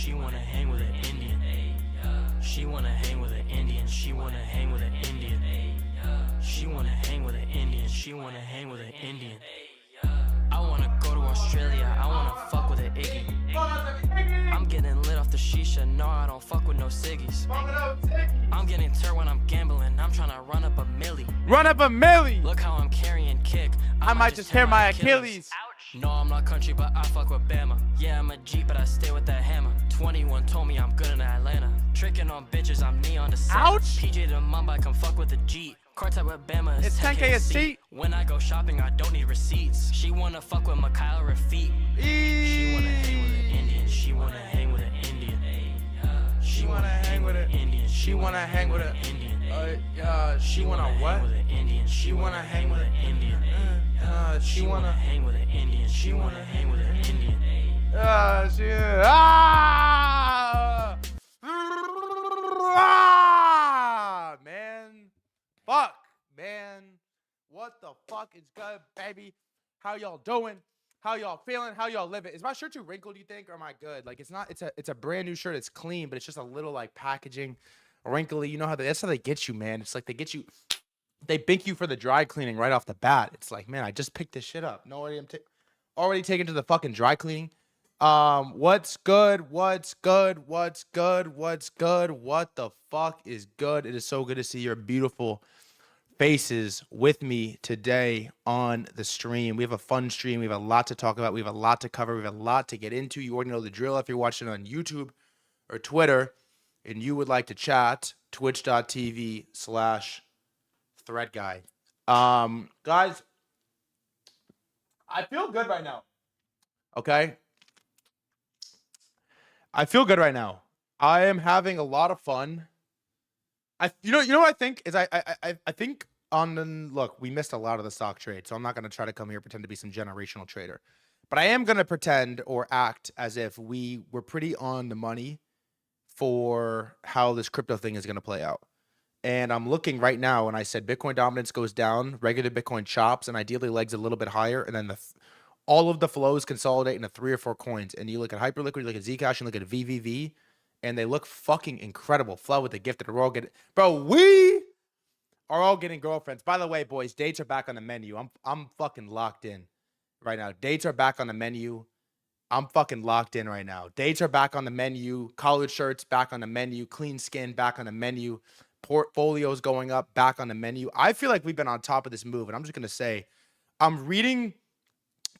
She wanna hang with an Indian. She wanna hang with an Indian. She wanna hang with an Indian. She wanna hang with an Indian. She wanna hang with an Indian. I wanna go to Australia. I wanna fuck with an Iggy. I'm getting lit off the shisha. No, I don't fuck with no ciggies. I'm getting turned when I'm gambling. I'm trying to run up a milli. Run up a milli. Look how I'm carrying kick. I might just tear my Achilles. No, I'm not country, but I fuck with Bama. Yeah, I'm a G, but I stay with that hammer. 21 told me I'm good in Atlanta. Tricking on bitches, I'm neon to Santa. Ouch. PJ to Mumbai, come fuck with the G. Car type with Bama, It's 10K a seat. When I go shopping, I don't need receipts. She wanna fuck with Mikhail Rafik. She wanna hang with an Indian. She wanna hang with an Indian. She wanna hang with an Indian. She wanna hang with an Indian. She wanna what? She wanna hang with an Indian. She wanna hang with an Indian. She wanna hang with an Indian. Man. Fuck, man. What the fuck is good, baby? How y'all doing? How y'all feeling? How y'all living? Is my shirt too wrinkled, you think, or am I good? Like, it's not, it's a brand new shirt. It's clean, but it's just a little like packaging wrinkly. You know how that's how they get you, man. It's like they get you, they bink you for the dry cleaning right off the bat. It's like, man, I just picked this shit up. No, I'm already taken to the fucking dry cleaning. What's good? What's good? What's good? What's good? What the fuck is good? It is so good to see your beautiful faces with me today on the stream. We have a fun stream. We have a lot to talk about. We have a lot to cover. We have a lot to get into. You already know the drill. If you're watching on YouTube or Twitter and you would like to chat, twitch.tv/threadguy. Guys, I feel good right now. Okay? I feel good right now. I am having a lot of fun. You know what I think is I think look, we missed a lot of the stock trade, so I'm not gonna try to come here and pretend to be some generational trader. But I am gonna pretend or act as if we were pretty on the money for how this crypto thing is gonna play out. And I'm looking right now, and I said Bitcoin dominance goes down, regular Bitcoin chops, and ideally legs a little bit higher, and then all of the flows consolidate into 3 or 4 coins. And you look at Hyperliquid, you look at Zcash, and look at VVV, and they look fucking incredible. Flow with the gifted. We're all getting, bro. We are all getting girlfriends. By the way, boys, dates are back on the menu. I'm fucking locked in right now. Dates are back on the menu. I'm fucking locked in right now. Dates are back on the menu. Collared shirts back on the menu. Clean skin back on the menu. Portfolios going up back on the menu. I feel like we've been on top of this move, and I'm just gonna say, I'm reading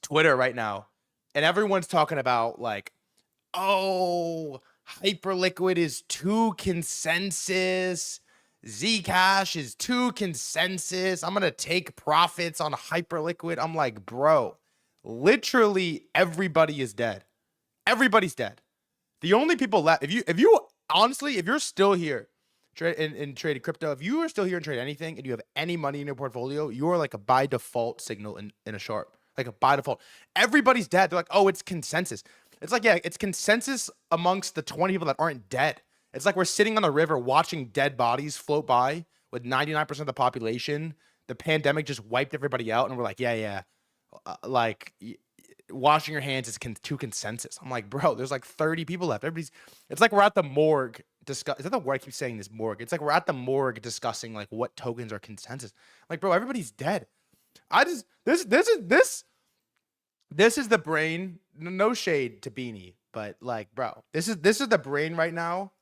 Twitter right now, and everyone's talking about like, oh, Hyperliquid is too consensus. Zcash is too consensus. I'm gonna take profits on Hyperliquid. I'm like, bro, literally everybody is dead. Everybody's dead. The only people left, if you honestly, if you're still here in trading crypto, if you are still here and trade anything and you have any money in your portfolio, you are like a by default signal in a sharp. Like a by default. Everybody's dead. They're like, oh, it's consensus. It's like, yeah, it's consensus amongst the 20 people that aren't dead. It's like we're sitting on the river watching dead bodies float by with 99% of the population. The pandemic just wiped everybody out, and we're like, yeah. Like, washing your hands is too consensus. I'm like, bro, there's like 30 people left. It's like we're at the morgue. Is that the word I keep saying, this morgue? It's like we're at the morgue discussing like what tokens are consensus. Like, bro, everybody's dead. This is the brain. No shade to Beanie, but like, bro, this is the brain right now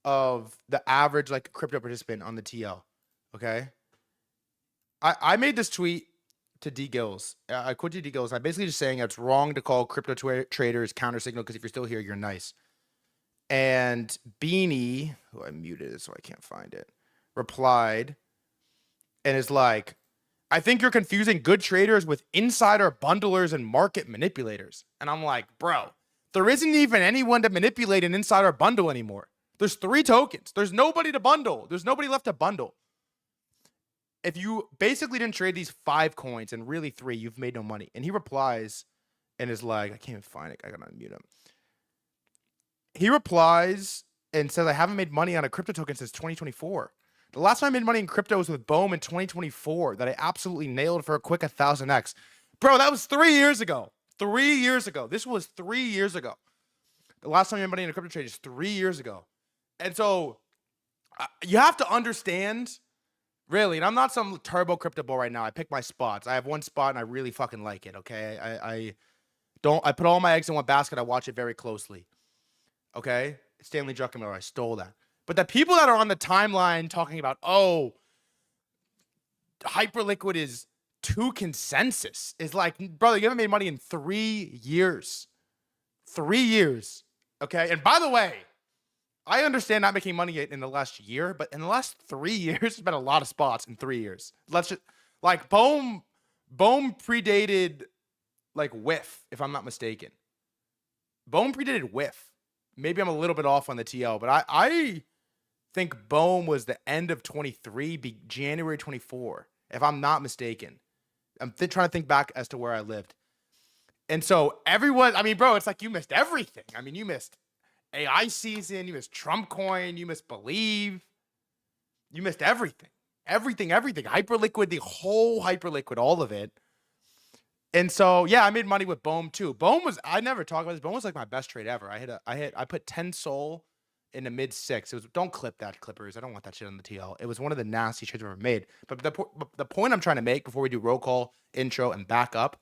of the average like crypto participant on the TL. Okay, I made this tweet to D Gills. I quoted D Gills. I'm basically just saying it's wrong to call crypto traders counter signal because if you're still here, you're nice. And Beanie, who I muted so I can't find it, replied and is like, I think you're confusing good traders with insider bundlers and market manipulators. And I'm like, bro, there isn't even anyone to manipulate an insider bundle anymore. There's 3 tokens. There's nobody to bundle. There's nobody left to bundle. If you basically didn't trade these 5 coins and really 3, you've made no money. And he replies and is like, I can't even find it. I gotta unmute him. He replies and says, I haven't made money on a crypto token since 2024. The last time I made money in crypto was with Bohm in 2024 that I absolutely nailed for a quick 1000x. Bro, that was 3 years ago. 3 years ago. This was 3 years ago. The last time you made money in a crypto trade is 3 years ago. And so you have to understand, really, and I'm not some turbo crypto bull right now. I pick my spots. I have one spot and I really fucking like it, okay? I put all my eggs in one basket. I watch it very closely, okay? Stanley Druckenmiller, I stole that. But the people that are on the timeline talking about, oh, Hyperliquid is too consensus, is like, brother, you haven't made money in 3 years. 3 years, okay? And by the way, I understand not making money in the last year, but in the last 3 years, there's been a lot of spots in 3 years. Let's just, like, Bohm predated, like, Whiff, if I'm not mistaken. Bohm predated Whiff. Maybe I'm a little bit off on the TL, but I think Bohm was the end of 23, January 24, if I'm not mistaken. I'm trying to think back as to where I lived. And so everyone, I mean, bro, it's like you missed everything. I mean, you missed AI season, you missed Trump coin, you missed Believe, you missed everything. Everything. Hyperliquid, the whole Hyperliquid, all of it. And so, yeah, I made money with Bohm too. I never talk about this. Bohm was like my best trade ever. I put 10 Sol in the mid 6. It was, don't clip that, Clippers. I don't want that shit on the TL. It was one of the nasty trades I've ever made. But the point I'm trying to make before we do roll call, intro, and back up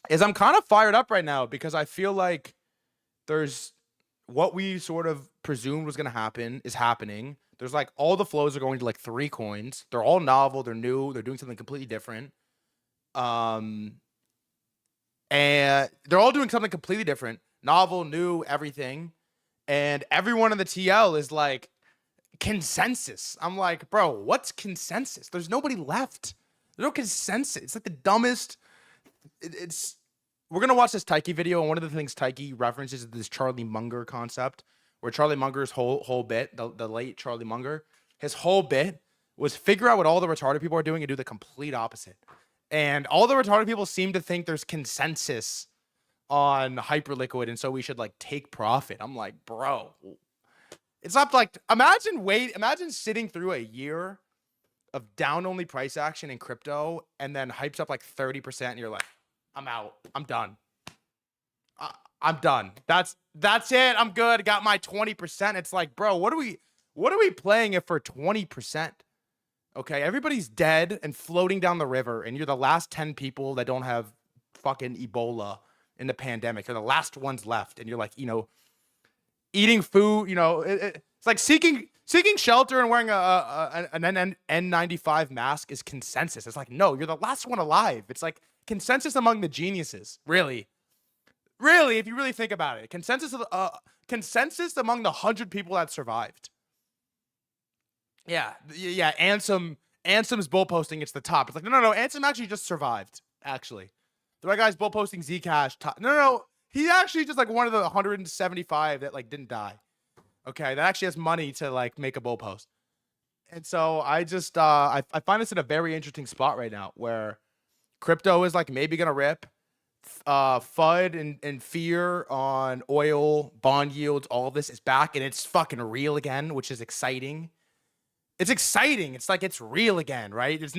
is I'm kind of fired up right now because I feel like there's what we sort of presumed was going to happen is happening. There's like all the flows are going to like 3 coins. They're all novel. They're new. They're doing something completely different. And they're all doing something completely different. Novel, new, everything. And everyone in the TL is like, consensus. I'm like, bro, what's consensus? There's nobody left. There's no consensus. It's like the dumbest. We're going to watch this Taiki video, and one of the things Taiki references is this Charlie Munger concept, where Charlie Munger's whole bit, the late Charlie Munger, his whole bit was figure out what all the retarded people are doing and do the complete opposite. And all the retarded people seem to think there's consensus on Hyperliquid, and so we should like take profit. I'm like, bro, it's not like, imagine sitting through a year of down-only price action in crypto and then hypes up like 30% and you're like, I'm out. I'm done. I'm done. That's it. I'm good. Got my 20%. It's like, bro, what are we playing it for 20%? Okay, everybody's dead and floating down the river, and you're the last 10 people that don't have fucking Ebola in the pandemic. You're the last ones left, and you're like, eating food. It's like seeking shelter and wearing an N95 mask is consensus. It's like, no, you're the last one alive. It's like consensus among the geniuses. Really, if you really think about it, consensus among the 100 people that survived. Yeah. Ansem's bull posting. It's the top. It's like, no. Ansem actually just survived. Actually, the right guy's bull posting Zcash. No. He actually just like one of the 175 that like didn't die. Okay, that actually has money to like make a bull post. And so I just I find this in a very interesting spot right now where crypto is like maybe gonna rip. FUD and fear on oil, bond yields, all of this is back and it's fucking real again, which is exciting. It's exciting. It's like it's real again, right? It's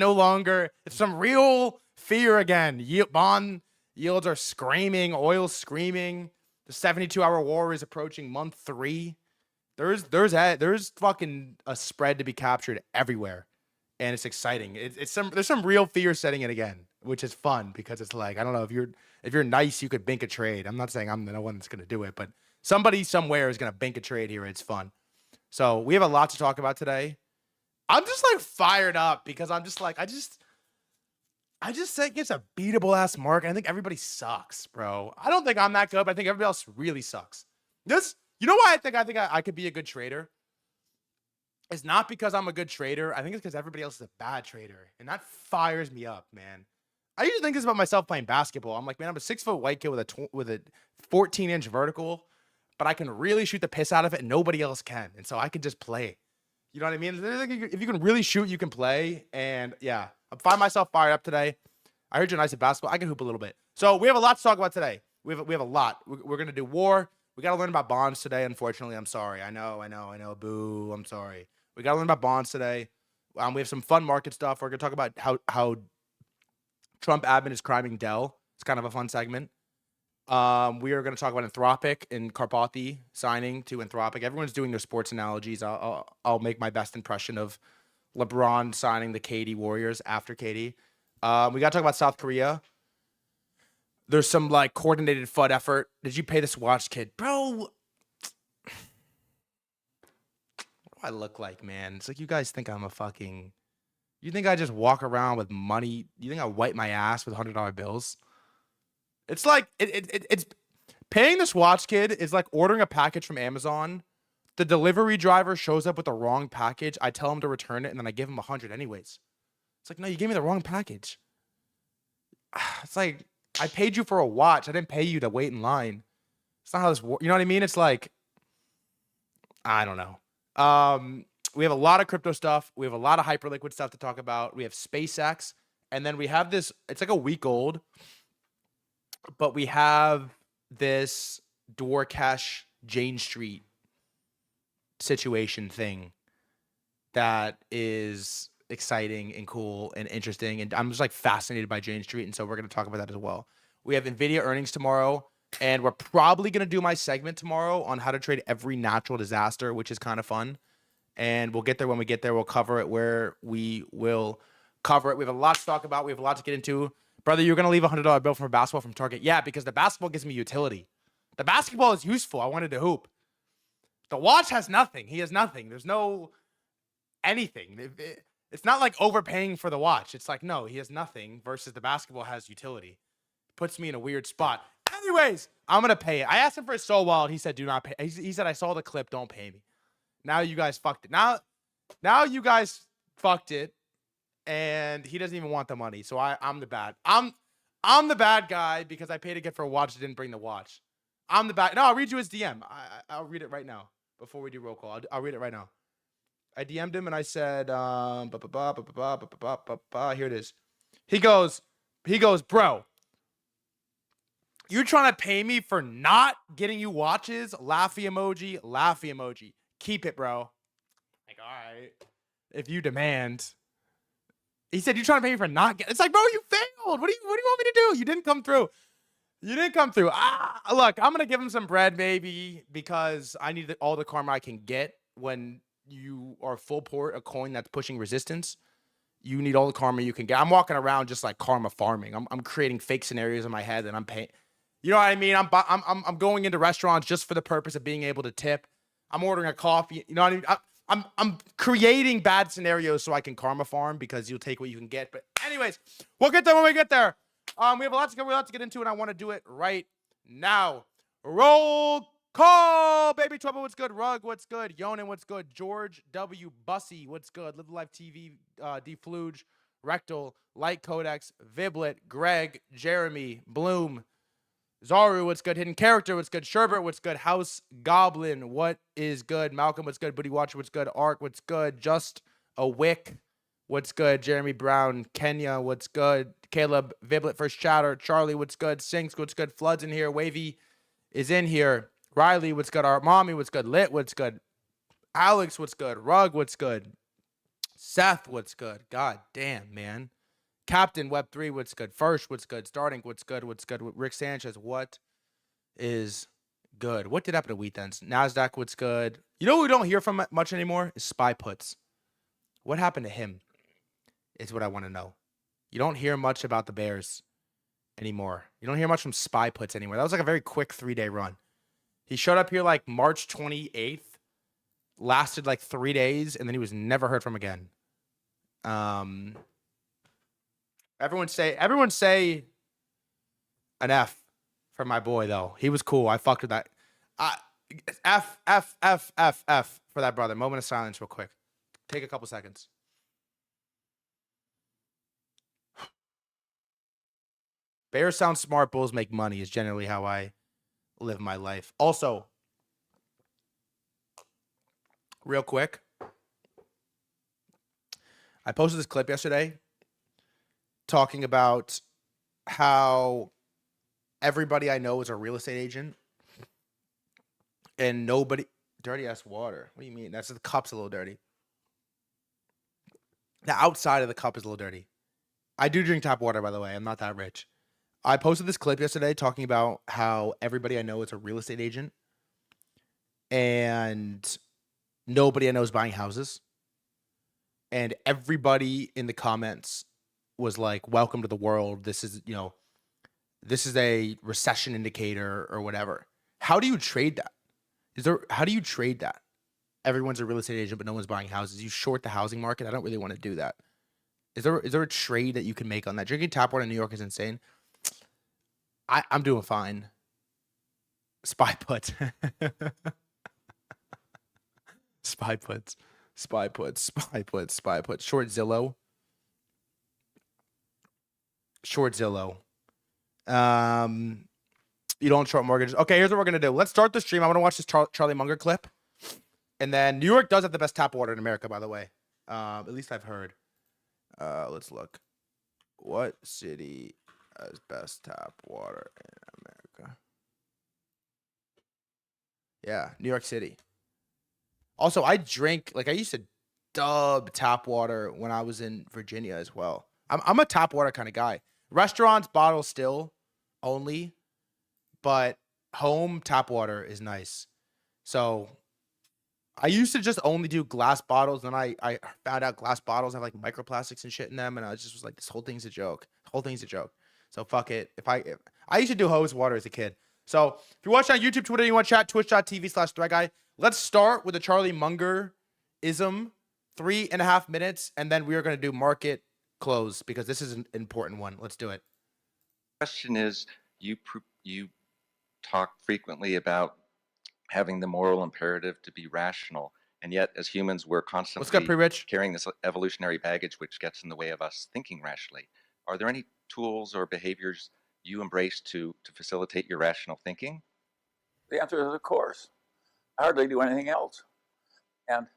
some real fear again. Bond yields are screaming, oil's screaming. The 72-hour war is approaching month 3. There's fucking a spread to be captured everywhere, and it's exciting. There's some real fear setting in again, which is fun because it's like, I don't know, if you're nice, you could bank a trade. I'm not saying I'm the one that's gonna do it, but somebody somewhere is gonna bank a trade here. It's fun. So we have a lot to talk about today. I'm just like fired up because I'm just like I just think it's a beatable ass market. I think everybody sucks, bro. I don't think I'm that good, but I think everybody else really sucks. You know why I think I could be a good trader? It's not because I'm a good trader. I think it's because everybody else is a bad trader. And that fires me up, man. I usually think this about myself playing basketball. I'm like, man, I'm a 6-foot white kid with a 14-inch vertical, but I can really shoot the piss out of it and nobody else can. And so I can just play. You know what I mean? If you can really shoot, you can play. And yeah, I find myself fired up today. I heard you're nice at basketball. I can hoop a little bit. So we have a lot to talk about today. We have a lot. We're going to do war. We got to learn about bonds today, unfortunately. I'm sorry. I know. Boo. I'm sorry. We got to learn about bonds today. We have some fun market stuff. We're going to talk about how Trump admin is criming Dell. It's kind of a fun segment. We are going to talk about Anthropic and Karpathy signing to Anthropic. Everyone's doing their sports analogies. I'll make my best impression of LeBron signing the KD Warriors after KD. We got to talk about South Korea. There's some like coordinated FUD effort. Did you pay this watch, kid? Bro, what do I look like, man? It's like you guys think I'm a fucking... You think I just walk around with money? You think I wipe my ass with $100 bills? It's like it's paying this watch, kid, is like ordering a package from Amazon. The delivery driver shows up with the wrong package. I tell him to return it, and then I give him 100 anyways. It's like, no, you gave me the wrong package. It's like, I paid you for a watch. I didn't pay you to wait in line. It's not how this works. You know what I mean? It's like, I don't know. We have a lot of crypto stuff. We have a lot of hyperliquid stuff to talk about. We have SpaceX. And then we have this, it's like a week old, but we have this Dwarkesh Jane Street situation thing that is exciting and cool and interesting. And I'm just like fascinated by Jane Street. And so we're going to talk about that as well. We have NVIDIA earnings tomorrow. And we're probably going to do my segment tomorrow on how to trade every natural disaster, which is kind of fun. And we'll get there when we get there. We'll cover it where we will cover it. We have a lot to talk about. We have a lot to get into. Brother, you're going to leave a $100 bill from a basketball from Target. Yeah, because the basketball gives me utility. The basketball is useful. I wanted to hoop. The watch has nothing. He has nothing. There's no anything. It's not like overpaying for the watch. It's like, no, he has nothing versus the basketball has utility. Puts me in a weird spot. Anyways, I'm going to pay it. I asked him for it so wild. He said, do not pay. He said, I saw the clip. Don't pay me. Now you guys fucked it. Now you guys fucked it. And he doesn't even want the money. So I'm the bad. I'm the bad guy because I paid to get for a watch that didn't bring the watch. I'm the bad. No, I'll read you his DM. I'll read it right now before we do roll call. I'll read it right now. I DM'd him and I said, here it is. He goes, bro, you trying to pay me for not getting you watches? Laughy emoji, laughy emoji. Keep it, bro. Like, all right. If you demand. He said, you trying to pay me for not getting... It's like, bro, you failed. What do you want me to do? You didn't come through. Look, I'm going to give him some bread, maybe, because I need all the karma I can get when you are full port a coin that's pushing resistance. You need all the karma you can get. I'm walking around just like karma farming. I'm creating fake scenarios in my head and I'm paying... You know what I mean? I'm going into restaurants just for the purpose of being able to tip. I'm ordering a coffee. You know what I mean? I'm creating bad scenarios so I can karma farm because you'll take what you can get. But anyways, we'll get there when we get there. We have a lot to get into, and I want to do it right now. Roll call, baby trouble. What's good? Rug, what's good? Yonan, what's good? George W. Bussy, what's good? Live Life TV, Defluge, Rectal, Light Codex, Viblet, Greg, Jeremy, Bloom, Zaru, what's good? Hidden Character, what's good? Sherbert, what's good? House Goblin, what is good? Malcolm, what's good? Booty Watcher, what's good? Ark, what's good? Just a Wick, what's good? Jeremy Brown, Kenya, what's good? Caleb, Viblet, First Chatter, Charlie, what's good? Sinks, what's good? Floods in here. Wavy is in here. Riley, what's good? Art Mommy, what's good? Lit, what's good? Alex, what's good? Rug, what's good? Seth, what's good? God damn, man. Captain Web3, what's good? First, what's good? Starting, what's good? What's good? Rick Sanchez, what is good? What did happen to Wheatens? NASDAQ, what's good? You know who we don't hear from much anymore? Is Spy Puts. What happened to him is what I want to know. You don't hear much about the Bears anymore. You don't hear much from Spy Puts anymore. That was like a very quick 3-day run. He showed up here like March 28th, lasted like 3 days, and then he was never heard from again. Everyone say an F for my boy, though. He was cool. I fucked with that. F for that brother. Moment of silence real quick. Take a couple seconds. Bears sound smart, Bulls make money is generally how I live my life. Also, real quick, I posted this clip yesterday talking about how everybody I know is a real estate agent and nobody... Dirty ass water. What do you mean? That's the cup's a little dirty. The outside of the cup is a little dirty. I do drink tap water, by the way. I'm not that rich. I posted this clip yesterday talking about how everybody I know is a real estate agent and nobody I know is buying houses. And everybody in the comments was like, welcome to the world. This is, this is a recession indicator or whatever. How do you trade that? How do you trade that? Everyone's a real estate agent, but no one's buying houses. You short the housing market. I don't really want to do that. Is there a trade that you can make on that? Drinking tap water in New York is insane. I'm doing fine. Spy put. Spy puts. Spy puts. Spy puts. Spy puts. Short Zillow. Short Zillow. You don't short mortgages. Okay, here's what we're gonna do. Let's start the stream. I want to watch this Charlie Munger clip. And then New York does have the best tap water in America, by the way. At least I've heard. Let's look. What city has best tap water in America? Yeah, New York City. Also, I used to dub tap water when I was in Virginia as well. I'm a tap water kind of guy. Restaurants, bottle still only, but home tap water is nice. So I used to just only do glass bottles. Then I found out glass bottles have like microplastics and shit in them. And I was like, this whole thing's a joke. So fuck it. I used to do hose water as a kid. So if you're watching on YouTube, Twitter, you want to chat, twitch.tv/threadguy. Let's start with the Charlie Munger ism, 3.5 minutes. And then we are going to do market close because this is an important one. Let's do it. Question is, you talk frequently about having the moral imperative to be rational, and yet as humans we're constantly carrying this evolutionary baggage which gets in the way of us thinking rationally. Are there any tools or behaviors you embrace to facilitate your rational thinking? The answer is of course. I hardly do anything else. And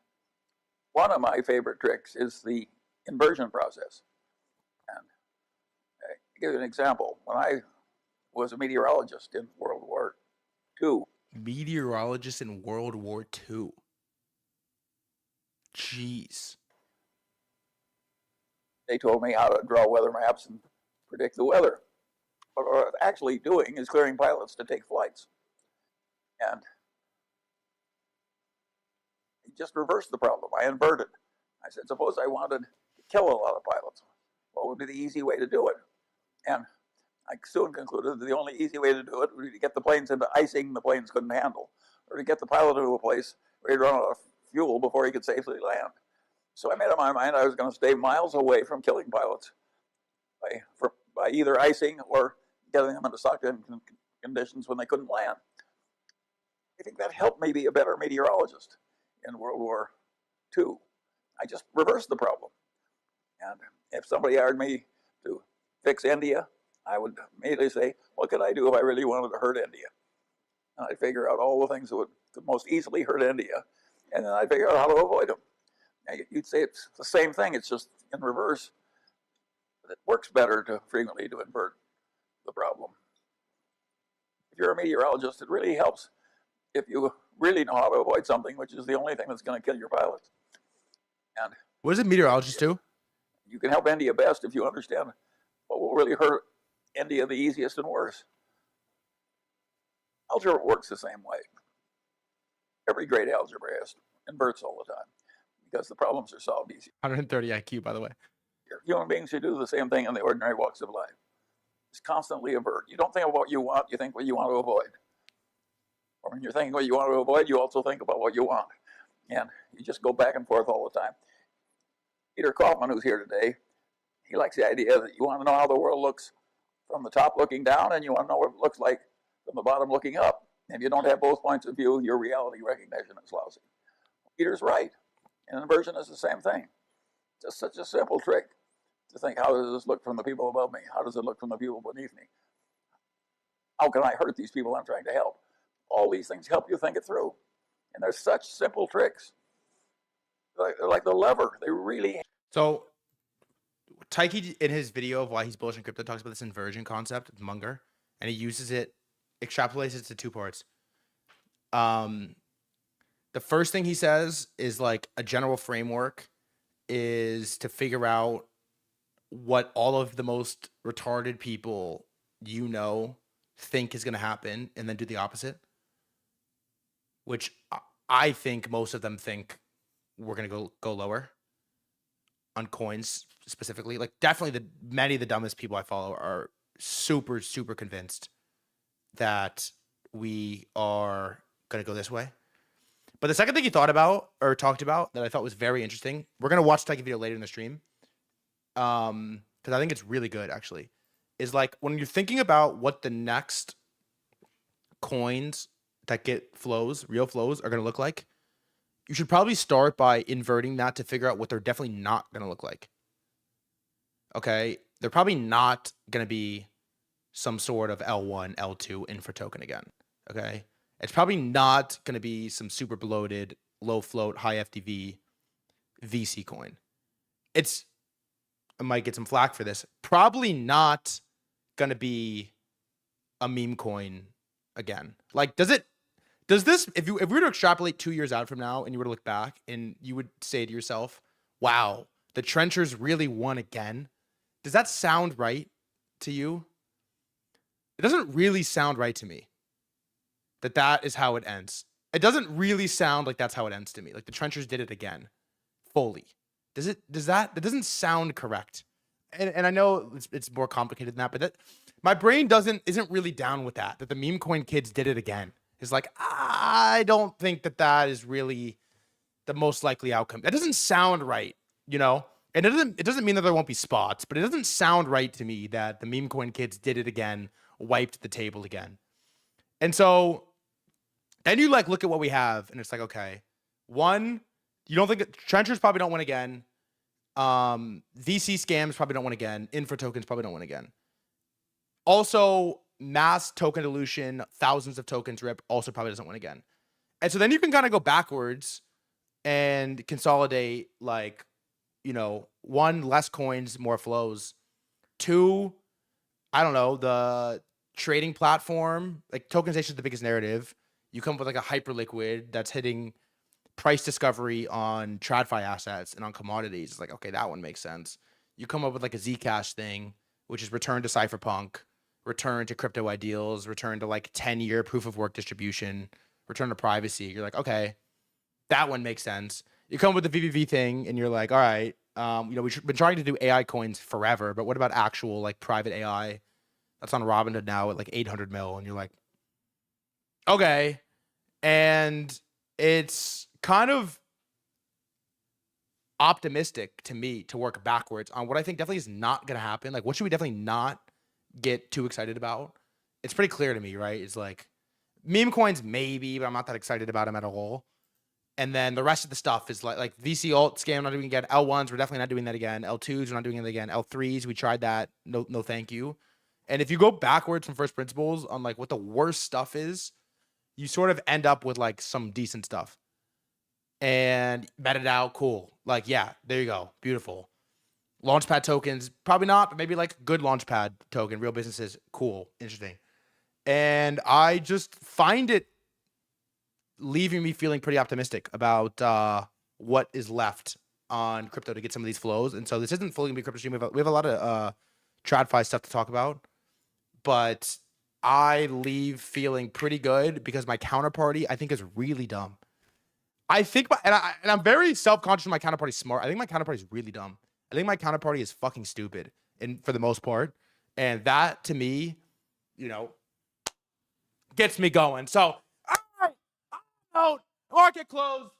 one of my favorite tricks is the inversion process. And I'll give you an example. When I was a meteorologist in World War II. Meteorologist in World War II. Jeez. They told me how to draw weather maps and predict the weather. But what I was actually doing is clearing pilots to take flights. And I just reversed the problem. I inverted. I said, suppose I wanted to kill a lot of pilots. What would be the easy way to do it? And I soon concluded that the only easy way to do it would be to get the planes into icing the planes couldn't handle, or to get the pilot into a place where he'd run out of fuel before he could safely land. So I made up my mind I was going to stay miles away from killing pilots by either icing or getting them into suck-in conditions when they couldn't land. I think that helped me be a better meteorologist in World War II. I just reversed the problem. And if somebody hired me to fix India, I would immediately say, what could I do if I really wanted to hurt India? And I'd figure out all the things that would most easily hurt India, and then I'd figure out how to avoid them. Now, you'd say it's the same thing, it's just in reverse. But it works better frequently to invert the problem. If you're a meteorologist, it really helps if you really know how to avoid something, which is the only thing that's going to kill your pilots. And what does a meteorologist do? You can help India best if you understand what will really hurt India the easiest and worst. Algebra works the same way. Every great algebraist inverts all the time because the problems are solved easy. 130 IQ, by the way. Human beings should do the same thing in the ordinary walks of life. Just constantly avert. You don't think of what you want, you think what you want to avoid. Or when you're thinking what you want to avoid, you also think about what you want. And you just go back and forth all the time. Peter Kaufman, who's here today, he likes the idea that you want to know how the world looks from the top looking down, and you want to know what it looks like from the bottom looking up. If you don't have both points of view, your reality recognition is lousy. Peter's right. And inversion is the same thing. Just such a simple trick to think, how does this look from the people above me? How does it look from the people beneath me? How can I hurt these people I'm trying to help? All these things help you think it through. And they're such simple tricks. They're like the lever. They really... So Tyke, in his video of why he's bullish in crypto, talks about this inversion concept, Munger, and he uses it, extrapolates it to two parts. The first thing he says is like a general framework is to figure out what all of the most retarded people think is going to happen and then do the opposite, which I think most of them think we're going to go lower on coins specifically. Like definitely many of the dumbest people I follow are super, super convinced that we are going to go this way. But the second thing he thought about or talked about that I thought was very interesting, we're going to watch the video later in the stream. Because I think it's really good actually, is like when you're thinking about what the next coins that get flows, real flows, are going to look like, you should probably start by inverting that to figure out what they're definitely not going to look like. Okay? They're probably not going to be some sort of L1, L2 infra token again. Okay? It's probably not going to be some super bloated, low float, high FTV VC coin. I might get some flack for this. Probably not going to be a meme coin again. Like, does this, if we were to extrapolate 2 years out from now and you were to look back and you would say to yourself, wow, the trenchers really won again. Does that sound right to you? It doesn't really sound right to me that is how it ends. It doesn't really sound like that's how it ends to me. Like the trenchers did it again fully. That doesn't sound correct. And I know it's more complicated than that, but my brain isn't really down with that the meme coin kids did it again. It's like, I don't think that is really the most likely outcome. That doesn't sound right, And it doesn't mean that there won't be spots, but it doesn't sound right to me that the meme coin kids did it again, wiped the table again. And so then you look at what we have and it's like, okay, one, you don't think trenchers probably don't win again. VC scams probably don't win again. Infra tokens probably don't win again. Also, mass token dilution, thousands of tokens rip also probably doesn't win again. And so then you can kind of go backwards and consolidate one, less coins, more flows. Two, I don't know, the trading platform, like tokenization is the biggest narrative. You come up with like a hyperliquid that's hitting price discovery on TradFi assets and on commodities. It's like, okay, that one makes sense. You come up with like a Zcash thing, which is return to cypherpunk, return to crypto ideals, return to like 10-year proof of work distribution, return to privacy. You're like, okay, that one makes sense. You come up with the VVV thing and you're like, all right, we've been trying to do AI coins forever, but what about actual like private AI that's on Robinhood now at like 800 mil? And you're like, okay. And it's kind of optimistic to me to work backwards on what I think definitely is not going to happen. Like, what should we definitely not get too excited about? It's pretty clear to me, right? It's like meme coins, maybe, but I'm not that excited about them at all. And then the rest of the stuff is like VC alt scam, not doing it again. L1s, we're definitely not doing that again. L2s, we're not doing it again. L3s, we tried that. No, thank you. And if you go backwards from first principles on like what the worst stuff is, you sort of end up with like some decent stuff. And bet it out, cool. Like, yeah, there you go. Beautiful. Launchpad tokens, probably not, but maybe like good launchpad token, real businesses, cool, interesting. And I just find it leaving me feeling pretty optimistic about what is left on crypto to get some of these flows. And so this isn't fully gonna be crypto stream. We have a lot of TradFi stuff to talk about, but I leave feeling pretty good because my counterparty I think is really dumb. I think, and I'm very self-conscious of my counterparty smart. I think my counterparty is really dumb. I think my counterparty is fucking stupid, and for the most part, and that to me, gets me going. So, all right, I'm out. Market closed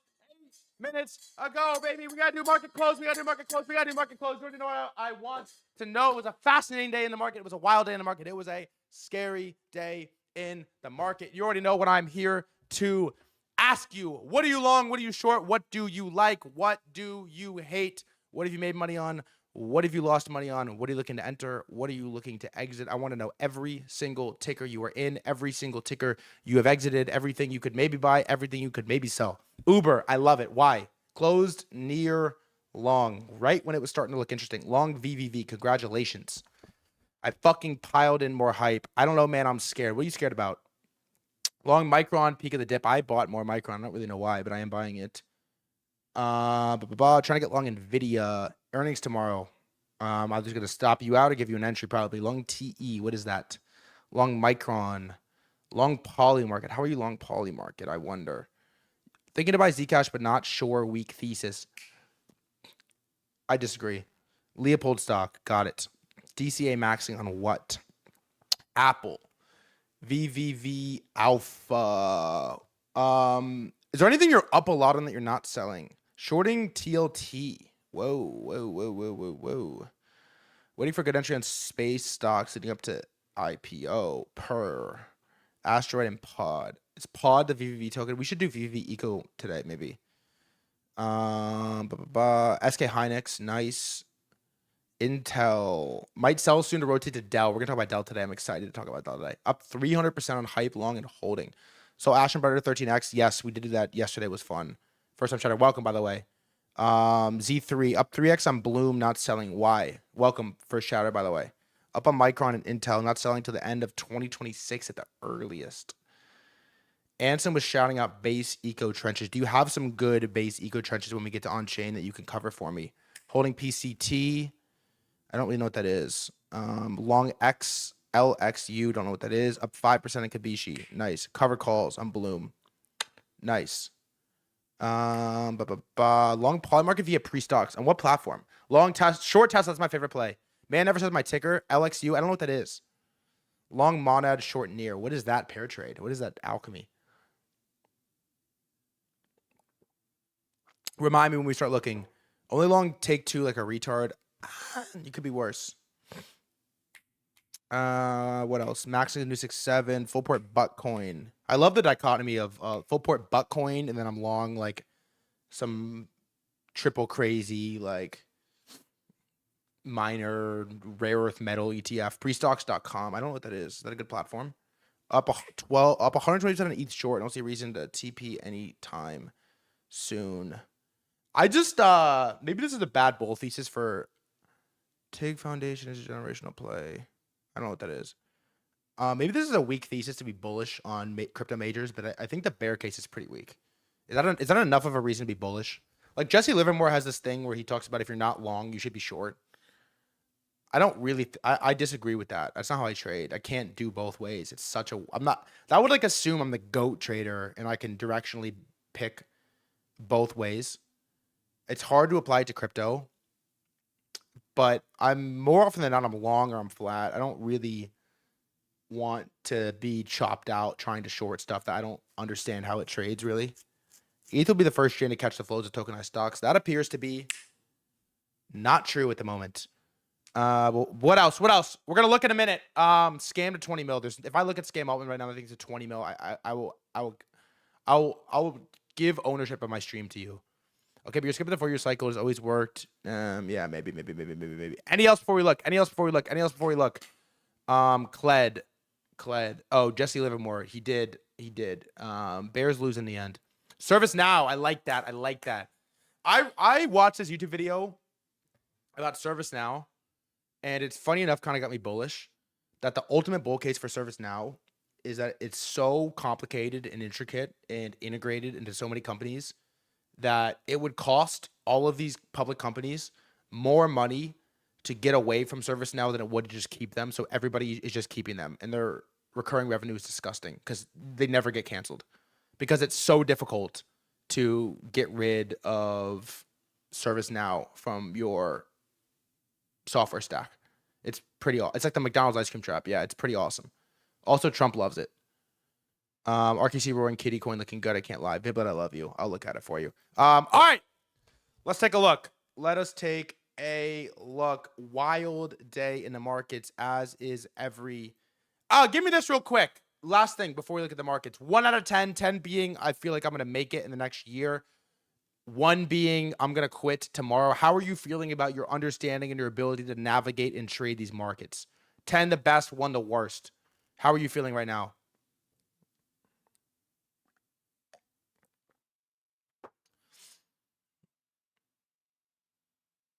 8 minutes ago, baby. We gotta do market close. We gotta do market close. You already know what I want to know. It was a fascinating day in the market. It was a wild day in the market. It was a scary day in the market. You already know what I'm here to ask you. What are you long? What are you short? What do you like? What do you hate? What have you made money on? What have you lost money on? What are you looking to enter? What are you looking to exit? I want to know every single ticker you are in, every single ticker you have exited, everything you could maybe buy, everything you could maybe sell. Uber, I love it. Why? Closed near long, right when it was starting to look interesting. Long VVV, congratulations. I fucking piled in more hype. I don't know, man. I'm scared. What are you scared about? Long Micron, peak of the dip. I bought more Micron. I don't really know why, but I am buying it. Trying to get long Nvidia. Earnings tomorrow. I'm just gonna stop you out and give you an entry probably. Long TE. What is that? Long Micron. Long Poly market. How are you long Poly market? I wonder. Thinking to buy Zcash, but not sure. Weak thesis. I disagree. Leopold stock. Got it. DCA maxing on what? Apple. VVV Alpha. Is there anything you're up a lot on that you're not selling? Shorting TLT. Whoa. Waiting for good entry on space stocks leading up to IPO. Per. Asteroid and Pod. Is Pod the VVV token? We should do VVV Eco today, maybe. SK Hynix. Nice. Intel. Might sell soon to rotate to Dell. We're going to talk about Dell today. I'm excited to talk about Dell today. Up 300% on hype, long, and holding. So Ashen Butter 13X. Yes, we did do that yesterday. It was fun. First time chatter. Welcome, by the way. Z3. Up 3X on Bloom. Not selling. Why? Welcome. First chatter, by the way. Up on Micron and Intel. Not selling till the end of 2026 at the earliest. Anson was shouting out base eco trenches. Do you have some good base eco trenches when we get to on-chain that you can cover for me? Holding PCT. I don't really know what that is. Long X, LXU, don't know what that is. Up 5% in Kabishi. Nice. Cover calls on Bloom. Nice. Long poly market via pre-stocks. On what platform? Long test, short test, that's my favorite play. Man never says my ticker. LXU, I don't know what that is. Long monad, short near. What is that pair trade? What is that alchemy? Remind me when we start looking. Only long take two like a retard. You could be worse. What else? Maxing the new 6.7, full port Buttcoin. I love the dichotomy of full port Buttcoin, and then I'm long like some triple crazy like minor rare earth metal ETF. Prestocks.com. I don't know what that is. Is that a good platform? Up 120% on ETH short. I don't see a reason to TP any time soon. I just maybe this is a bad bull thesis for TIG Foundation is a generational play. I don't know what that is. Maybe this is a weak thesis to be bullish on crypto majors, but I think the bear case is pretty weak. Is that enough of a reason to be bullish? Like Jesse Livermore has this thing where he talks about if you're not long, you should be short. I don't really. I disagree with that. That's not how I trade. I can't do both ways. It's such a. I'm not. That would like assume I'm the GOAT trader and I can directionally pick both ways. It's hard to apply it to crypto, but I'm more often than not I'm long or I'm flat. I don't really want to be chopped out trying to short stuff that I don't understand how it trades really. ETH will be the first chain to catch the flows of tokenized stocks. That appears to be not true at the moment. What else? We're gonna look in a minute. Scam to 20 mil. If I look at Scam Altman right now, I think it's a 20 mil. I will give ownership of my stream to you. Okay, but you're skipping the 4-year cycle. It's always worked. Yeah, maybe. Any else before we look? KED. Oh, Jesse Livermore. He did. Bears lose in the end. ServiceNow. I like that. I watched this YouTube video about ServiceNow, and it's funny enough kind of got me bullish that the ultimate bull case for ServiceNow is that it's so complicated and intricate and integrated into so many companies that it would cost all of these public companies more money to get away from ServiceNow than it would to just keep them. So everybody is just keeping them, and their recurring revenue is disgusting because they never get canceled because it's so difficult to get rid of ServiceNow from your software stack. It's like the McDonald's ice cream trap. Yeah, it's pretty awesome. Also, Trump loves it. RKC Roaring Kitty Coin looking good. I can't lie. But I love you. I'll look at it for you. All right. Let's take a look. Let us take a look. Wild day in the markets, as is every. Give me this real quick. Last thing before we look at the markets. 1 out of 10. 10 being I feel like I'm going to make it in the next year. 1 being I'm going to quit tomorrow. How are you feeling about your understanding and your ability to navigate and trade these markets? 10 the best, 1 the worst. How are you feeling right now?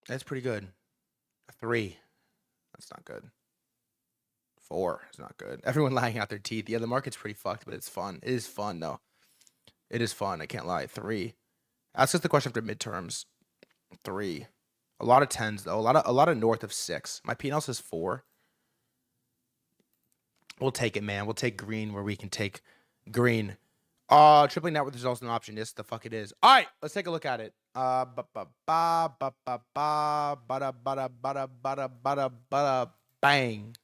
That's pretty good. 3. That's not good. 4 is not good. Everyone lying out their teeth. Yeah, the market's pretty fucked, but it's fun. It is fun, though. It is fun. I can't lie. 3. Ask us the question after midterms. 3. A lot of 10s, though. A lot of north of 6. My P&L says 4. We'll take it, man. We'll take green where we can take green. Tripling net worth is also an option. Yes, the fuck it is. All right, let's take a look at it. Bang.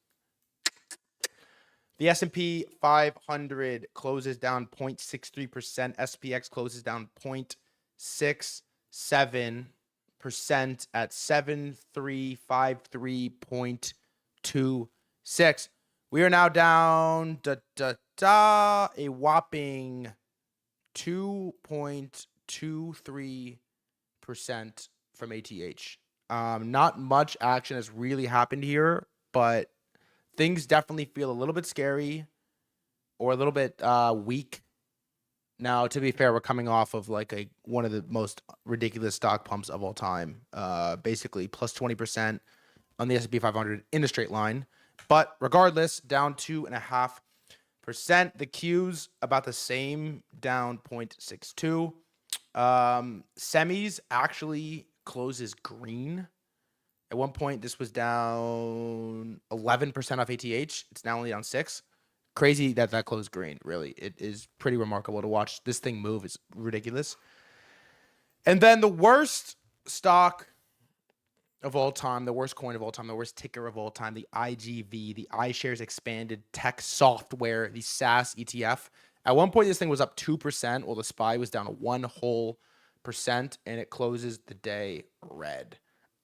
The S&P 500 closes down 0.63%. SPX closes down 0.67% at 7353.26. We are now down a whopping 2.23% from ATH. Not much action has really happened here, but things definitely feel a little bit scary or a little bit weak. Now, to be fair, we're coming off of like one of the most ridiculous stock pumps of all time. Basically, plus 20% on the S&P 500 in a straight line. But regardless, down 2.5%. The Q's about the same, down 0.62. Semis actually closes green. At one point, this was down 11% off ATH. It's now only down 6. Crazy that closed green, really. It is pretty remarkable to watch this thing move. It's ridiculous. And then the worst stock of all time, the worst coin of all time, the worst ticker of all time, the IGV, the iShares Expanded Tech Software, the SaaS ETF. At one point, this thing was up 2%, while the SPY was down 1%, and it closes the day red.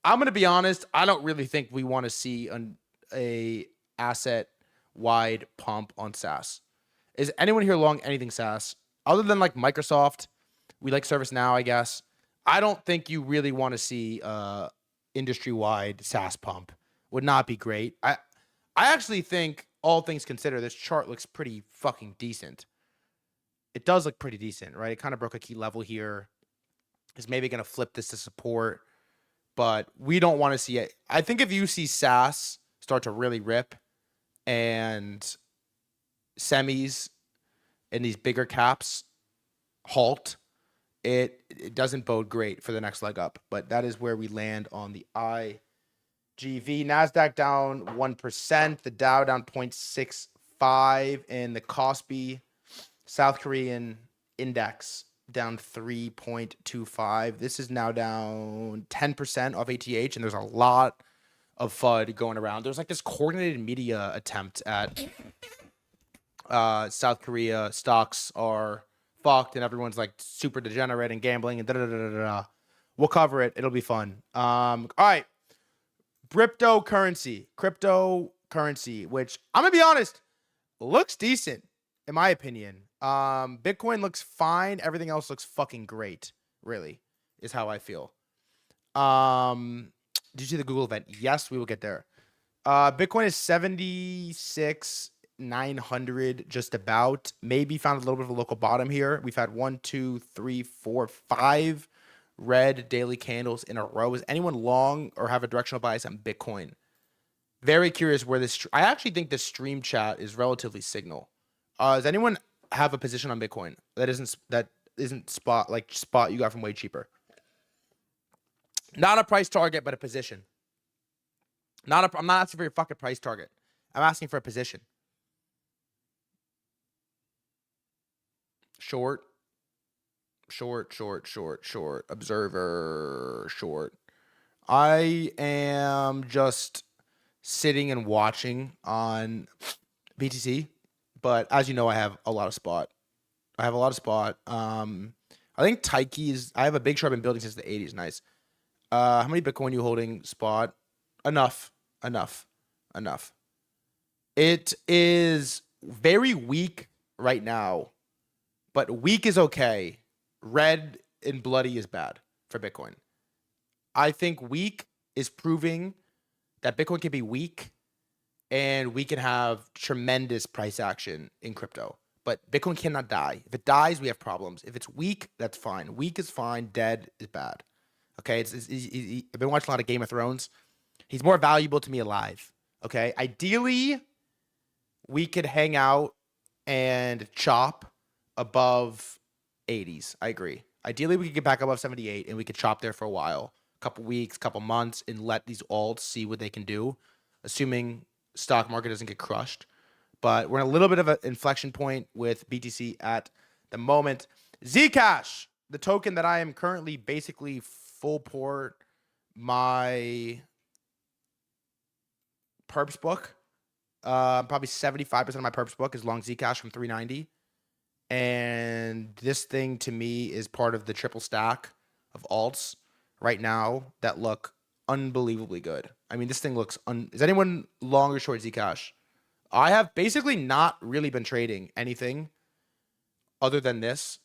I'm going to be honest, I don't really think we want to see a asset-wide pump on SaaS. Is anyone here long anything SaaS? Other than like Microsoft, we like ServiceNow, I guess. I don't think you really want to see industry-wide SaaS pump. Would not be great. I actually think, all things considered, this chart looks pretty fucking decent. It does look pretty decent, right? It kind of broke a key level here. It's maybe going to flip this to support, but we don't want to see it. I think if you see SaaS start to really rip and semis and these bigger caps halt, it doesn't bode great for the next leg up. But that is where we land on the IGV. NASDAQ down 1%, the Dow down 0.65, and the Kospi South Korean index down 3.25. This is now down 10% off ATH, and there's a lot of FUD going around. There's like this coordinated media attempt at South Korea stocks are fucked, and everyone's like super degenerate and gambling and da-da-da-da-da. We'll cover it. It'll be fun. All right. Cryptocurrency, which I'm going to be honest, looks decent, in my opinion. Bitcoin looks fine. Everything else looks fucking great, really, is how I feel. Did you see the Google event? Yes, we will get there. Bitcoin is 76,900, just about. Maybe found a little bit of a local bottom here. We've had 1, 2, 3, 4, 5 red daily candles in a row. Is anyone long or have a directional bias on Bitcoin? Very curious where this. I actually think the stream chat is relatively signal. Does anyone have a position on Bitcoin that isn't spot you got from way cheaper? Not a price target, but a position. I'm not asking for your fucking price target. I'm asking for a position. Short. Observer, short. I am just sitting and watching on BTC, but as you know, I have a lot of spot. I think Taiki is. I have a big short I've been building since the 80s. Nice. How many Bitcoin you holding spot? Enough. It is very weak right now, but weak is okay. Red and bloody is bad for Bitcoin. I think weak is proving that Bitcoin can be weak and we can have tremendous price action in crypto. But Bitcoin cannot die. If it dies, we have problems. If it's weak, that's fine. Weak is fine. Dead is bad. Okay, I've been watching a lot of Game of Thrones. He's more valuable to me alive. Okay, ideally, we could hang out and chop above 80s. I agree. Ideally, we could get back above 78 and we could chop there for a while, a couple weeks, couple months, and let these alts see what they can do, assuming stock market doesn't get crushed. but we're in a little bit of an inflection point with BTC at the moment. Zcash, the token that I am currently basically full port my perps book. Probably 75% of my perps book is long Zcash from 390. And this thing to me is part of the triple stack of alts right now that look unbelievably good. I mean, this thing looks is anyone long or short Zcash? I have basically not really been trading anything other than this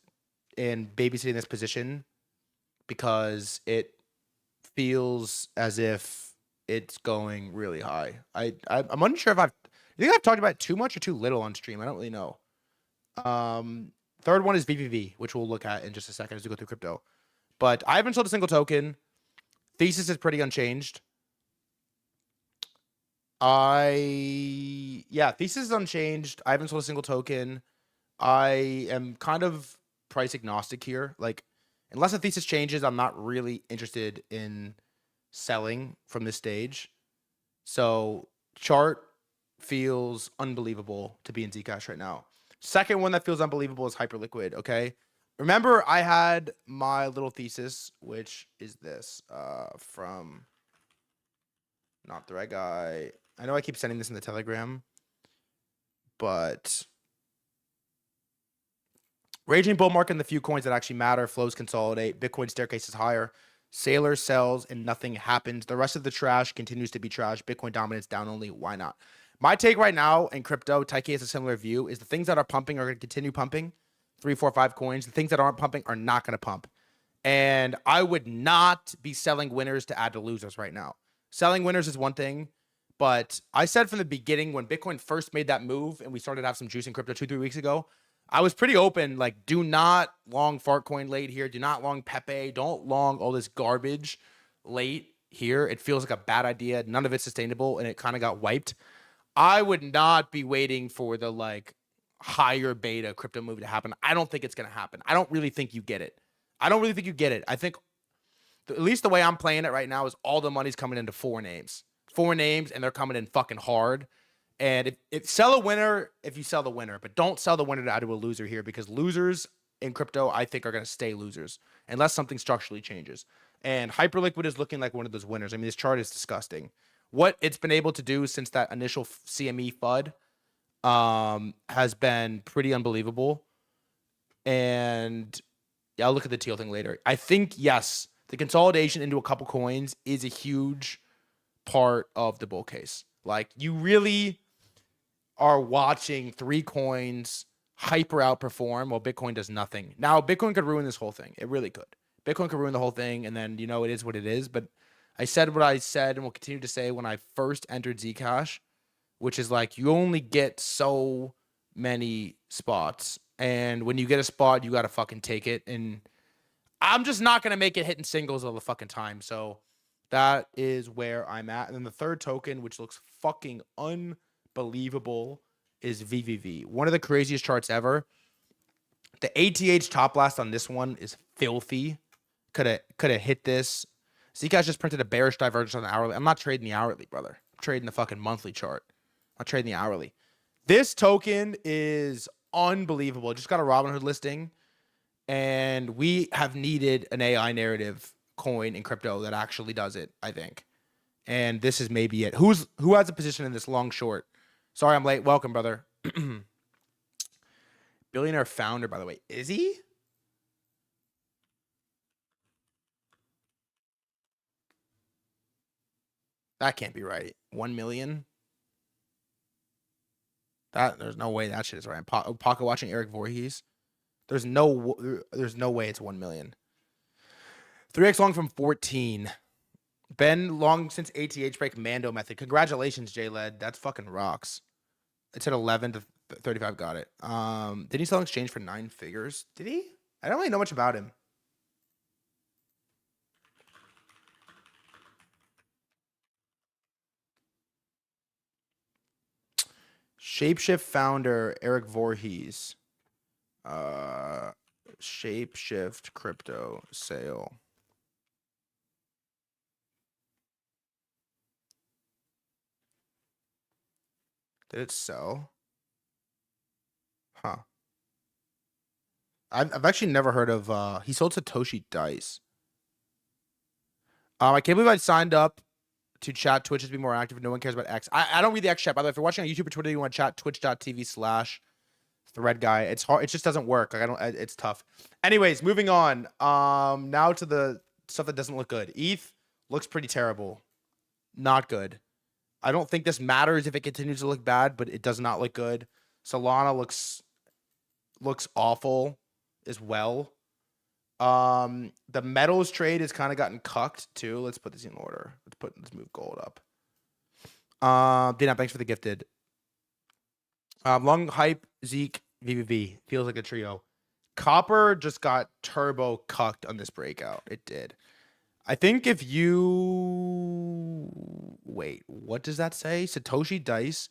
and babysitting this position because it feels as if it's going really high. I'm unsure if I think I've talked about it too much or too little on stream. I don't really know. Third one is VVV, which we'll look at in just a second as we go through crypto. But I haven't sold a single token. Thesis is pretty unchanged. Thesis is unchanged. I haven't sold a single token. I am kind of price agnostic here. Like, unless a thesis changes, I'm not really interested in selling from this stage. So chart feels unbelievable to be in Zcash right now. Second one that feels unbelievable is Hyperliquid, okay? Remember, I had my little thesis, which is this, from, not threadguy. I know I keep sending this in the Telegram, but raging bull market in the few coins that actually matter, flows consolidate, Bitcoin staircase is higher, Sailor sells and nothing happens. The rest of the trash continues to be trash. Bitcoin dominance down only. Why not? My take right now in crypto, Taiki has a similar view, is the things that are pumping are going to continue pumping. 3, 4, 5 coins. The things that aren't pumping are not going to pump. And I would not be selling winners to add to losers right now. Selling winners is one thing, but I said from the beginning when Bitcoin first made that move and we started to have some juice in crypto 2-3 weeks ago, I was pretty open, like, do not long Fartcoin late here. Do not long Pepe. Don't long all this garbage late here. It feels like a bad idea. None of it's sustainable, and it kind of got wiped. I would not be waiting for the, like, higher beta crypto move to happen. I don't think it's going to happen. I don't really think you get it. I think at least the way I'm playing it right now is all the money's coming into 4 names. 4 names, and they're coming in fucking hard. And if sell a winner, if you sell the winner, but don't sell the winner to add to a loser here, because losers in crypto, I think, are going to stay losers unless something structurally changes. And Hyperliquid is looking like one of those winners. I mean, this chart is disgusting. What it's been able to do since that initial CME FUD has been pretty unbelievable. And yeah, I'll look at the teal thing later. I think, yes, the consolidation into a couple coins is a huge part of the bull case. Like, you really are watching 3 coins hyper outperform while Bitcoin does nothing. Now, Bitcoin could ruin this whole thing. It really could. Bitcoin could ruin the whole thing, and then, you know, it is what it is. But I said what I said and will continue to say when I first entered Zcash, which is like, you only get so many spots. And when you get a spot, you got to fucking take it. And I'm just not going to make it hitting singles all the fucking time. So that is where I'm at. And then the third token, which looks fucking unbelievable, is VVV. One of the craziest charts ever. The ATH top last on this one is filthy. Could have hit this. Zcash just printed a bearish divergence on the hourly. I'm not trading the hourly, brother. I'm trading the fucking monthly chart. I'm not trading the hourly. This token is unbelievable. It just got a Robinhood listing, and we have needed an AI narrative coin in crypto that actually does it, I think. And this is maybe it. Who has a position in this long short? Sorry, I'm late. Welcome, brother. Billionaire founder, by the way. Is he? That can't be right. 1 million? There's no way that shit is right. Pocket watching Eric Voorhees. There's no way it's 1 million. 3x long from 14. Ben long since ATH break Mando method. Congratulations, J-Led. That's fucking rocks. It's at 11 to 35. Got it. Did he sell exchange for 9 figures? Did he? I don't really know much about him. Shapeshift founder Eric Voorhees. Shapeshift crypto sale. Did it sell? Huh. I've actually never heard of, he sold Satoshi Dice. I can't believe I signed up to chat. Twitch is be more active. No one cares about X. I don't read the X chat. By the way, if you're watching on YouTube or Twitter, you want to chat, twitch.tv/threadguy. It's hard. It just doesn't work. Like it's tough. Anyways, moving on. Now to the stuff that doesn't look good. ETH looks pretty terrible. Not good. I don't think this matters if it continues to look bad, but it does not look good. Solana looks awful as well. The metals trade has kind of gotten cucked too. Let's put this in order. Let's move gold up. Dana, thanks for the gifted. Long hype, Zeke, VVV. Feels like a trio. Copper just got turbo cucked on this breakout. It did. I think if you wait, what does that say? Satoshi Dice,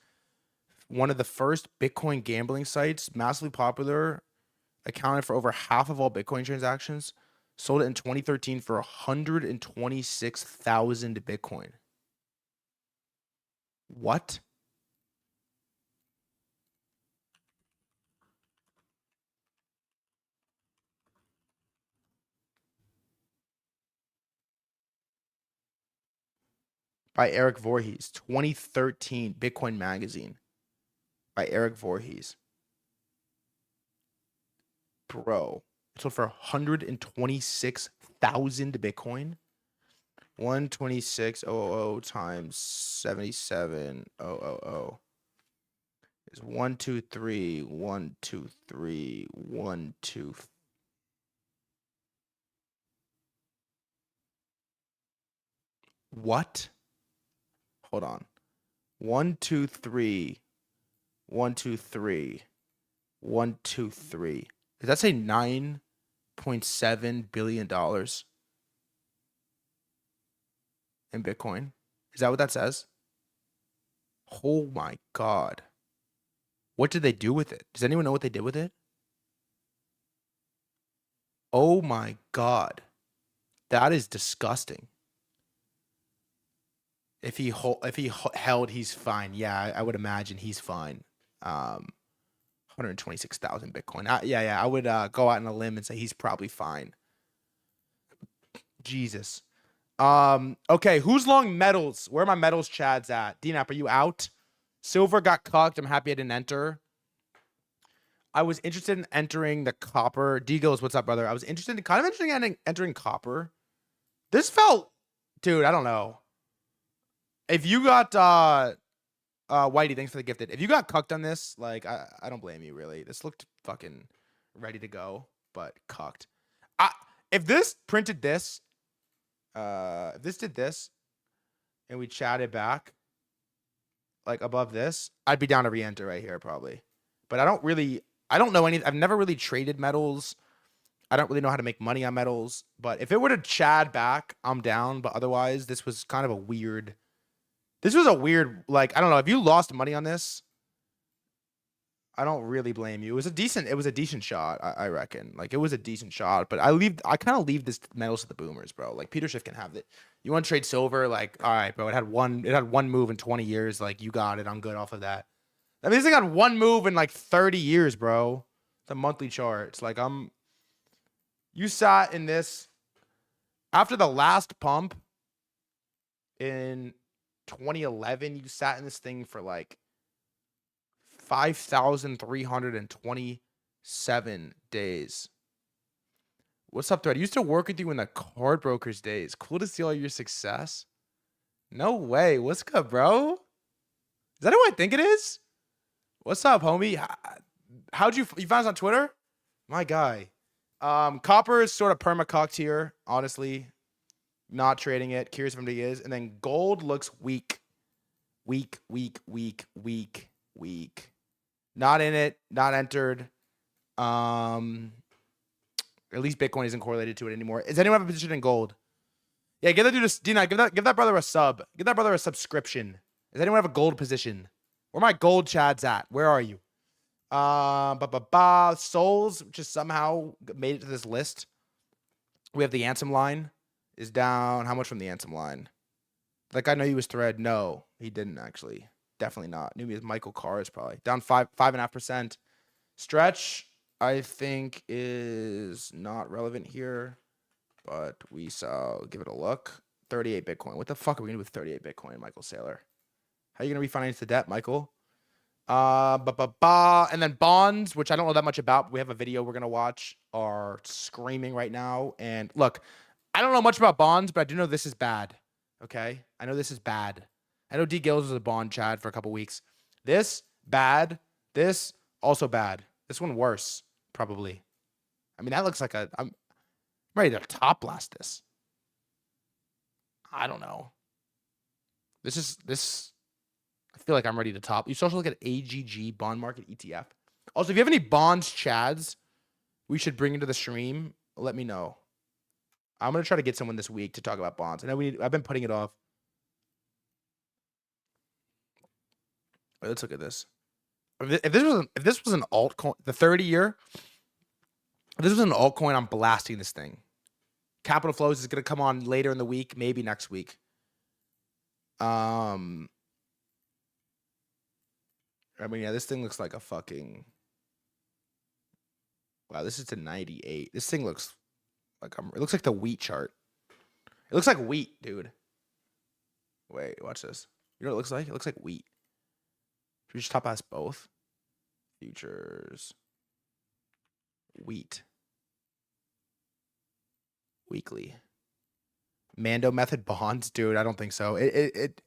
one of the first Bitcoin gambling sites, massively popular, accounted for over half of all Bitcoin transactions, sold it in 2013 for 126,000 Bitcoin. What? By Eric Voorhees, 2013 Bitcoin Magazine by Eric Voorhees. Bro, it sold for 126,000 Bitcoin. 126,000 times 77,000 is 123, 123, 123. What? Hold on. 123, 123, 123. Does that say $9.7 billion in Bitcoin? Is that what that says? Oh my God. What did they do with it? Does anyone know what they did with it? Oh my God. That is disgusting. If he held, he's fine. Yeah, I would imagine he's fine. 126,000 Bitcoin. I would go out on a limb and say he's probably fine. Jesus. Okay, who's long metals? Where are my metals chads at? DNAP, are you out? Silver got cucked. I'm happy I didn't enter. I was interested in entering the copper. D-Goes, what's up, brother? I was interested in entering copper. This felt, dude, I don't know. If you got Whitey, thanks for the gifted. If you got cucked on this, like I don't blame you really. This looked fucking ready to go, but cucked. If this printed this, if this did this, and we chatted back, like above this, I'd be down to re-enter right here probably. But I don't know any. I've never really traded metals. I don't really know how to make money on metals. But if it were to chad back, I'm down. But otherwise, this was kind of a weird. This was a weird, like, I don't know. If you lost money on this, I don't really blame you. It was a decent shot, I reckon. Like, it was a decent shot. But I kind of leave this metals to the boomers, bro. Like, Peter Schiff can have it. You want to trade silver? Like, all right, bro. It had one move in 20 years. Like, you got it. I'm good off of that. I mean, this thing had one move in like 30 years, bro. The monthly chart. It's like, you sat in this after the last pump in 2011, you sat in this thing for like 5,327 days. What's up, Thread? I used to work with you in the card brokers days. Cool to see all your success. No way. What's good, bro? Is that who I think it is? What's up, homie? How'd you found us on Twitter? My guy. Copper is sort of perma-cucked here, honestly. Not trading it. Curious if anybody is. And then gold looks weak. Weak. Not in it. Not entered. At least Bitcoin isn't correlated to it anymore. Does anyone have a position in gold? Yeah, give that dude a D9. Give that brother a sub. Give that brother a subscription. Does anyone have a gold position? Where my gold chads at? Where are you? Souls just somehow made it to this list. We have the Ansem line is down. How much from the Ansem line? Like, I know he was Thread. No, he didn't actually. Definitely not. Knew me as Michael Carr is probably down 5.5%. Stretch, I think, is not relevant here, but we shall give it a look. 38 Bitcoin. What the fuck are we gonna do with 38 Bitcoin, Michael Saylor? How are you gonna refinance the debt, Michael? And then bonds, which I don't know that much about. But we have a video we're gonna watch, are screaming right now. And look, I don't know much about bonds, but I do know this is bad. Okay, I know this is bad. I know D Gills was a bond Chad for a couple weeks. This bad. This also bad. This one worse, probably. I mean, that looks like I'm ready to top blast this. I don't know. This. I feel like I'm ready to top. You should also look at AGG bond market ETF. Also, if you have any bonds, Chads, we should bring into the stream. Let me know. I'm gonna try to get someone this week to talk about bonds. I know I've been putting it off. Wait, let's look at this. If this was an altcoin, the 30-year, if this was an altcoin, I'm blasting this thing. Capital flows is gonna come on later in the week, maybe next week. I mean, yeah, this thing looks like a fucking. Wow, this is to 98. This thing looks like it looks like the wheat chart. It looks like wheat, dude. Wait, watch this. You know what it looks like? It looks like wheat. Should we just top ass both? Futures. Wheat. Weekly. Mando method bonds, dude. I don't think so. It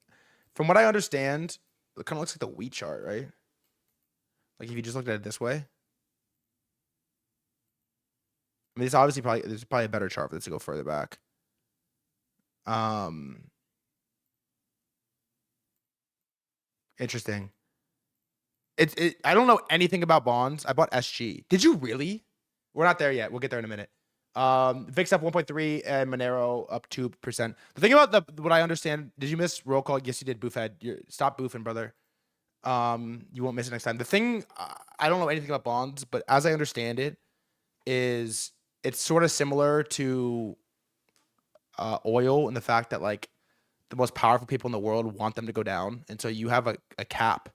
from what I understand, it kind of looks like the wheat chart, right? Like if you just looked at it this way. I mean, it's obviously there's probably a better chart for this to go further back. Interesting. I don't know anything about bonds. I bought SG. Did you really? We're not there yet. We'll get there in a minute. VIX up 1.3 and Monero up 2%. The thing about what I understand, did you miss roll call? Yes, you did. Boofhead. Stop boofing, brother. You won't miss it next time. The thing, I don't know anything about bonds, but as I understand it, is it's sort of similar to oil in the fact that like the most powerful people in the world want them to go down, and so you have a cap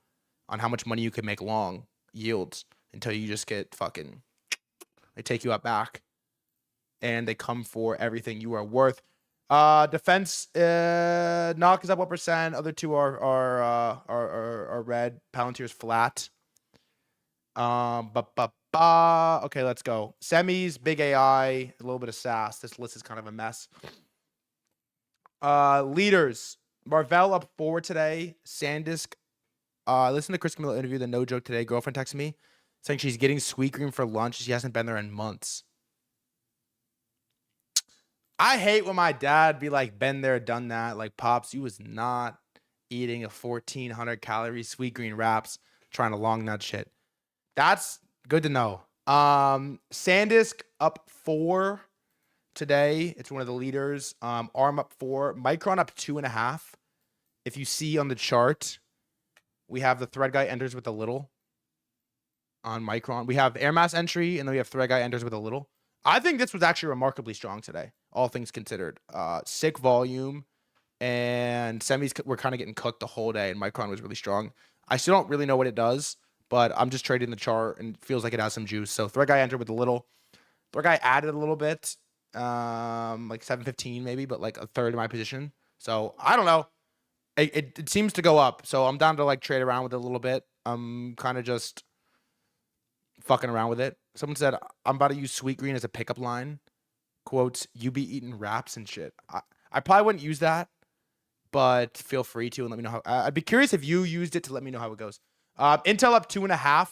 on how much money you can make long yields until you just get fucking. They take you out back, and they come for everything you are worth. Defense, knock is up 1%. Other two are red. Palantir's flat. Okay, let's go. Semis, big AI, a little bit of SAS. This list is kind of a mess. Leaders, Marvell up 4 today. SanDisk. Listen to Chris Camilla interview. The no joke today. Girlfriend texted me saying she's getting sweet cream for lunch. She hasn't been there in months. I hate when my dad be like, been there, done that. Like, Pops, you was not eating a 1,400 calorie sweet green wraps trying to long that shit. That's good to know. SanDisk up 4 today. It's one of the leaders. ARM up 4. Micron up 2.5. If you see on the chart, we have the threadguy enters with a little on Micron. We have air mass entry, and then we have threadguy enters with a little. I think this was actually remarkably strong today, all things considered. Sick volume, and semis were kind of getting cooked the whole day, and Micron was really strong. I still don't really know what it does, but I'm just trading the chart, and it feels like it has some juice. So threadguy entered with a little. Threadguy added a little bit, like 715 maybe, but like a third of my position. So I don't know. It seems to go up, so I'm down to like trade around with it a little bit. I'm kind of just fucking around with it. Someone said, I'm about to use sweet green as a pickup line. Quotes, you be eating wraps and shit. I probably wouldn't use that, but feel free to and let me know how. I'd be curious if you used it to let me know how it goes. Intel up 2.5.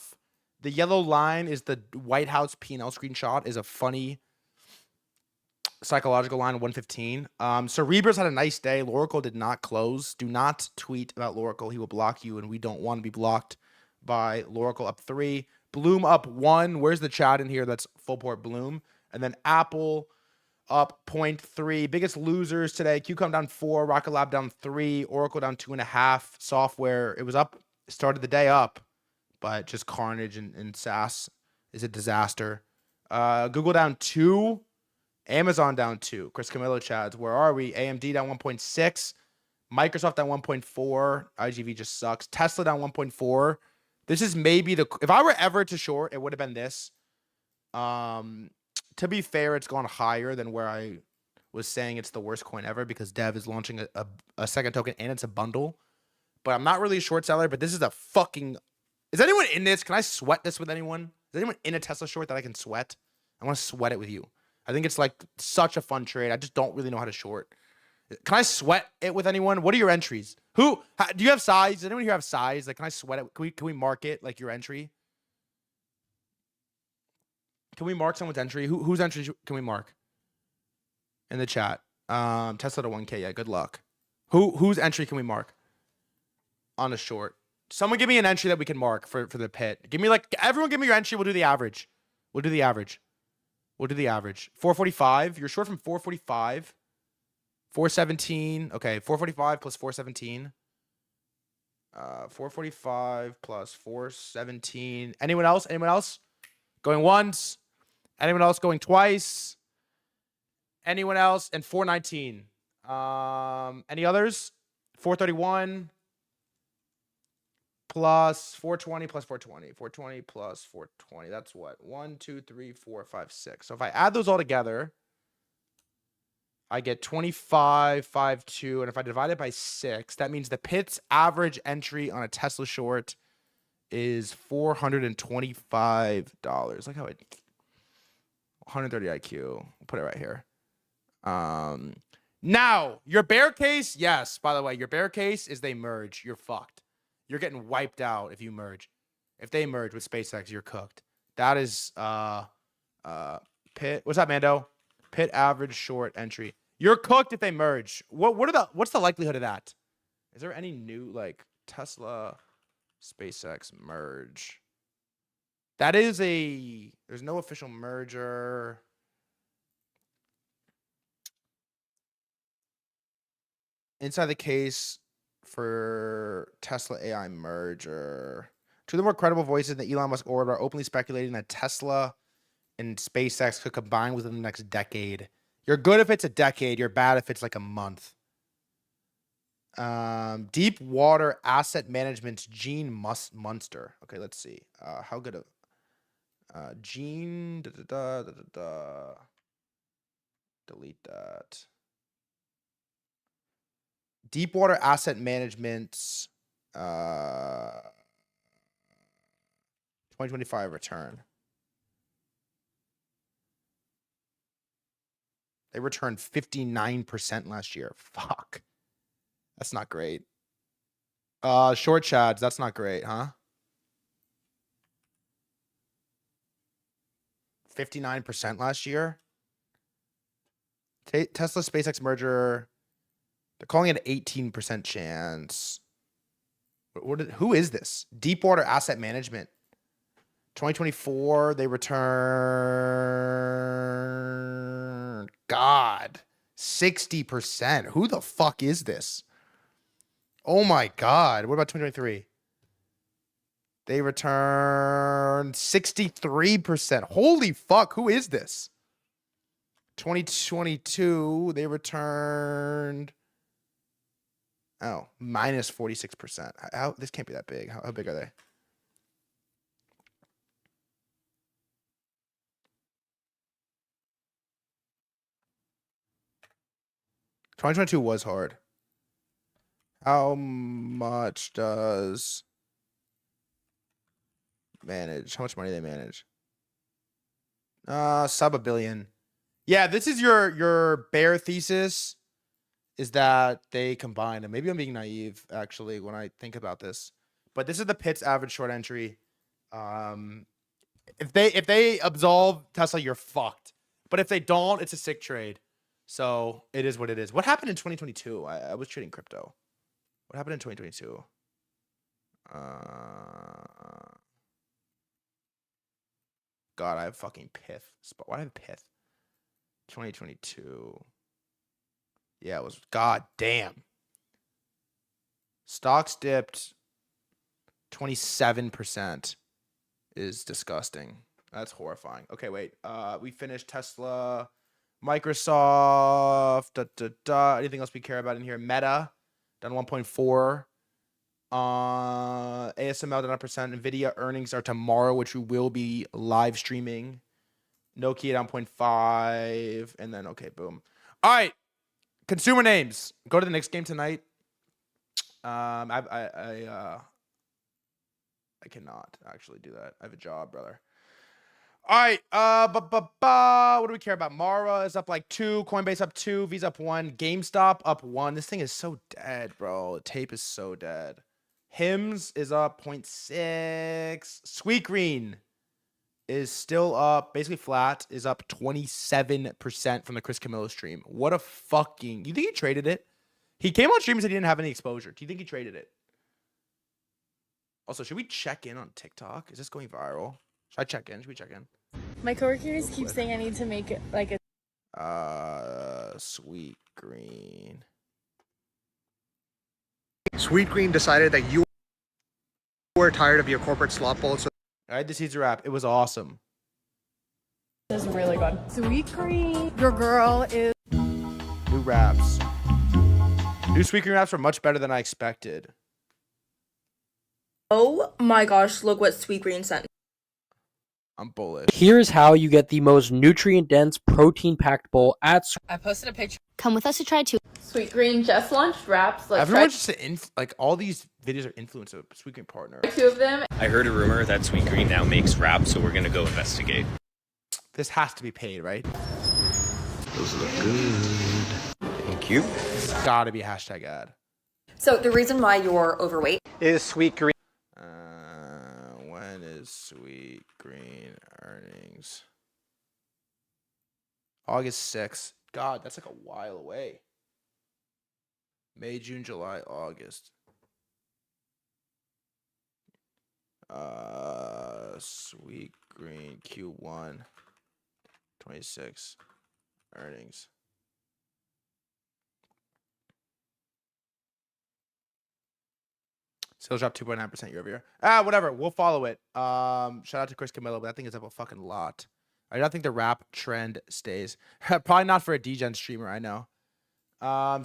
The yellow line is the White House P&L screenshot. Is a funny psychological line, 115. Cerebrus had a nice day. Loracle did not close. Do not tweet about Loracle. He will block you, and we don't want to be blocked by Loracle up 3. Bloom up 1. Where's the chat in here? That's full port Bloom. And then Apple up 0.3. Biggest losers today. QCOM down 4. Rocket Lab down 3. Oracle down 2.5. Software, it was up. Started the day up, but just carnage and SaaS is a disaster. Google down 2. Amazon down 2. Chris Camillo chads. Where are we? AMD down 1.6. Microsoft down 1.4. IGV just sucks. Tesla down 1.4. This is maybe the, if I were ever to short, it would have been this. To be fair, it's gone higher than where I was saying it's the worst coin ever because Dev is launching a second token and it's a bundle. But I'm not really a short seller, but this is a fucking... Is anyone in this? Can I sweat this with anyone? Is anyone in a Tesla short that I can sweat? I want to sweat it with you. I think it's like such a fun trade. I just don't really know how to short. Can I sweat it with anyone? What are your entries? Do you have size? Does anyone here have size? Like, can I sweat it? Can we mark it like your entry? Can we mark someone's entry? Whose entry can we mark? In the chat. Tesla to 1K. Yeah, good luck. Whose entry can we mark on a short? Someone give me an entry that we can mark for the pit. Give me everyone give me your entry. We'll do the average. We'll do the average. 445. You're short from 445. 417. Okay, 445 plus 417. 445 plus 417. Anyone else? Anyone else? Going once. Anyone else going twice? Anyone else? And 419. Any others? 431 plus 420 plus 420. 420 plus 420. That's what? 1, 2, 3, 4, 5, 6. So if I add those all together, I get 25.52. And if I divide it by 6, that means the pit's average entry on a Tesla short is $425. Look how it... 130 IQ. We'll put it right here. Now, your bear case, yes, by the way, your bear case is they merge. You're fucked. You're getting wiped out if you merge. If they merge with SpaceX, you're cooked. That is pit. What's up, Mando? Pit average short entry. You're cooked if they merge. What's the likelihood of that? Is there any new like Tesla SpaceX merge? That is there's no official merger. Inside the case for Tesla AI merger. Two of the more credible voices in the Elon Musk orbit are openly speculating that Tesla and SpaceX could combine within the next decade. You're good if it's a decade. You're bad if it's like a month. Deep Water Asset Management's Gene Munster. Okay, let's see. How good of Gene. Delete that. Deepwater Asset Management's 2025 return. They returned 59% last year. Fuck. That's not great. Short chads, that's not great, huh? 59% last year. Tesla SpaceX merger. They're calling it an 18% chance. Who is this? Deepwater Asset Management. 2024, they return. God, 60%. Who the fuck is this? Oh my God. What about 2023? They returned 63%. Holy fuck. Who is this? 2022, they returned. Oh, minus 46%. How this can't be that big. How big are they? $2022 was hard. How much does manage? How much money they manage? Sub $1 billion. Yeah, this is your bear thesis. Is that they combine, and maybe I'm being naive actually when I think about this, but this is the pit's average short entry. If they absolve Tesla, you're fucked. But if they don't, it's a sick trade. So it is what it is. What happened in 2022? I was trading crypto. What happened in 2022? God, I have fucking pith. Why do I have pith? 2022. Yeah, it was god damn. Stocks dipped 27%. Is disgusting. That's horrifying. Okay, wait. We finished Tesla, Microsoft, Anything else we care about in here? Meta, done 1.4. ASML down 1%. Nvidia earnings are tomorrow, which we will be live streaming. Nokia down 0.5, and then okay, boom. All right, consumer names. Go to the next game tonight. I cannot actually do that. I have a job, brother. All right. What do we care about? Mara is up like 2. Coinbase up 2. Visa up 1. GameStop up 1. This thing is so dead, bro. The tape is so dead. Hims is up 0.6. Sweet Green is still up, basically flat, is up 27% from the Chris Camillo stream. What a fucking... You think he traded it? He came on stream and said he didn't have any exposure. Do you think he traded it? Also, should we check in on TikTok? Is this going viral? Should I check in? Should we check in? My coworkers keep saying I need to make it like a... Sweet Green. Sweet Green decided that you were tired of your corporate slop bowl. So I had the Caesar wrap. It was awesome. This is really good. Sweet Green. Your girl is... New wraps. New Sweet Green wraps are much better than I expected. Oh my gosh, look what Sweet Green sent. I'm bullish. Here's how you get the most nutrient-dense, protein-packed bowl at... I posted a picture. Come with us to try too. Sweet Green just launched wraps. Everyone's just like all these videos are influenced of Sweet Green partner. 2 of them. I heard a rumor that Sweet Green now makes wraps, so we're gonna go investigate. This has to be paid, right? Those look good. Thank you. This has got to be a hashtag ad. So the reason why you're overweight is Sweet Green. When is Sweet Green earnings? August 6th. God, that's like a while away. May, June, July, August. Sweet Green Q1 26 earnings. Sales dropped 2.9% year over year. Whatever. We'll follow it. Shout out to Chris Camillo, but I think it's up a fucking lot. I don't think the rap trend stays. Probably not for a DGen streamer, I know.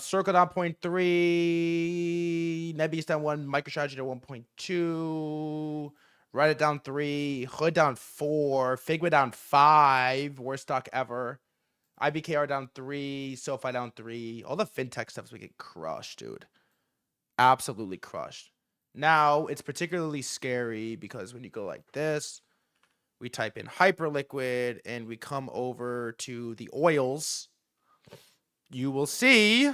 Circle down 0.3. Nebius down 1. MicroStrategy to 1.2. Reddit down 3. Hood down 4. Figma down 5. Worst stock ever. IBKR down 3. SoFi down 3. All the fintech stuffs we get crushed, dude. Absolutely crushed. Now, it's particularly scary because when you go like this, we type in hyperliquid and we come over to the oils, you will see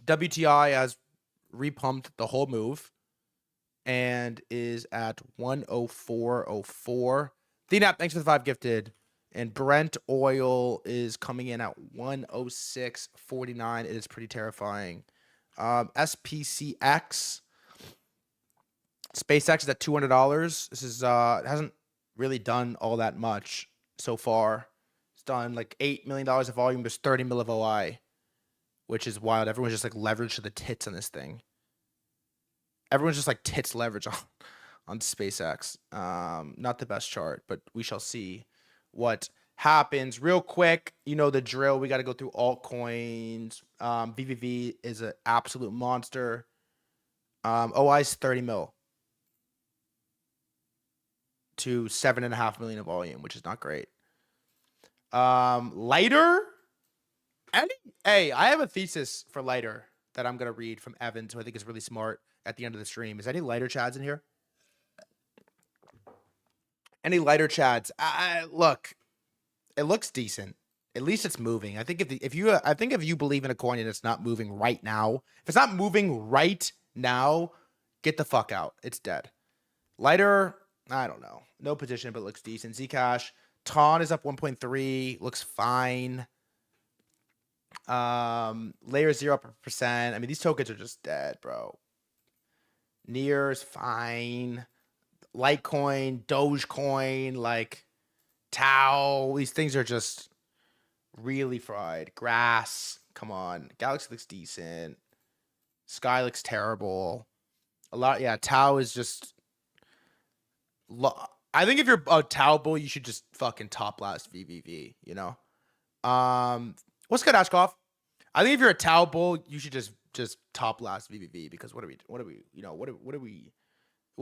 WTI has repumped the whole move and is at 104.04. DNAP, thanks for the 5 gifted. And Brent oil is coming in at 106.49. It is pretty terrifying. SPCX. SpaceX is at $200. This is it hasn't really done all that much so far. It's done like $8 million of volume. There's 30 mil of OI, which is wild. Everyone's just like leveraged to the tits on this thing. Everyone's just like tits leverage on SpaceX. Not the best chart, but we shall see what happens. Real quick, you know the drill. We got to go through altcoins. VVV is an absolute monster. OI is 30 mil. To 7.5 million of volume, which is not great. Lighter? Hey, I have a thesis for Lighter that I'm going to read from Evans, who I think is really smart at the end of the stream. Is any Lighter Chads in here? Any Lighter Chads? Look, it looks decent. At least it's moving. I think if you believe in a coin and it's not moving right now, if it's not moving right now, get the fuck out. It's dead. Lighter, I don't know. No position, but looks decent. Zcash. Ton is up 1.3. Looks fine. Layer 0%. I mean, these tokens are just dead, bro. Near is fine. Litecoin, Dogecoin, like Tau. These things are just really fried. Grass. Come on. Galaxy looks decent. Sky looks terrible. Tau is just... I think if you're a Tau bull, you should just fucking top last VVV, you know? What's good, Ashkoff? I think if you're a Tau bull, you should just just top last VVV because what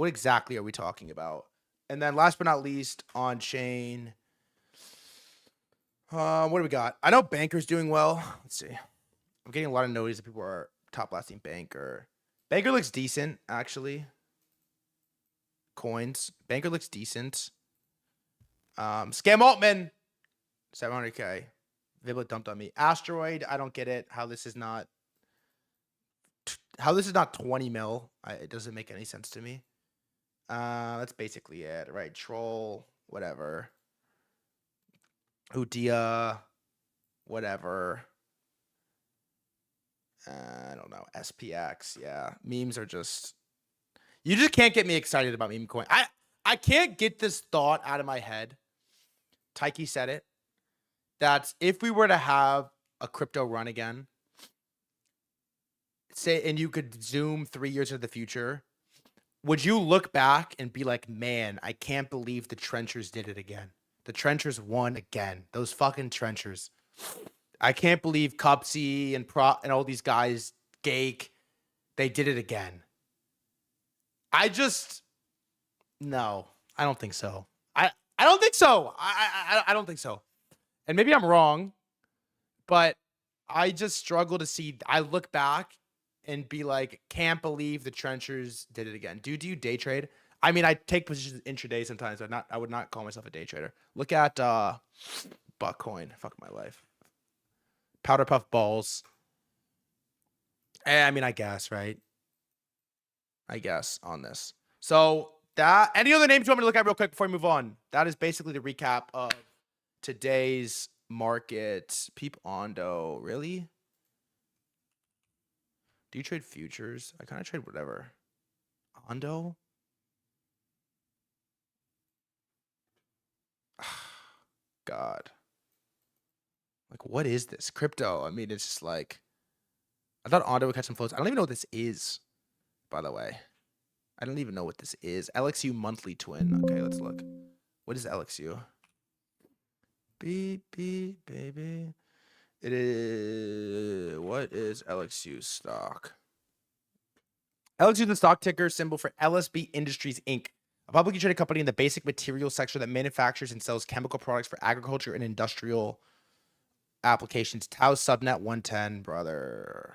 exactly are we talking about? And then last but not least, on chain. What do we got? I know Banker's doing well. Let's see. I'm getting a lot of notice that people are top lasting Banker. Banker looks decent, actually. Coins. Banker looks decent. Scam Altman. 700K. Viblet dumped on me. Asteroid. I don't get it. How this is not 20 mil. It doesn't make any sense to me. That's basically it, right? Troll, whatever. Udia, whatever. I don't know. SPX, yeah. Memes are just. You just can't get me excited about meme coin. I can't get this thought out of my head. Taiki said it. That if we were to have a crypto run again, say, and you could zoom 3 years into the future, would you look back and be like, man, I can't believe the trenchers did it again. The trenchers won again. Those fucking trenchers. I can't believe Cupsy and all these guys, Gake, they did it again. No, I don't think so. I don't think so. I don't think so. And maybe I'm wrong, but I just struggle to see. I look back and be like, can't believe the trenchers did it again. Do you day trade? I mean, I take positions intraday sometimes, but I would not call myself a day trader. Look at Buckcoin. Fuck my life. Powder Puff Balls. I mean, I guess, right? I guess on this. So that, any other names you want me to look at real quick before we move on? That is basically the recap of today's market. Peep Ondo. Really? Do you trade futures? I kind of trade whatever. Ondo? God. Like, what is this? Crypto. I mean, it's just like, I thought Ondo would catch some floats. I don't even know what this is, by the way. I don't even know what this is. LXU monthly twin. Okay, let's look. What is LXU? Beep, beep, baby. It is, what is LXU stock? LXU is the stock ticker symbol for LSB Industries, Inc., a publicly traded company in the basic materials sector that manufactures and sells chemical products for agriculture and industrial applications. Tau subnet 110, brother.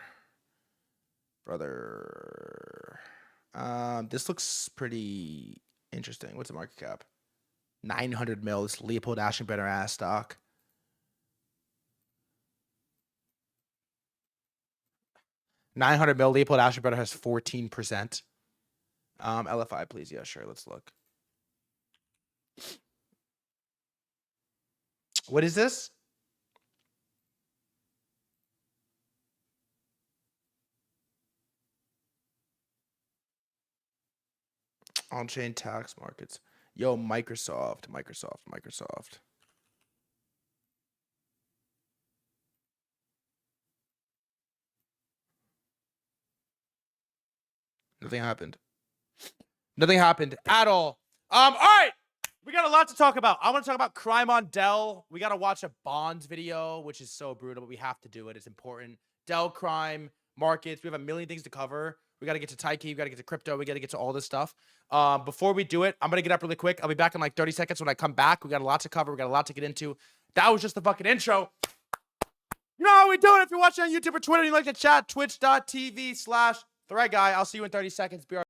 This looks pretty interesting. What's the market cap? 900 mil. This Leopold Aschenbrenner ass stock. $900 million. Leopold Aschenbrenner has 14%. LFI, please. Yeah, sure. Let's look. What is this? On-chain tax markets. Yo, Microsoft. Nothing happened. Nothing happened at all. All right. We got a lot to talk about. I want to talk about crime on Dell. We got to watch a Bonds video, which is so brutal, but we have to do it. It's important. Dell crime, markets. We have a million things to cover. We got to get to Taiki. We got to get to crypto. We got to get to all this stuff. Before we do it, I'm going to get up really quick. I'll be back in like 30 seconds when I come back. We got a lot to cover. We got a lot to get into. That was just the fucking intro. You know how we do it. If you're watching on YouTube or Twitter and you like to chat, twitch.tv/threadguy. I'll see you in 30 seconds. Be right back.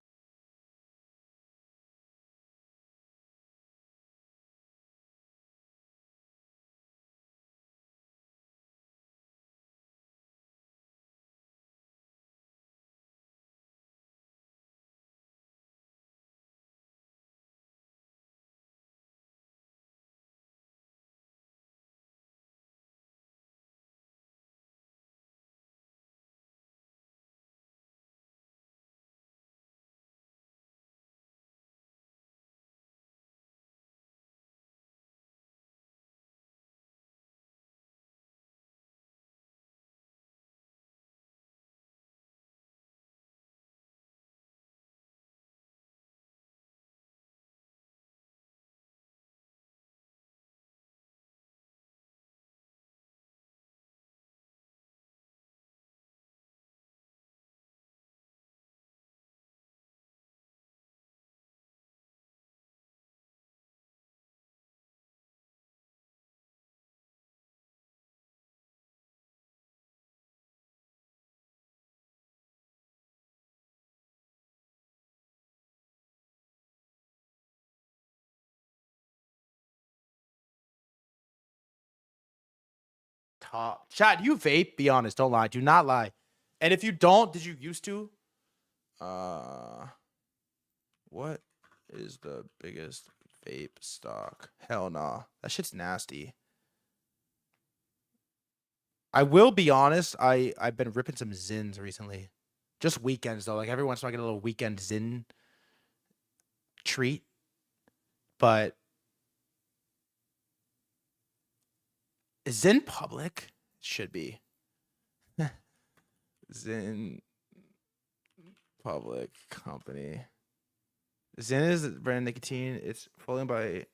top. Chat, do you vape? Be honest. Don't lie. Do not lie. And if you don't, did you used to? What is the biggest vape stock? Hell nah. That shit's nasty. I will be honest. I've been ripping some Zins recently. Just weekends though. Like every once in a while I get a little weekend Zin treat. But is Zin public? Should be. Zin public company. Zin is brand nicotine. It's fully by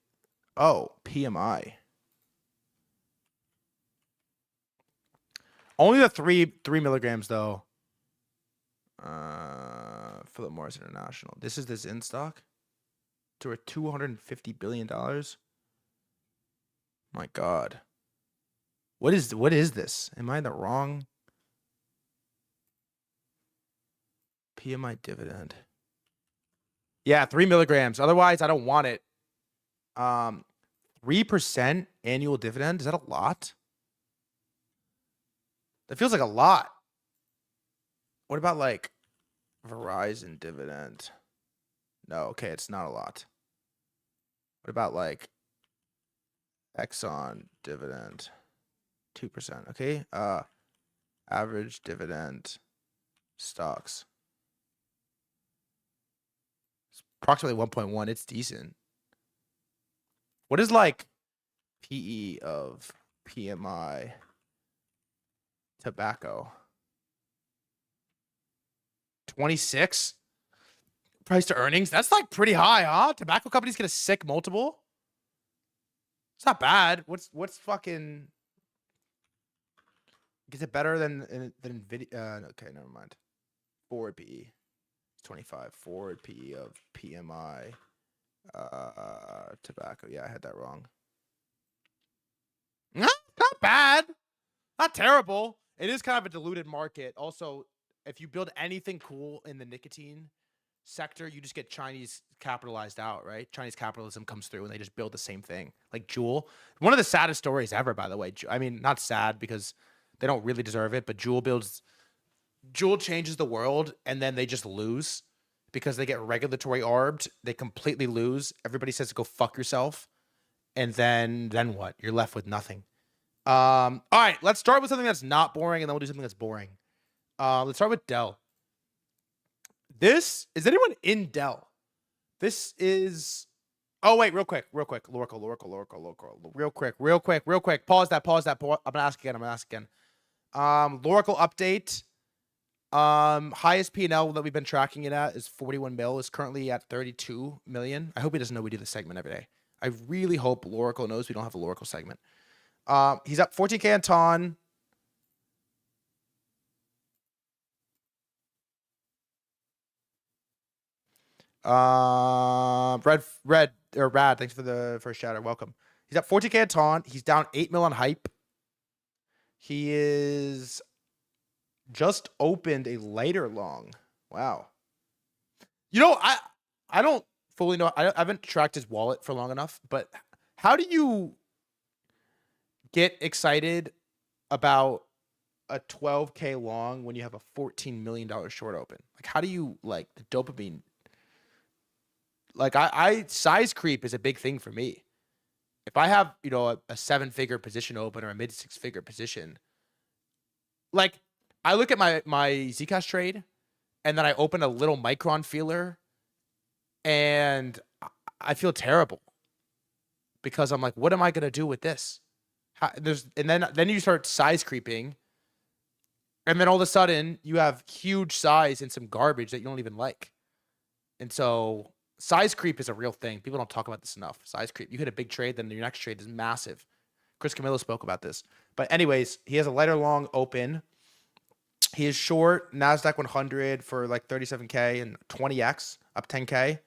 PMI. Only the 3 milligrams though. Philip Morris International. This is this in stock to a $250 billion. My God. What is this? Am I in the wrong? PMI dividend. Yeah, 3 milligrams. Otherwise, I don't want it. 3% annual dividend. Is that a lot? That feels like a lot. What about like Verizon dividend? No, okay, it's not a lot. What about like Exxon dividend? 2%. Okay. Average dividend stocks. It's approximately 1.1. It's decent. What is like PE of PMI tobacco? 26 price to earnings. That's like pretty high, huh? Tobacco companies get a sick multiple. It's not bad. What's fucking? Is it better than Nvidia? Okay, never mind. Forward PE. It's 25. Forward PE of PMI tobacco. Yeah, I had that wrong. Not bad. Not terrible. It is kind of a diluted market. Also, if you build anything cool in the nicotine sector, you just get Chinese capitalized out, right? Chinese capitalism comes through and they just build the same thing. Like Juul. One of the saddest stories ever, by the way. I mean, not sad because they don't really deserve it, but Juul changes the world and then they just lose because they get regulatory arbed. They completely lose. Everybody says to go fuck yourself. And then what? You're left with nothing. All right, let's start with something that's not boring and then we'll do something that's boring. Let's start with Dell. Is anyone in Dell? This is, oh wait, real quick. Loracle. Real quick. Pause that. I'm gonna ask again. Loracle update. Highest P&L that we've been tracking it at is 41 mil. Is currently at 32 million. I hope he doesn't know we do this segment every day. I really hope Loracle knows we don't have a Loracle segment. He's up 14K on Ton. Rad, thanks for the first shatter. Welcome. He's up 14K on Ton. He's down 8 mil on hype. He is just opened a later long. Wow. You know, I don't fully know. I haven't tracked his wallet for long enough, but how do you get excited about a 12K long when you have a $14 million short open? Like, how do you, like, the dopamine? Like, I size creep is a big thing for me. If I have, you know, a 7-figure position open or a mid 6-figure position, like, I look at my Zcash trade and then I open a little micron feeler and I feel terrible because I'm like, what am I going to do with this? And then you start size creeping and then all of a sudden you have huge size and some garbage that you don't even like. And so size creep is a real thing. People don't talk about this enough. Size creep. You hit a big trade, then your next trade is massive. Chris Camillo spoke about this. But anyways, he has a lighter long open. He is short NASDAQ 100 for like 37K and 20X, up 10K.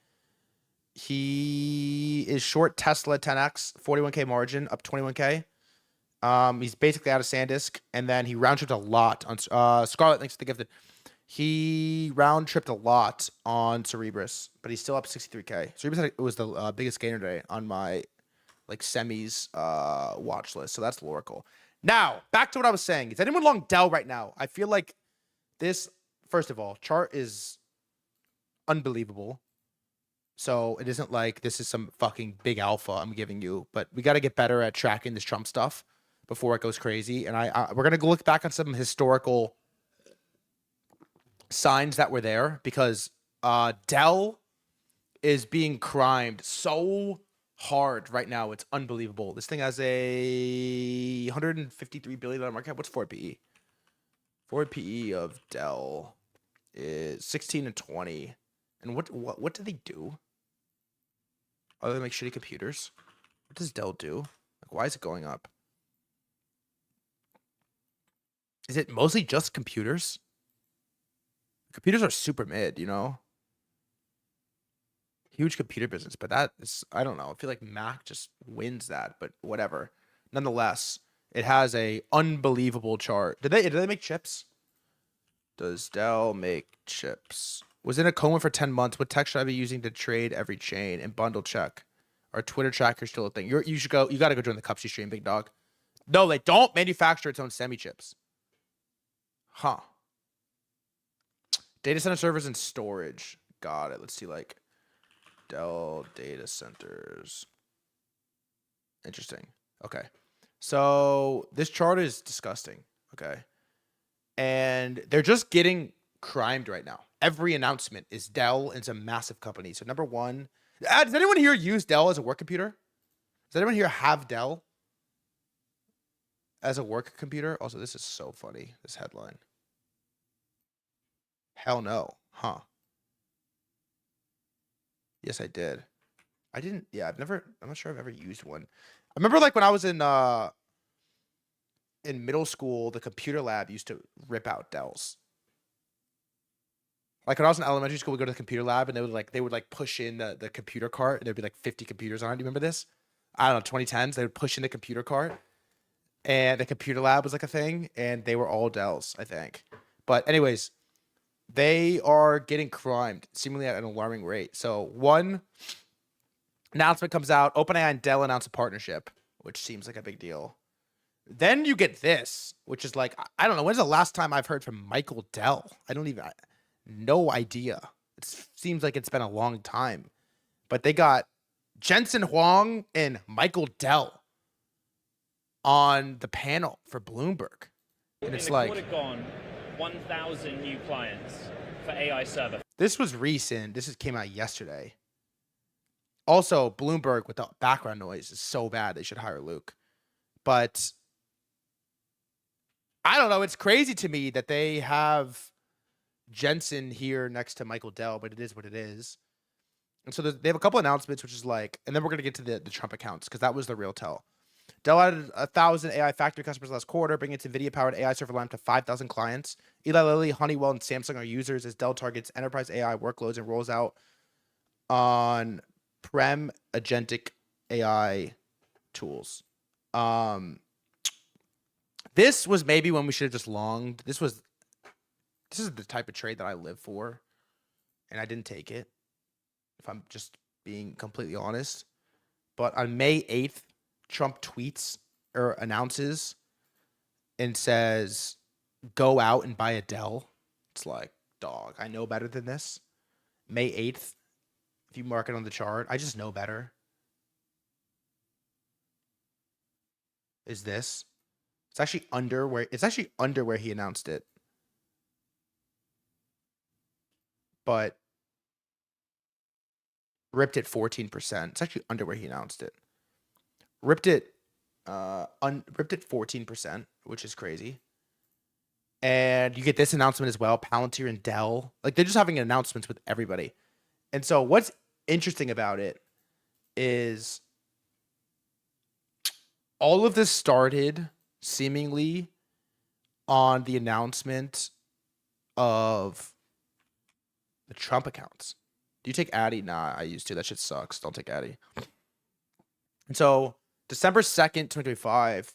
He is short Tesla 10X, 41K margin, up 21K. He's basically out of SanDisk. And then he round tripped a lot on Scarlett, thanks for the gifted. He round tripped a lot on Cerebras, but he's still up 63K. Cerebras was the biggest gainer today on my like Semi's watch list. So that's Loracle. Now, back to what I was saying. Is anyone long Dell right now? I feel like this, first of all, chart is unbelievable. So it isn't like this is some fucking big alpha I'm giving you, but we got to get better at tracking this Trump stuff before it goes crazy. And we're going to look back on some historical signs that were there, because Dell is being crimed so hard right now. It's unbelievable. This thing has a $153 billion market cap. What's forward PE? Forward PE of Dell is 16 and 20. And what do they do? Oh, they make shitty computers. What does Dell do? Like, why is it going up? Is it mostly just computers? Computers are super mid, you know? Huge computer business, but that is, I don't know. I feel like Mac just wins that, but whatever. Nonetheless, it has a unbelievable chart. Did they make chips? Does Dell make chips? Was in a coma for 10 months. What tech should I be using to trade every chain and bundle check? Or Twitter tracker still a thing? You should go. You got to go join the Cupsy stream, big dog. No, they don't manufacture its own semi chips. Huh. Data center servers and storage. Got it. Let's see, like Dell data centers. Interesting. Okay. So this chart is disgusting. Okay. And they're just getting crimed right now. Every announcement is Dell, and it's a massive company. So number one, does anyone here use Dell as a work computer? Does anyone here have Dell as a work computer? Also, this is so funny, this headline. Hell no. Huh. Yes, I did. I didn't. Yeah, I'm not sure I've ever used one. I remember like when I was in middle school, the computer lab used to rip out Dells. Like when I was in elementary school, we go to the computer lab and they would push in the computer cart, and there'd be like 50 computers on it. Do you remember this? I don't know, 2010s. They would push in the computer cart, and the computer lab was like a thing, and they were all Dells, I think. But anyways, they are getting crimed seemingly at an alarming rate. So one announcement comes out, OpenAI and Dell announce a partnership, which seems like a big deal. Then you get this, which is like, I don't know, when's the last time I've heard from Michael Dell? No idea. It seems like it's been a long time. But they got Jensen Huang and Michael Dell on the panel for Bloomberg. And it's like 1,000 new clients for AI server. This was recent. Came out yesterday. Also, Bloomberg with the background noise is so bad. They should hire Luke. But I don't know. It's crazy to me that they have Jensen here next to Michael Dell, but it is what it is. And so they have a couple announcements, which is like, and then we're going to get to the Trump accounts, because that was the real tell. Dell added 1,000 AI factory customers last quarter, bringing its NVIDIA-powered AI server line to 5,000 clients. Eli Lilly, Honeywell, and Samsung are users as Dell targets enterprise AI workloads and rolls out on-prem agentic AI tools. This was maybe when we should have just longed. This is the type of trade that I live for, and I didn't take it, if I'm just being completely honest. But on May 8th, Trump tweets or announces and says, go out and buy a Dell. It's like, dog, I know better than this. May 8th, if you mark it on the chart, I just know better. Is this? It's actually under where he announced it. But ripped it 14%. It's actually under where he announced it. Ripped it 14%, which is crazy. And you get this announcement as well, Palantir and Dell. Like, they're just having announcements with everybody. And so what's interesting about it is all of this started seemingly on the announcement of the Trump accounts. Do you take Addy? Nah, I used to. That shit sucks. Don't take Addy. And so December 2nd, 2025,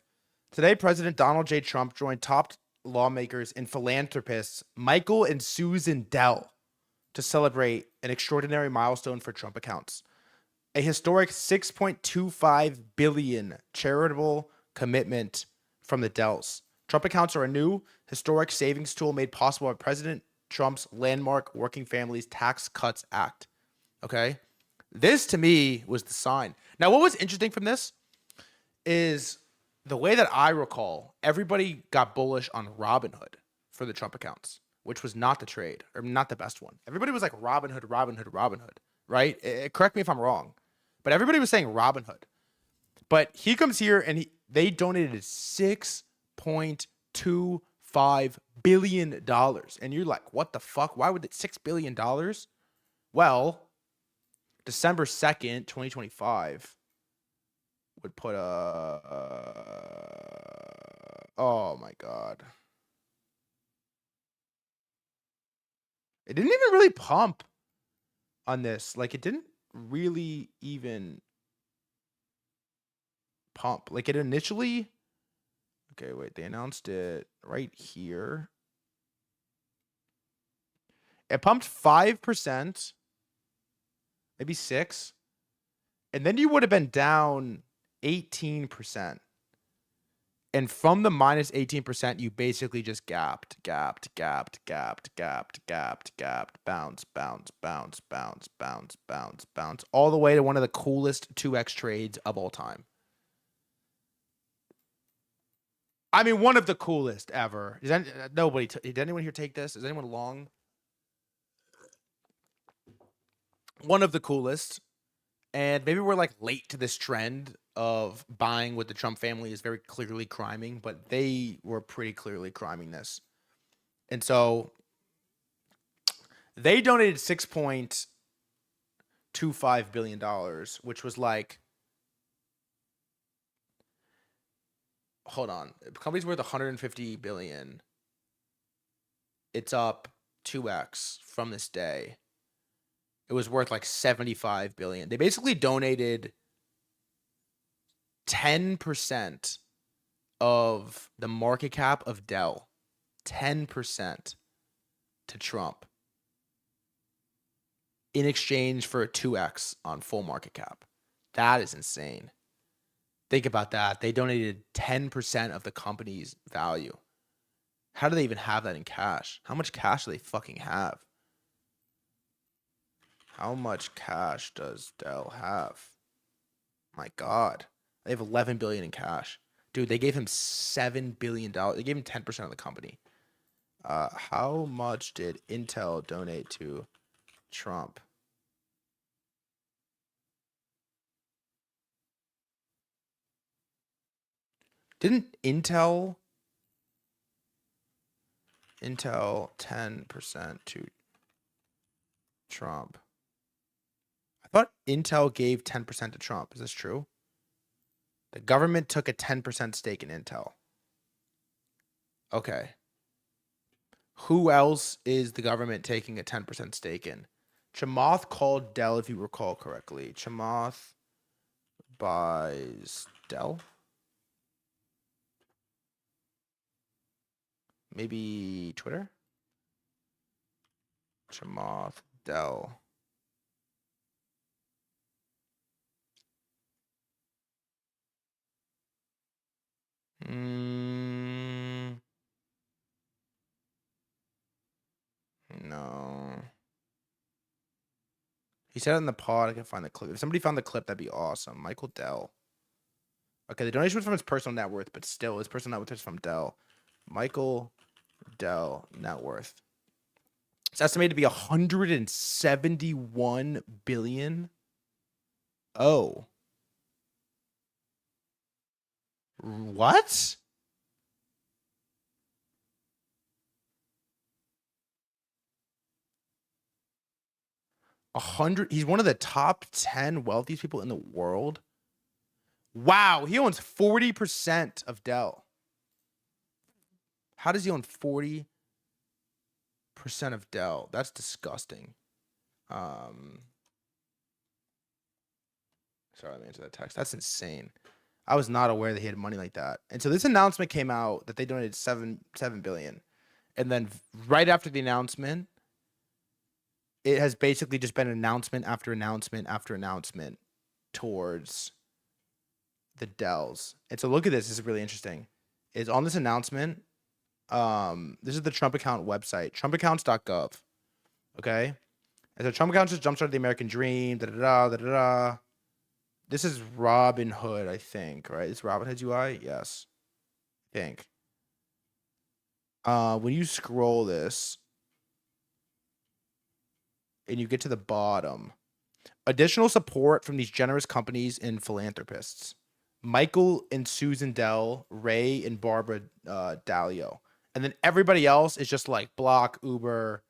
today President Donald J. Trump joined top lawmakers and philanthropists Michael and Susan Dell to celebrate an extraordinary milestone for Trump accounts. a historic $6.25 billion charitable commitment from the Dells. Trump accounts are a new historic savings tool made possible by President Trump's landmark Working Families Tax Cuts Act. Okay? This, to me, was the sign. Now, what was interesting from this is the way that I recall, everybody got bullish on Robinhood for the Trump accounts, which was not the trade, or not the best one. Everybody was like Robinhood, right? Correct me if I'm wrong, but everybody was saying Robinhood. But he comes here and they donated $6.25 billion. And you're like, what the fuck? Why would it $6 billion? Well, December 2nd, 2025 would put oh my God. It didn't even really pump on this. Like, it didn't really even pump. Like, it initially... Okay, wait. They announced it right here. It pumped 5%. Maybe 6%. And then you would have been down 18%. And from the minus 18%, you basically just gapped, bounced, all the way to one of the coolest 2x trades of all time. I mean, one of the coolest ever. Did anyone here take this? Is anyone long? One of the coolest. And maybe we're like late to this trend of buying what the Trump family is very clearly criming, but they were pretty clearly criming this. And so they donated $6.25 billion, which was like, hold on, the company's worth $150 billion. It's up 2x from this day. It was worth like $75 billion. They basically donated 10% of the market cap of Dell, 10% to Trump in exchange for a 2x on full market cap. That is insane. Think about that. They donated 10% of the company's value. How do they even have that in cash? How much cash do they fucking have? How much cash does Dell have? My God. They have $11 billion in cash. Dude, they gave him $7 billion. They gave him 10% of the company. How much did Intel donate to Trump? Didn't Intel 10% to Trump? I thought Intel gave 10% to Trump. Is this true? The government took a 10% stake in Intel. Okay. Who else is the government taking a 10% stake in? Chamath called Dell, if you recall correctly. Chamath buys Dell? Maybe Twitter? Chamath, Dell. No. He said it in the pod. I can find the clip. If somebody found the clip, that'd be awesome. Michael Dell. Okay, the donation was from his personal net worth, but still, his personal net worth is from Dell. Michael Dell net worth. It's estimated to be $171 billion. Oh. What? He's one of the top 10 wealthiest people in the world. Wow, he owns 40% of Dell. How does he own 40% of Dell? That's disgusting. Sorry, let me answer that text. That's insane. I was not aware that he had money like that. And so this announcement came out that they donated $7 billion. And then right after the announcement, it has basically just been announcement after announcement after announcement towards the Dells. And so look at this. This is really interesting. Is on this announcement. This is the Trump account website, trumpaccounts.gov. Okay. And so Trump accounts just jumpstarted the American dream. Da da da da da. This is Robin Hood, I think, right? It's Robin Hood's UI? Yes. I think. When you scroll this and you get to the bottom, additional support from these generous companies and philanthropists. Michael and Susan Dell, Ray and Barbara Dalio. And then everybody else is just like Block, Uber,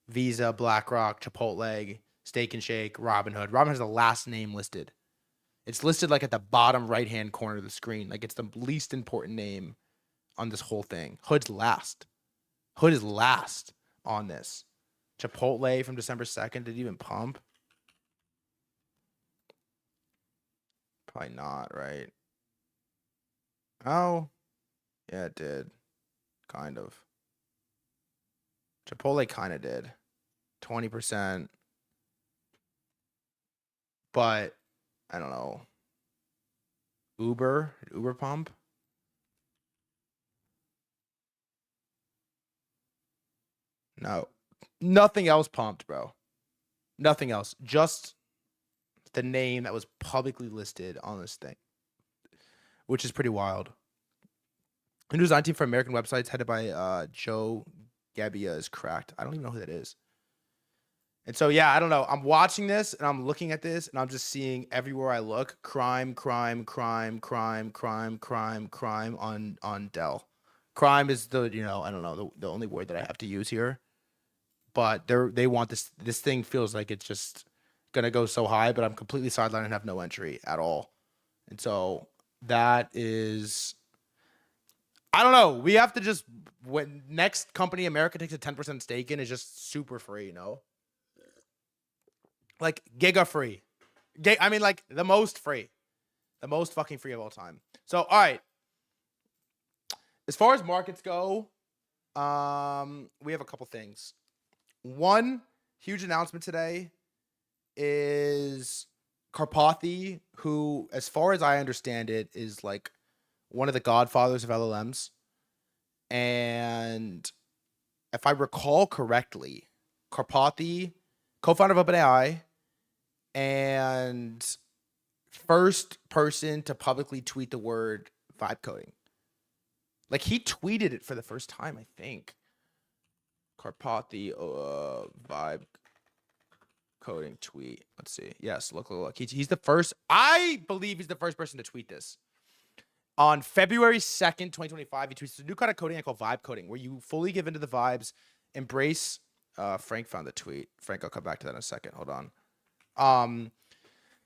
Visa, BlackRock, Chipotle, Steak and Shake, Robinhood. Robinhood has the last name listed. It's listed like at the bottom right-hand corner of the screen. Like it's the least important name on this whole thing. Hood's last. Hood is last on this. Chipotle from December 2nd. Did it even pump? Probably not, right? Oh. Yeah, it did. Kind of. Chipotle kind of did. 20%. But I don't know. Uber pump. No. Nothing else pumped, bro. Nothing else. Just the name that was publicly listed on this thing, which is pretty wild. The new design team for American websites headed by Joe Gabbia is cracked. I don't even know who that is. And so, yeah, I don't know. I'm watching this and I'm looking at this and I'm just seeing everywhere I look, crime on Dell. Crime is the, I don't know, the only word that I have to use here. But they want this thing feels like it's just going to go so high, but I'm completely sidelined and have no entry at all. And so that is, I don't know. We have to just, when next company America takes a 10% stake in is just super free, Like giga free. I mean, like the most free. The most fucking free of all time. So, all right. As far as markets go, we have a couple things. One huge announcement today is Karpathy, who, as far as I understand it, is like one of the godfathers of LLMs. And if I recall correctly, Karpathy, co-founder of OpenAI, and first person to publicly tweet the word vibe coding. Like he tweeted it for the first time, I think. Karpathy vibe coding tweet. Let's see. Yes, look. He's the first. I believe he's the first person to tweet this. On February 2nd, 2025, he tweets a new kind of coding I call vibe coding, where you fully give into the vibes, embrace. Frank found the tweet. Frank, I'll come back to that in a second. Hold on.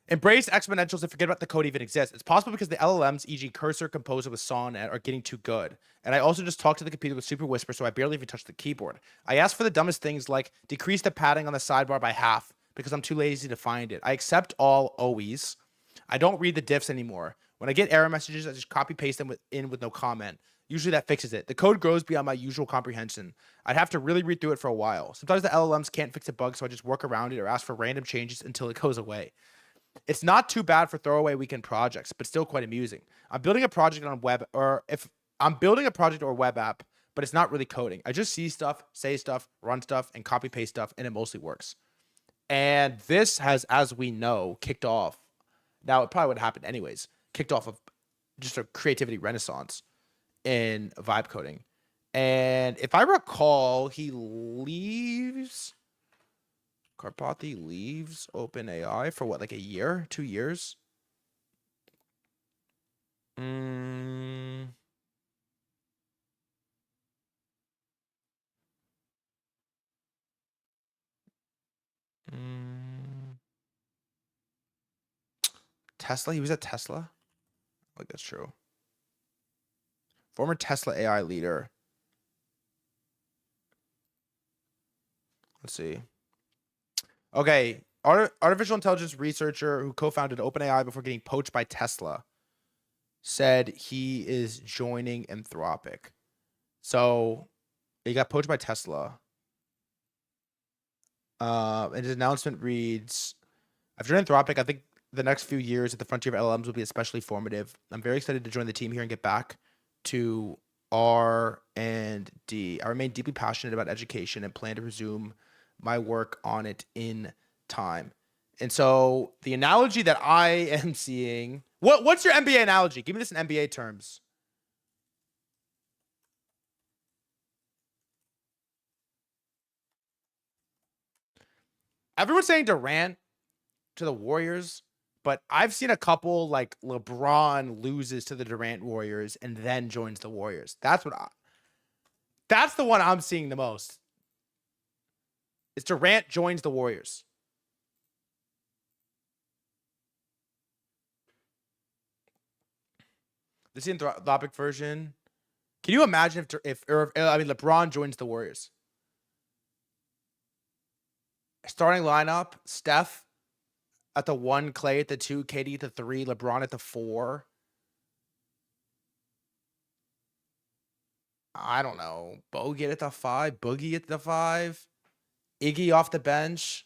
Embrace exponentials and forget about the code even exists. It's possible because the LLMs, e.g. Cursor, Composer with Sonnet, are getting too good. And I also just talked to the computer with Super Whisper, so I barely even touched the keyboard. I asked for the dumbest things like decrease the padding on the sidebar by half because I'm too lazy to find it. I accept all always. I don't read the diffs anymore. When I get error messages, I just copy paste them with no comment. Usually that fixes it. The code grows beyond my usual comprehension. I'd have to really read through it for a while. Sometimes the LLMs can't fix a bug, so I just work around it or ask for random changes until it goes away. It's not too bad for throwaway weekend projects, but still quite amusing. I'm building a project on web, or if I'm building a project or web app, but it's not really coding. I just see stuff, say stuff, run stuff, and copy paste stuff, and it mostly works. And this has, as we know, kicked off. Now, it probably would have happened anyways. Kicked off of just a creativity renaissance in vibe coding. And if I recall, Karpathy leaves OpenAI for what, like a year, 2 years? Tesla? He was at Tesla? Like, that's true. Former Tesla AI leader. Let's see. Okay. Artificial intelligence researcher who co-founded OpenAI before getting poached by Tesla said he is joining Anthropic. So he got poached by Tesla. And his announcement reads, I've joined Anthropic. I think the next few years at the frontier of LLMs will be especially formative. I'm very excited to join the team here and get back to R&D. I remain deeply passionate about education and plan to resume my work on it in time. And so the analogy that I am seeing, what's your MBA analogy? Give me this in MBA terms. Everyone's saying Durant to the Warriors, but I've seen a couple like LeBron loses to the Durant Warriors and then joins the Warriors. That's the one I'm seeing the most. Is Durant joins the Warriors. This is the Anthropic version. Can you imagine if LeBron joins the Warriors? Starting lineup: Steph at the 1, Clay at the 2, KD at the 3, LeBron at the 4. I don't know. Bogut at the 5, Boogie at the 5, Iggy off the bench,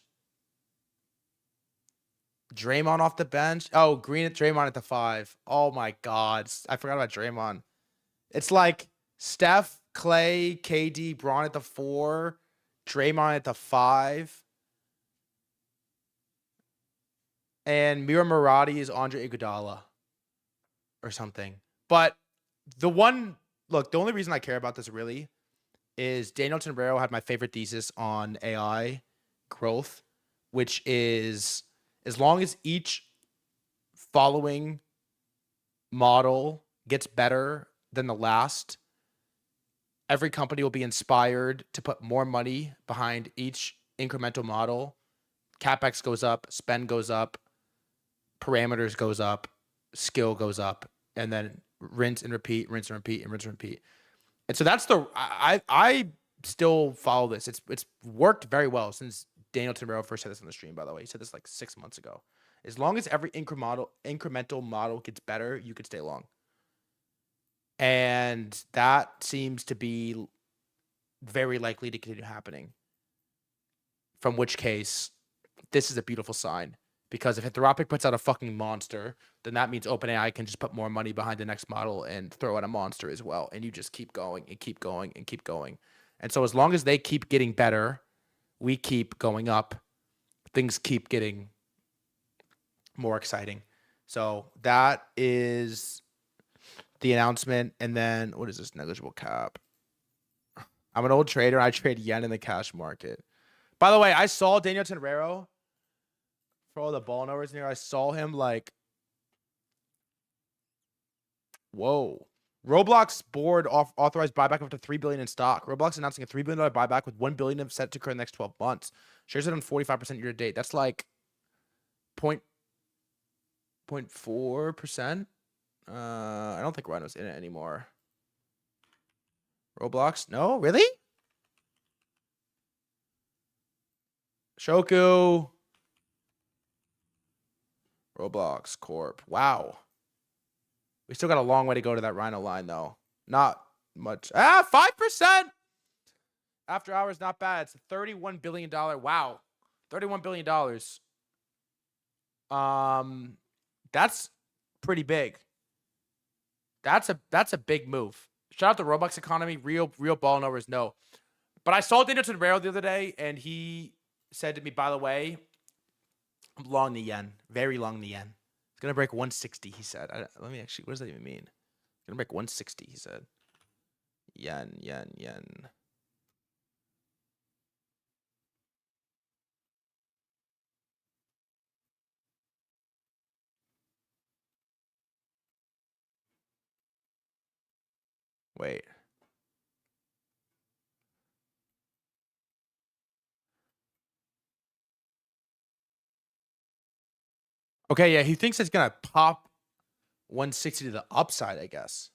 Draymond off the bench. Oh, Green at Draymond at the 5. Oh my God, I forgot about Draymond. It's like Steph, Clay, KD, Braun at the 4, Draymond at the 5, and Mira Murati is Andre Iguodala or something. But the only reason I care about this really is Daniel Tenreiro had my favorite thesis on AI growth, which is as long as each following model gets better than the last, every company will be inspired to put more money behind each incremental model. CapEx goes up, spend goes up, parameters goes up, skill goes up, and then rinse and repeat, rinse and repeat, and rinse and repeat. And so that's I still follow this. It's worked very well since Daniel Tenreiro first said this on the stream, by the way. He said this like 6 months ago. As long as every incremental model gets better, you could stay long. And that seems to be very likely to continue happening. From which case, this is a beautiful sign. Because if Anthropic puts out a fucking monster, then that means OpenAI can just put more money behind the next model and throw out a monster as well. And you just keep going and keep going and keep going. And so as long as they keep getting better, we keep going up, things keep getting more exciting. So that is the announcement. And then what is this? Negligible cap. I'm an old trader. I trade yen in the cash market. By the way, I saw Daniel Tenreiro for all the ball numbers in here. I saw him like, whoa. Roblox board authorized buyback of up to $3 billion in stock. Roblox announcing a $3 billion buyback with $1 billion set to occur in the next 12 months. Shares are on 45% year to date. That's like 0.4%. I don't think Rhino's in it anymore. Roblox? No, really? Shoku. Roblox Corp. Wow. We still got a long way to go to that Rhino line, though. Not much. 5%! After hours, not bad. It's a $31 billion. Wow. $31 billion. That's pretty big. That's a big move. Shout out to Roblox economy. Real ball numbers, no. But I saw Daniel Tenreiro the other day, and he said to me, by the way, I'm long the yen. Very long the yen. It's going to break 160, he said. Let me actually, what does that even mean? It's going to break 160, he said. Yen. Wait. Okay, yeah, he thinks it's going to pop 160 to the upside, I guess.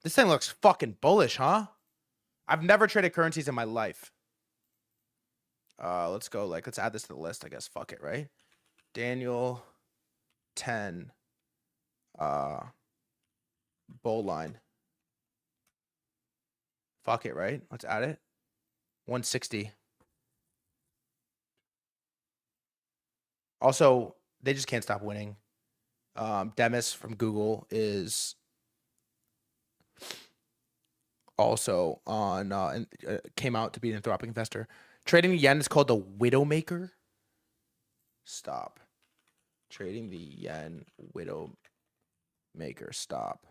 This thing looks fucking bullish, huh? I've never traded currencies in my life. Let's go, let's add this to the list, I guess. Fuck it, right? Daniel 10 bull line. Fuck it, right? Let's add it. 160. Also, they just can't stop winning. Demis from Google is also on and came out to be an Anthropic investor. Trading the yen is called the Widowmaker. Stop. Trading the yen Widowmaker. Stop.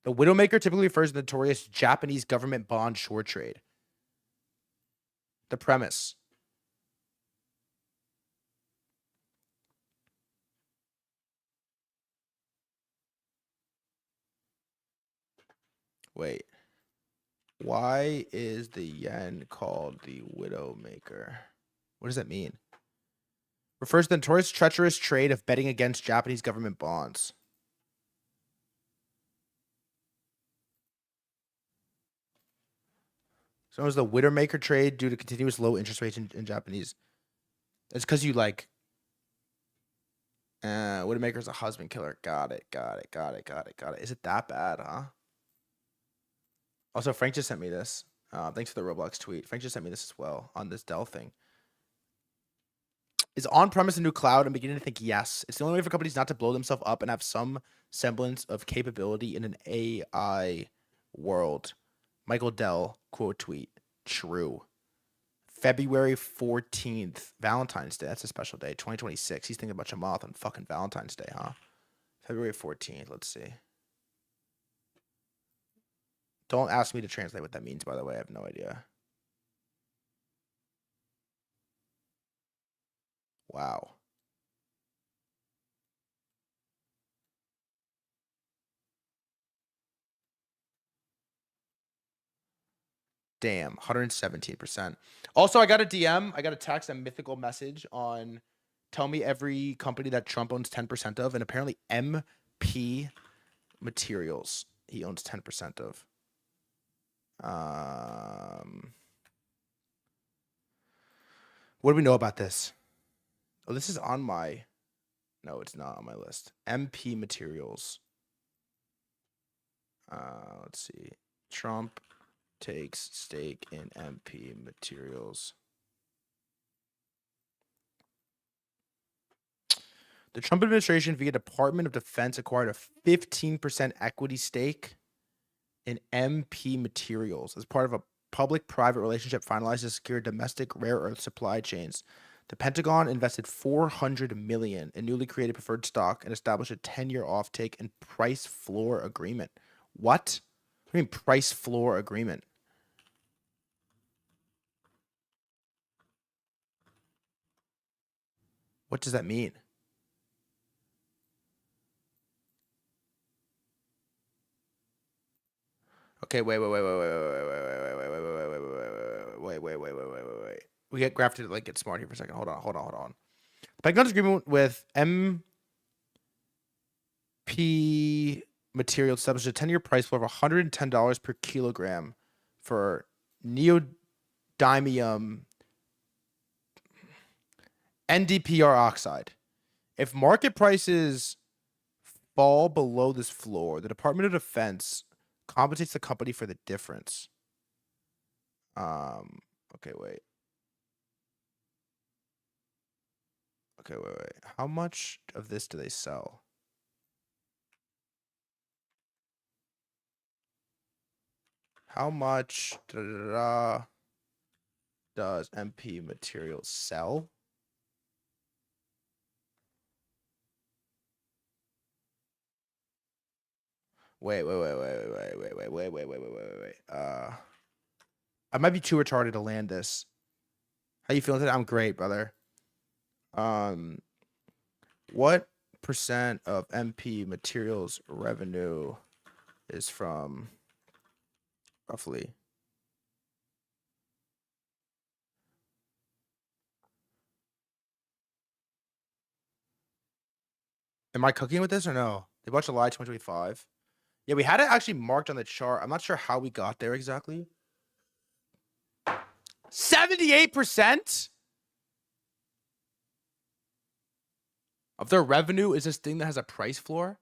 The Widowmaker typically refers to the notorious Japanese government bond short trade. The premise. Wait. Why is the yen called the Widowmaker? What does that mean? Refers to the notorious treacherous trade of betting against Japanese government bonds. So it was the Widowmaker trade due to continuous low interest rates in Japanese. It's because you like Widowmaker's a husband killer. Got it. Is it that bad, huh? Also, Frank just sent me this. Thanks for the Roblox tweet. Frank just sent me this as well on this Dell thing. Is on-premise a new cloud? I'm beginning to think yes. It's the only way for companies not to blow themselves up and have some semblance of capability in an AI world. Michael Dell, quote tweet. True. February 14th, Valentine's Day. That's a special day. 2026. He's thinking about Chamath on fucking Valentine's Day, huh? February 14th. Let's see. Don't ask me to translate what that means, by the way. I have no idea. Wow. Damn, 117%. Also, I got a DM. I got a text, a mythical message on tell me every company that Trump owns 10% of. And apparently MP Materials he owns 10% of. What do we know about this? Oh, this is on my... No, it's not on my list. MP Materials. Let's see. Trump takes stake in MP Materials. The Trump administration via Department of Defense acquired a 15% equity stake in MP Materials as part of a public-private relationship finalized to secure domestic rare earth supply chains. The Pentagon invested $400 million in newly created preferred stock and established a 10-year offtake and price floor agreement. What? What do you mean price floor agreement? What does that mean? Okay, wait. We have to like get smart here for a second. Hold on. The Pentagon's agreement with MP Materials established a 10-year price floor of $110 per kilogram for neodymium NdPr oxide. If market prices fall below this floor, the Department of Defense compensates the company for the difference. Okay, wait. How much of this do they sell? How much does MP Materials sell? Wait. I might be too retarded to land this. How you feeling today? I'm great, brother. What percent of MP Materials revenue is from roughly? Am I cooking with this or no? They bought July 2025. Yeah, we had it actually marked on the chart. I'm not sure how we got there exactly. 78% of their revenue is this thing that has a price floor?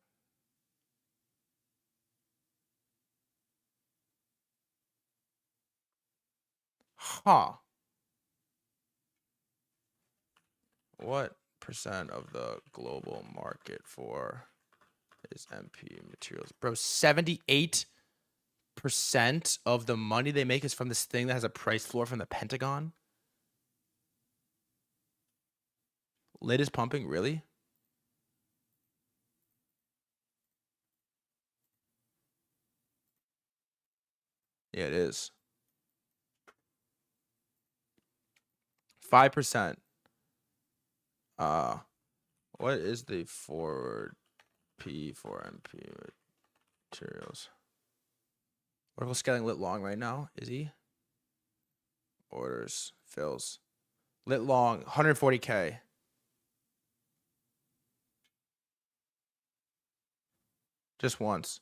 Huh. What of the global market for is MP materials. Bro, 78% of the money they make is from this thing that has a price floor from the Pentagon. Lit is pumping, really? Yeah, it is. 5%. What is the forward P for MP materials? Oracle scaling lit long right now. Is he? Orders fills. Lit long 140K. Just once.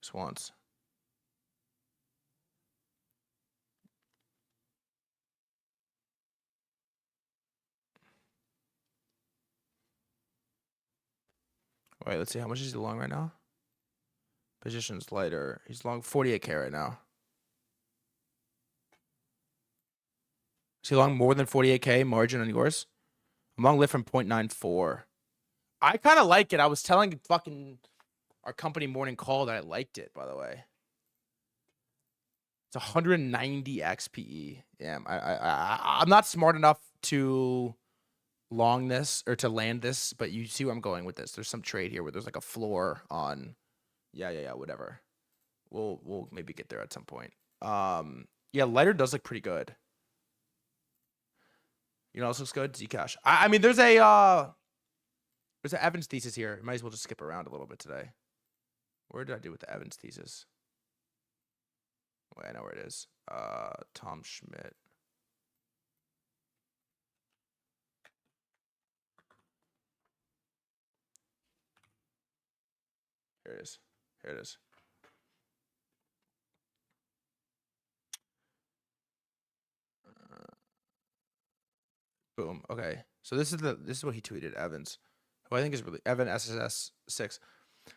Just once. Wait, let's see. How much is he long right now? Position's lighter. He's long 48K right now. Is he long more than 48K margin on yours? I'm long lit from 0.94. I kind of like it. I was telling fucking our company morning call that I liked it, by the way. It's 190 XPE. Yeah, I'm not smart enough to long this or to land this, but you see where I'm going with this. There's some trade here where there's like a floor on. Yeah, whatever. We'll maybe get there at some point. Yeah, lighter does look pretty good. You know, else looks good. Zcash. I mean, there's an Evans thesis here. Might as well just skip around a little bit today. Where did I do with the Evans thesis? Wait, I know where it is. Tom Schmidt. Here it is. Here it is. Boom. Okay. So this is what he tweeted, Evans, who I think is really Evan SSS 6.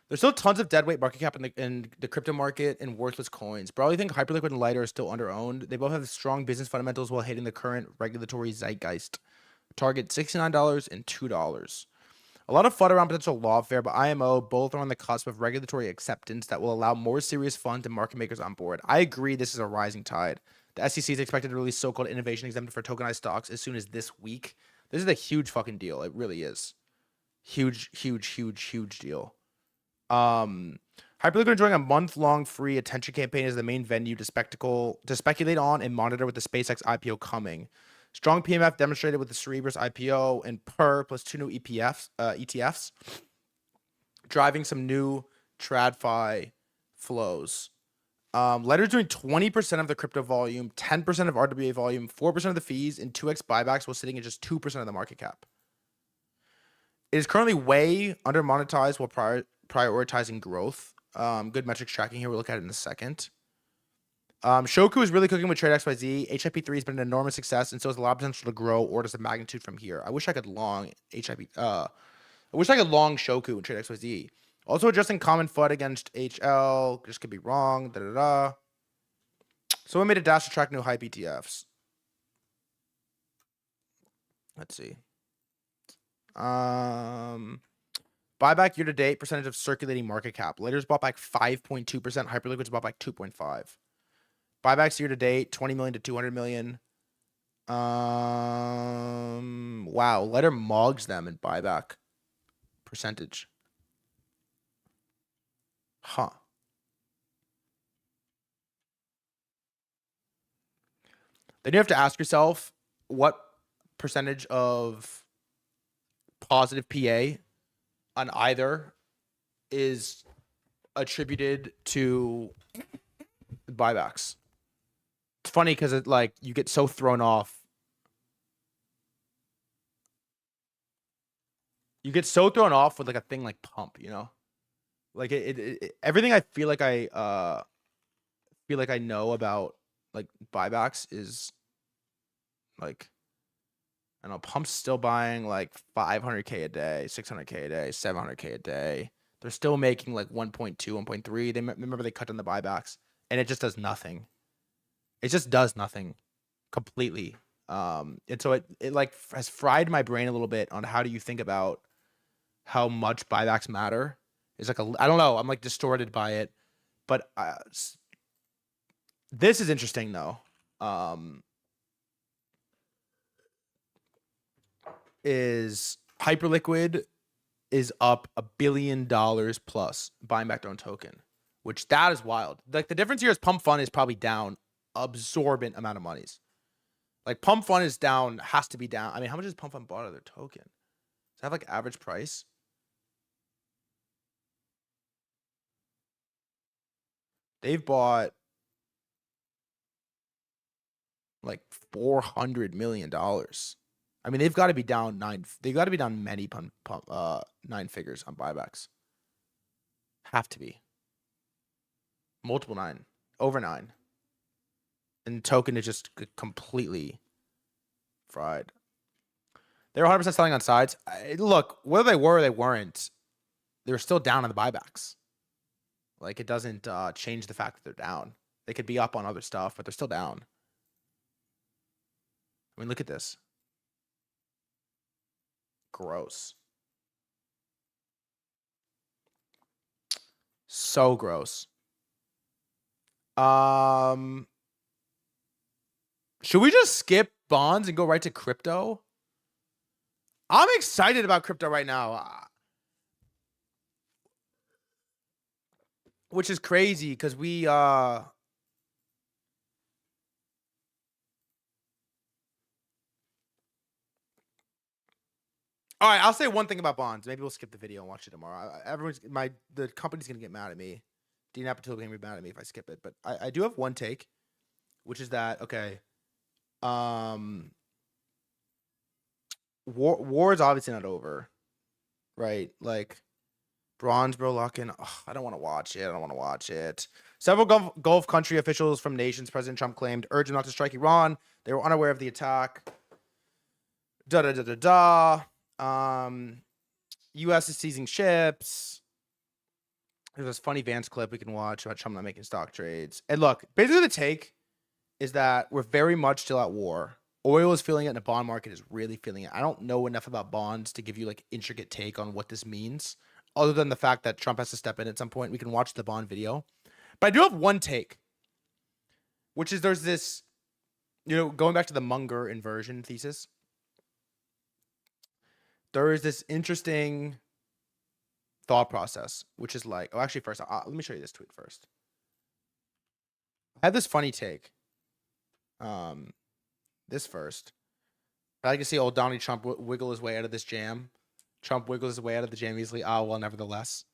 There's still tons of deadweight market cap in the crypto market and worthless coins. But I think Hyperliquid and Lighter are still underowned. They both have strong business fundamentals while hitting the current regulatory zeitgeist. Target $69 and $2. A lot of FUD around potential lawfare, but IMO both are on the cusp of regulatory acceptance that will allow more serious funds and market makers on board. I agree this is a rising tide. The SEC is expected to release so-called innovation exempted for tokenized stocks as soon as this week. This is a huge fucking deal. It really is. Huge deal. Hyperliquid enjoying a month-long free attention campaign as the main venue to speculate on and monitor with the SpaceX IPO coming. Strong PMF demonstrated with the Cerebras IPO and PER plus 2 new ETFs, driving some new TradFi flows. Ledger's doing 20% of the crypto volume, 10% of RWA volume, 4% of the fees, and 2x buybacks while sitting at just 2% of the market cap. It is currently way under monetized while prioritizing growth. Good metrics tracking here. We'll look at it in a second. Shoku is really cooking with Trade XYZ. HIP3 has been an enormous success, and so has a lot of potential to grow orders of magnitude from here. I wish I could long HIP. I wish I could long Shoku and Trade XYZ. Also adjusting common FUD against HL. This could be wrong. Someone made a dash to track new hype ETFs. Let's see. Buyback year to date, percentage of circulating market cap. Laters bought back 5.2%. Hyperliquid's bought back 2.5%. Buybacks year to date, 20 million to 200 million. Wow, Letter mogs them in buyback percentage. Huh. Then you have to ask yourself what percentage of positive PA on either is attributed to buybacks. It's funny because it like you get so thrown off. You get so thrown off with like a thing like pump, you know? Like everything I feel like I know about like buybacks is like, I don't know, pump's still buying like 500K a day, 600K a day, 700K a day. They're still making like 1.2, 1.3. They remember they cut down the buybacks and it just does nothing. It just does nothing completely. And so it like has fried my brain a little bit on how do you think about how much buybacks matter. It's like I don't know. I'm like distorted by it, but this is interesting though. Is Hyperliquid is up $1 billion plus buying back their own token, which that is wild. Like the difference here is Pump Fund is probably down absorbent amount of monies. Like Pump Fund is down, has to be down. I mean, how much is Pump Fund bought of their token? Does that have like average price? They've bought like $400 million. I mean, they've got to be down they've got to be down many 9 figures on buybacks. Have to be. Multiple 9. Over 9. And token is just completely fried. They're 100% selling on sides. Look, whether they were or they weren't, they're still down on the buybacks. Like, it doesn't change the fact that they're down. They could be up on other stuff, but they're still down. I mean, look at this. Gross. So gross. Should we just skip bonds and go right to crypto? I'm excited about crypto right now. Which is crazy because we all right, I'll say one thing about bonds. Maybe we'll skip the video and watch it tomorrow. The company's gonna get mad at me. Dean Apatow gonna be mad at me if I skip it. But I do have one take, which is that okay. War is obviously not over, right? Like bronze bro lock-in. I don't want to watch it. Several Gulf country officials from nations President Trump claimed urged them not to strike Iran. They were unaware of the attack. U.S. is seizing ships. There's this funny Vance clip we can watch about Trump not making stock trades. And look, basically the take is that we're very much still at war. Oil is feeling it and the bond market is really feeling it. I don't know enough about bonds to give you like intricate take on what this means, other than the fact that Trump has to step in at some point. We can watch the bond video. But I do have one take, which is there's this, going back to the Munger inversion thesis. There is this interesting thought process, which is like, actually first, let me show you this tweet first. I had this funny take. This first. I like to see old Donald Trump wiggle his way out of this jam. Trump wiggles his way out of the jam easily. Well, nevertheless.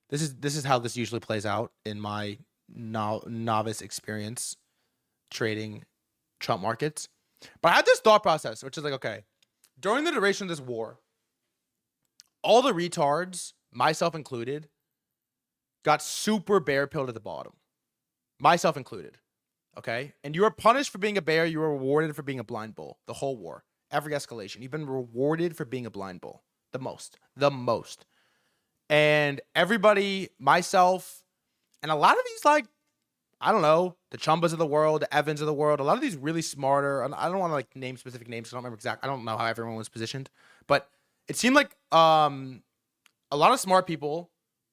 This is how this usually plays out in my novice experience trading Trump markets. But I had this thought process, which is like, okay, during the duration of this war, all the retards, myself included, got super bear pilled at the bottom. Myself included. Okay? And you are punished for being a bear. You are rewarded for being a blind bull. The whole war. Every escalation. You've been rewarded for being a blind bull. The most. And everybody, myself, and a lot of these, like, I don't know, the Chumbas of the world, the Evans of the world, a lot of these really smarter, and I don't want to like name specific names, I don't remember I don't know how everyone was positioned, but it seemed like a lot of smart people,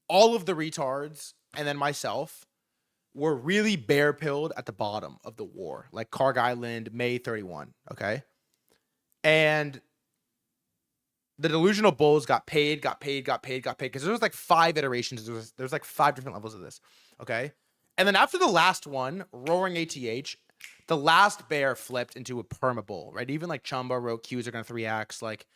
all of the retards, and then myself, were really bear-pilled at the bottom of the war, like Karg Island, May 31, okay? And the delusional bulls got paid, because there was like 5 iterations. There was like 5 different levels of this, okay? And then after the last one, Roaring ATH, the last bear flipped into a perma bull, right? Even like Chumba wrote Qs are going to 3x, like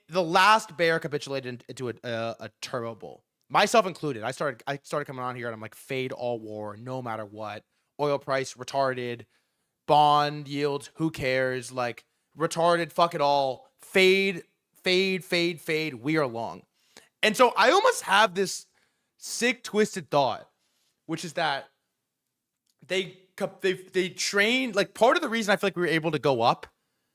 the last bear capitulated into a turbo bull. Myself included. I started coming on here and I'm like, fade all war, no matter what. Oil price retarded, bond yields, who cares? Like retarded, fuck it all. Fade. We are long. And so I almost have this sick, twisted thought, which is that they trained, like part of the reason I feel like we were able to go up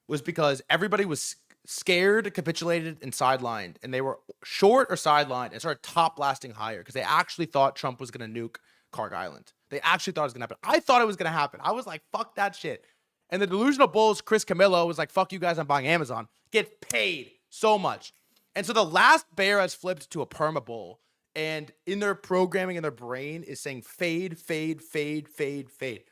was because everybody was scared, capitulated, and sidelined, and they were short or sidelined and started top blasting higher because they actually thought Trump was going to nuke Karg Island. They actually thought it was going to happen. I thought it was going to happen. I was like, fuck that shit. And the delusional bulls, Chris Camillo, was like, fuck you guys, I'm buying Amazon. Gets paid so much. And so the last bear has flipped to a perma bull. And in their programming in their brain is saying fade, fade, fade, fade, fade.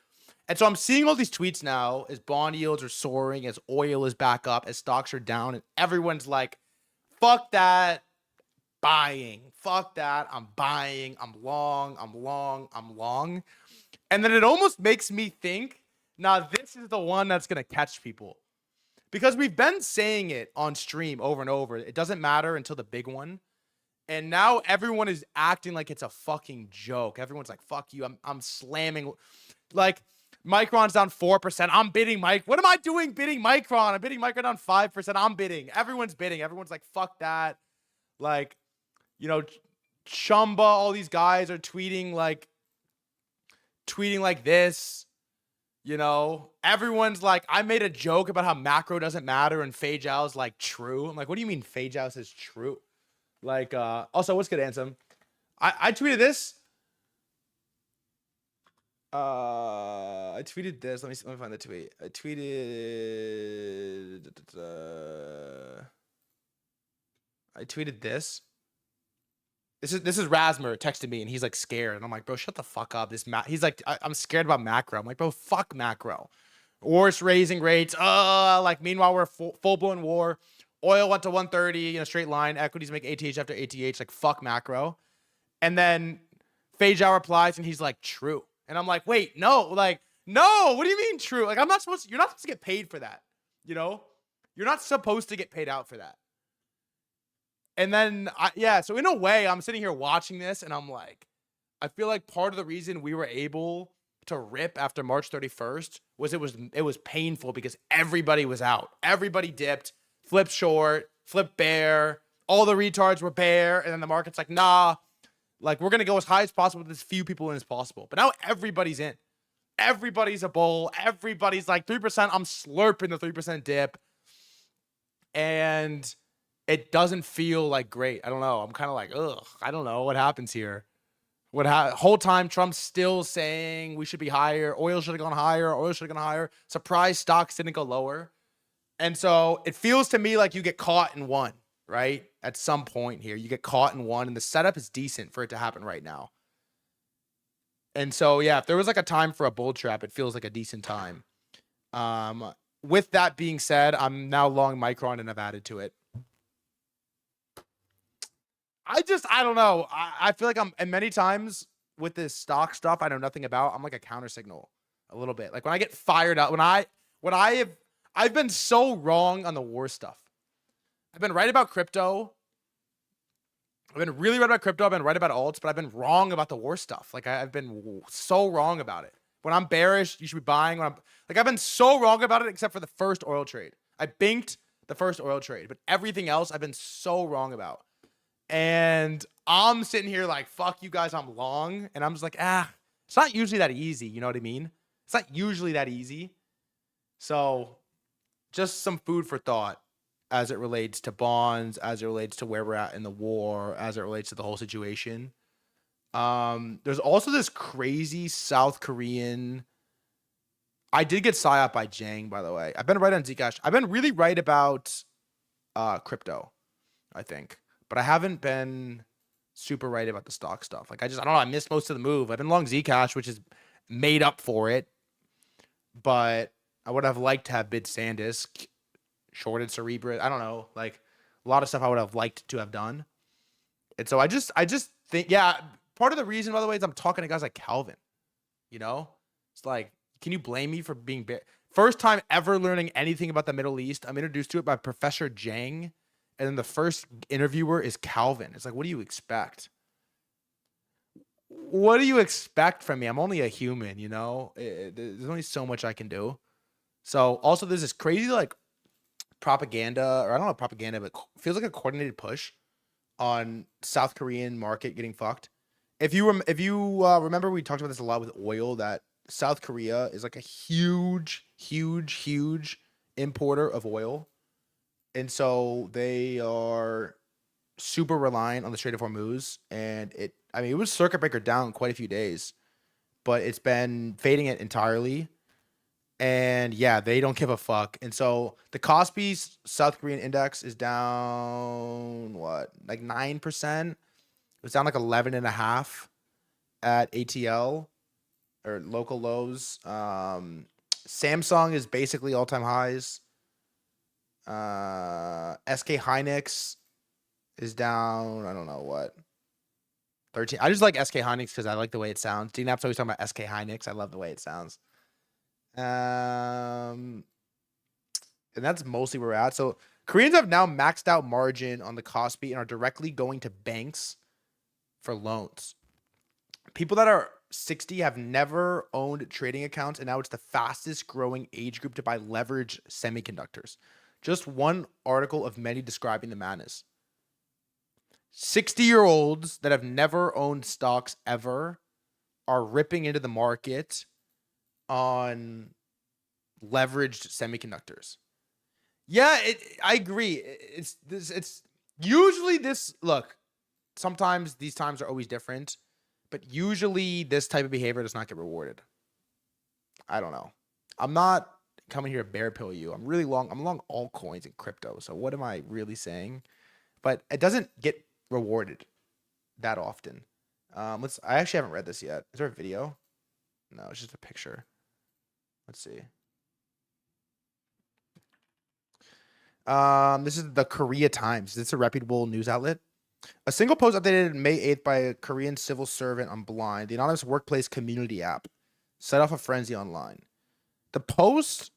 And so I'm seeing all these tweets now as bond yields are soaring, as oil is back up, as stocks are down. And everyone's like, fuck that, buying. Fuck that, I'm buying. I'm long, I'm long, I'm long. And then it almost makes me think, now this is the one that's going to catch people. Because we've been saying it on stream over and over. It doesn't matter until the big one. And now everyone is acting like it's a fucking joke. Everyone's like, fuck you. I'm slamming. Like, Micron's down 4%. I'm bidding Mike. What am I doing bidding Micron? I'm bidding Micron down 5%. I'm bidding. Everyone's bidding. Everyone's like, fuck that. Like, you know, Chumba, all these guys are tweeting like this. You know, everyone's like, I made a joke about how macro doesn't matter and Fei Zhao's like true. I'm like, what do you mean Fei Zhao says true? Like, also, what's good, Ansem? I tweeted this. I tweeted this. Let me find the tweet. I tweeted this. This is Rasmer texting me and he's like scared and I'm like, bro, shut the fuck up. He's like, I'm scared about macro. I'm like, bro, fuck macro. Worst raising rates. Like meanwhile we're full blown war. Oil went to 130 in a straight line. Equities make ATH after ATH. Like fuck macro. And then Fei Zhao replies and he's like, true. And I'm like, wait, no, like, no. What do you mean true? Like you're not supposed to get paid for that. You know, you're not supposed to get paid out for that. And then, so in a way, I'm sitting here watching this, and I'm like, I feel like part of the reason we were able to rip after March 31st was it was painful because everybody was out. Everybody dipped, flipped short, flipped bear. All the retards were bear, and then the market's like, nah, like we're gonna go as high as possible with as few people in as possible. But now everybody's in. Everybody's a bull. Everybody's like 3%. I'm slurping the 3% dip, and it doesn't feel like great. I don't know. I'm kind of like, ugh, I don't know what happens here. Whole time Trump's still saying we should be higher. Oil should have gone higher. Oil should have gone higher. Surprise stocks didn't go lower. And so it feels to me like you get caught in one, right? At some point here, you get caught in one and the setup is decent for it to happen right now. And so, yeah, if there was like a time for a bull trap, it feels like a decent time. With that being said, I'm now long Micron and I've added to it. I don't know. I feel like and many times with this stock stuff I know nothing about, I'm like a counter signal a little bit. Like when I get fired up, I've been so wrong on the war stuff. I've been right about crypto. I've been really right about crypto. I've been right about alts, but I've been wrong about the war stuff. Like I've been so wrong about it. When I'm bearish, you should be buying. I've been so wrong about it except for the first oil trade. I binked the first oil trade, but everything else I've been so wrong about. And I'm sitting here like, fuck you guys, I'm long. And I'm just like, it's not usually that easy. You know what I mean? It's not usually that easy. So just some food for thought as it relates to bonds, as it relates to where we're at in the war, as it relates to the whole situation. There's also this crazy South Korean. I did get psyop by Jang, by the way. I've been right on Zcash. I've been really right about crypto, I think. But I haven't been super right about the stock stuff. Like I don't know. I missed most of the move. I've been long Zcash, which is made up for it. But I would have liked to have bid SanDisk, shorted Cerebra. I don't know. Like a lot of stuff I would have liked to have done. And so I just think, part of the reason, by the way, is I'm talking to guys like Calvin. You know? It's like, can you blame me for being first time ever learning anything about the Middle East? I'm introduced to it by Professor Jang. And then the first interviewer is Calvin. It's like, what do you expect? What do you expect from me? I'm only a human, you know? There's only so much I can do. So also there's this crazy like propaganda, or I don't know propaganda, but feels like a coordinated push on South Korean market getting fucked. If you remember, we talked about this a lot with oil, that South Korea is like a huge, huge, huge importer of oil. And so they are super reliant on the Strait of Hormuz. And it was circuit breaker down quite a few days, but it's been fading it entirely. And yeah, they don't give a fuck. And so the Kospi's South Korean index is down what, like 9%? It was down like 11.5 at ATL or local lows. Samsung is basically all-time highs. SK Hynix is down, I don't know what, 13. I just like SK Hynix because I like the way it sounds. DNAP's always talking about SK Hynix. I love the way it sounds. And that's mostly where we're at. So Koreans have now maxed out margin on the Kospi and are directly going to banks for loans. People that are 60 have never owned trading accounts, and now it's the fastest growing age group to buy leveraged semiconductors. Just one article of many describing the madness. 60-year-olds that have never owned stocks ever are ripping into the market on leveraged semiconductors. Yeah, I agree. It's usually this. Look, sometimes these times are always different, but usually this type of behavior does not get rewarded. I don't know. I'm not coming here to bear pill you. I'm really long. I'm long altcoins and crypto. So what am I really saying? But it doesn't get rewarded that often. I actually haven't read this yet. Is there a video? No, it's just a picture. Let's see. This is the Korea Times. This is a reputable news outlet. A single post updated May 8th by a Korean civil servant on Blind, the anonymous workplace community app, set off a frenzy online. The post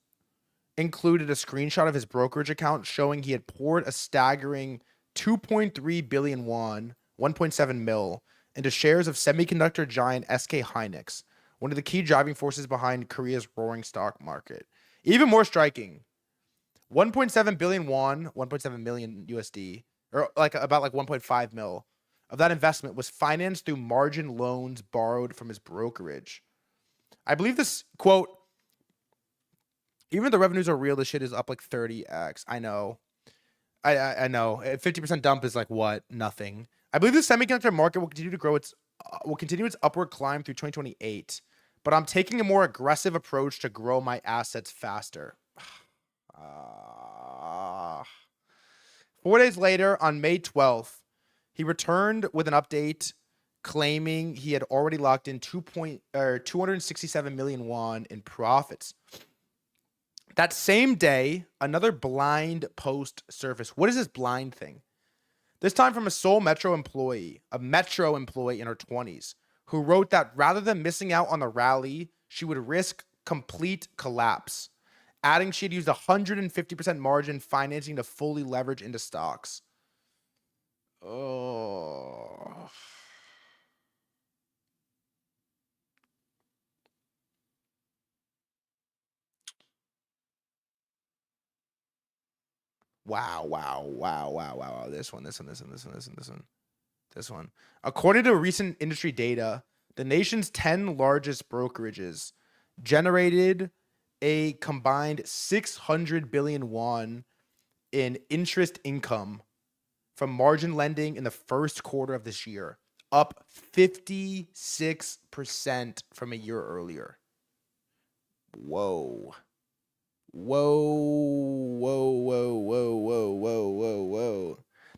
included a screenshot of his brokerage account showing he had poured a staggering 2.3 billion won, 1.7 mil, into shares of semiconductor giant SK Hynix, one of the key driving forces behind Korea's roaring stock market. Even more striking, 1.7 billion won, 1.7 million USD, or about 1.5 mil of that investment was financed through margin loans borrowed from his brokerage. I believe this quote, even if the revenues are real, this shit is up like 30x. I know. I know. 50% dump is like what? Nothing. I believe the semiconductor market will continue its upward climb through 2028, but I'm taking a more aggressive approach to grow my assets faster. 4 days later, on May 12th, he returned with an update claiming he had already locked in 267 million won in profits. That same day, another blind post surfaced. What is this blind thing? This time from a Seoul Metro employee, in her 20s, who wrote that rather than missing out on the rally, she would risk complete collapse, adding she had used 150% margin financing to fully leverage into stocks. Oh. Wow. This one. According to recent industry data, the nation's 10 largest brokerages generated a combined 600 billion won in interest income from margin lending in the first quarter of this year, up 56% from a year earlier. Whoa.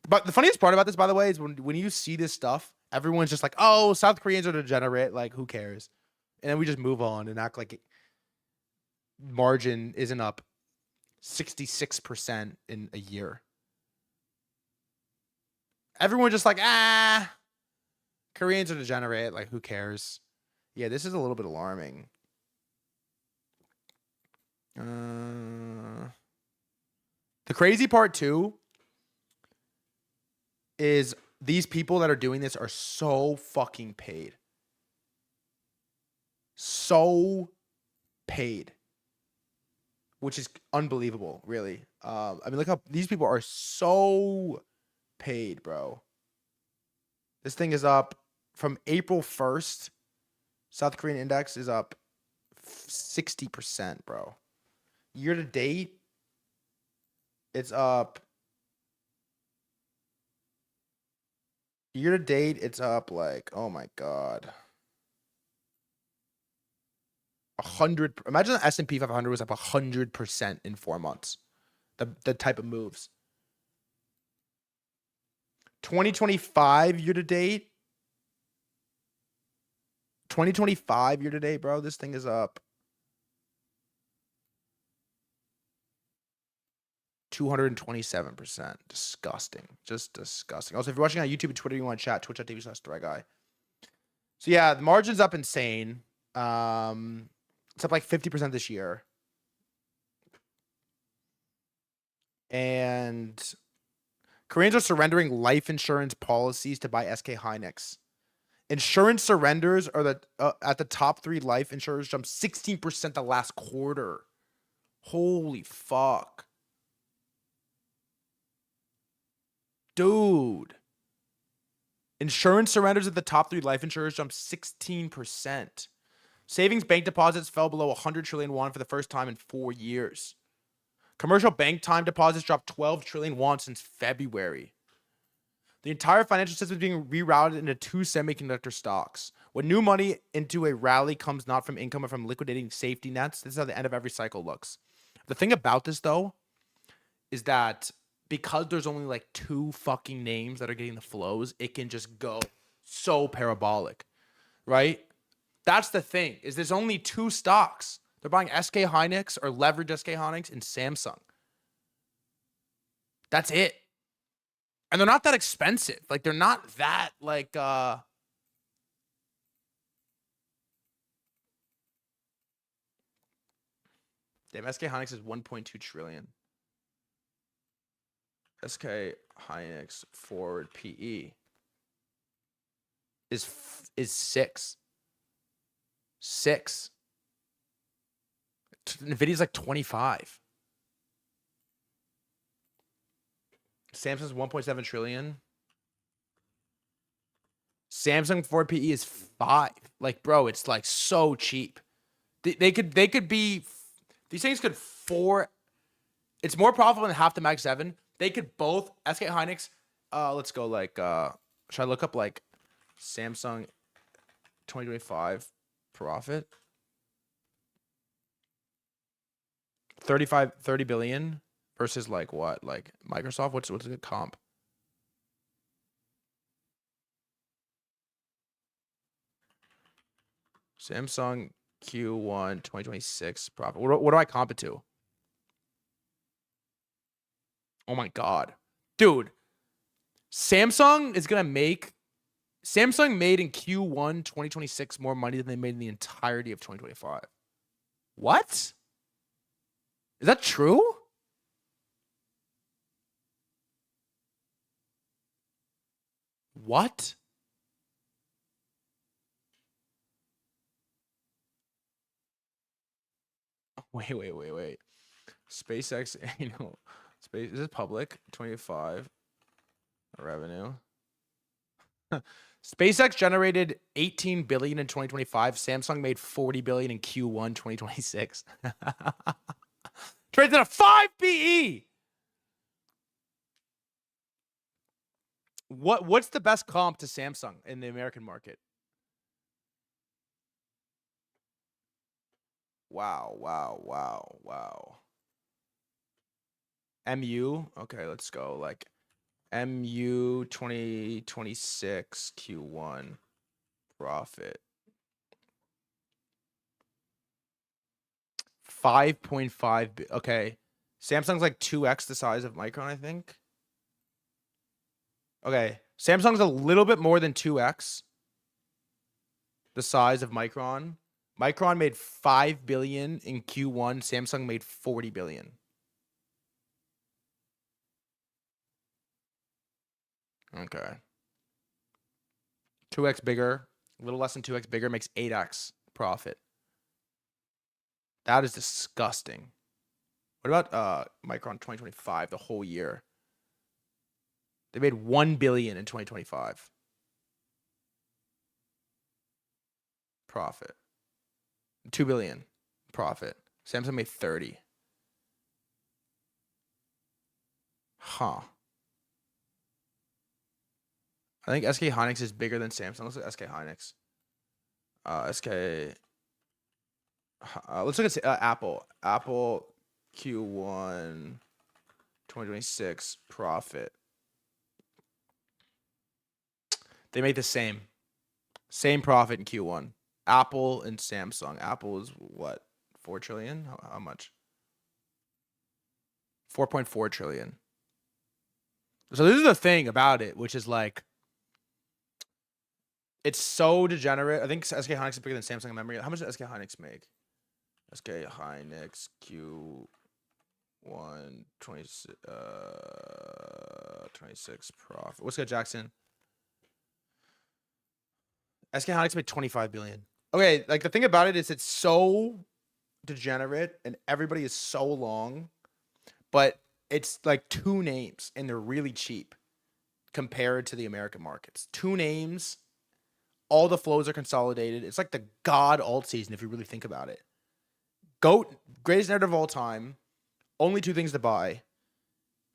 But the funniest part about this, by the way, is when you see this stuff, everyone's just like, oh, South Koreans are degenerate. Like, who cares? And then we just move on and act like margin isn't up 66% in a year. Everyone's just like, Koreans are degenerate. Like, who cares? Yeah, this is a little bit alarming. The crazy part too is these people that are doing this are so fucking paid. So paid. Which is unbelievable, really. I mean, look how these people are so paid, bro. This thing is up from April 1st. South Korean index is up 60%, bro. Year to date, it's up. Year to date, it's up like, oh my God. 100. Imagine the S&P 500 was up 100% in 4 months. The type of moves. 2025 year to date. 2025 year to date, bro. This thing is up 227%. Disgusting. Just disgusting. Also, if you're watching on YouTube and Twitter, you want to chat, twitch.tv/threadguy. So yeah, the margin's up insane. It's up like 50% this year. And Koreans are surrendering life insurance policies to buy SK Hynix. Insurance surrenders are at the top 3 life insurers jumped 16% the last quarter. Holy fuck. Dude. Insurance surrenders at the top 3 life insurers jumped 16%. Savings bank deposits fell below 100 trillion won for the first time in 4 years. Commercial bank time deposits dropped 12 trillion won since February. The entire financial system is being rerouted into 2 semiconductor stocks. When new money into a rally comes not from income but from liquidating safety nets, this is how the end of every cycle looks. The thing about this, though, is that because there's only like 2 fucking names that are getting the flows, it can just go so parabolic, right? That's the thing, is there's only 2 stocks. They're buying SK Hynix or leverage SK Hynix and Samsung. That's it. And they're not that expensive. Like, they're not that, like, damn, SK Hynix is 1.2 trillion. SK Hynix forward PE is 6. 6. Nvidia's like 25. Samsung's 1.7 trillion. Samsung forward PE is 5. Like, bro, it's like so cheap. They could be, these things could it's more profitable than half the Mag 7. They could both, SK Hynix, let's go like, should I look up like Samsung 2025 profit? 30 billion versus like what? Like Microsoft? What's a good comp? Samsung Q1 2026 profit. What do I comp it to? Oh my god. Dude. Samsung made in Q1 2026 more money than they made in the entirety of 2025. What? Is that true? What? Wait. SpaceX, is this public? 25 revenue. SpaceX generated 18 billion in 2025. Samsung made 40 billion in Q1 2026. Trades at a 5 PE. What's the best comp to Samsung in the American market? Wow. MU. Okay, let's go. Like MU 2026 Q1 profit. 5.5. Okay. Samsung's like 2x the size of Micron, I think. Okay. Samsung's a little bit more than 2x the size of Micron. Micron made 5 billion in Q1. Samsung made 40 billion. Okay. 2x bigger, a little less than 2x bigger makes 8x profit. That is disgusting. What about Micron 2025, the whole year? They made 1 billion in 2025. Profit. 2 billion profit. Samsung made 30. Huh. I think SK Hynix is bigger than Samsung. Let's look at SK Hynix. SK Let's look at Apple. Apple Q1 2026 profit. They made the same profit in Q1. Apple and Samsung. Apple is what? 4 trillion? How much? 4.4 trillion. So this is the thing about it, which is like, it's so degenerate. I think SK Hynix is bigger than Samsung in memory. How much does SK Hynix make? SK Hynix Q1 26 profit. What's good, Jackson? SK Hynix made 25 billion. Okay, like the thing about it is it's so degenerate and everybody is so long, but it's like 2 names and they're really cheap compared to the American markets. 2 names, all the flows are consolidated. It's like the god alt season if you really think about it. GOAT, greatest narrative of all time. Only 2 things to buy.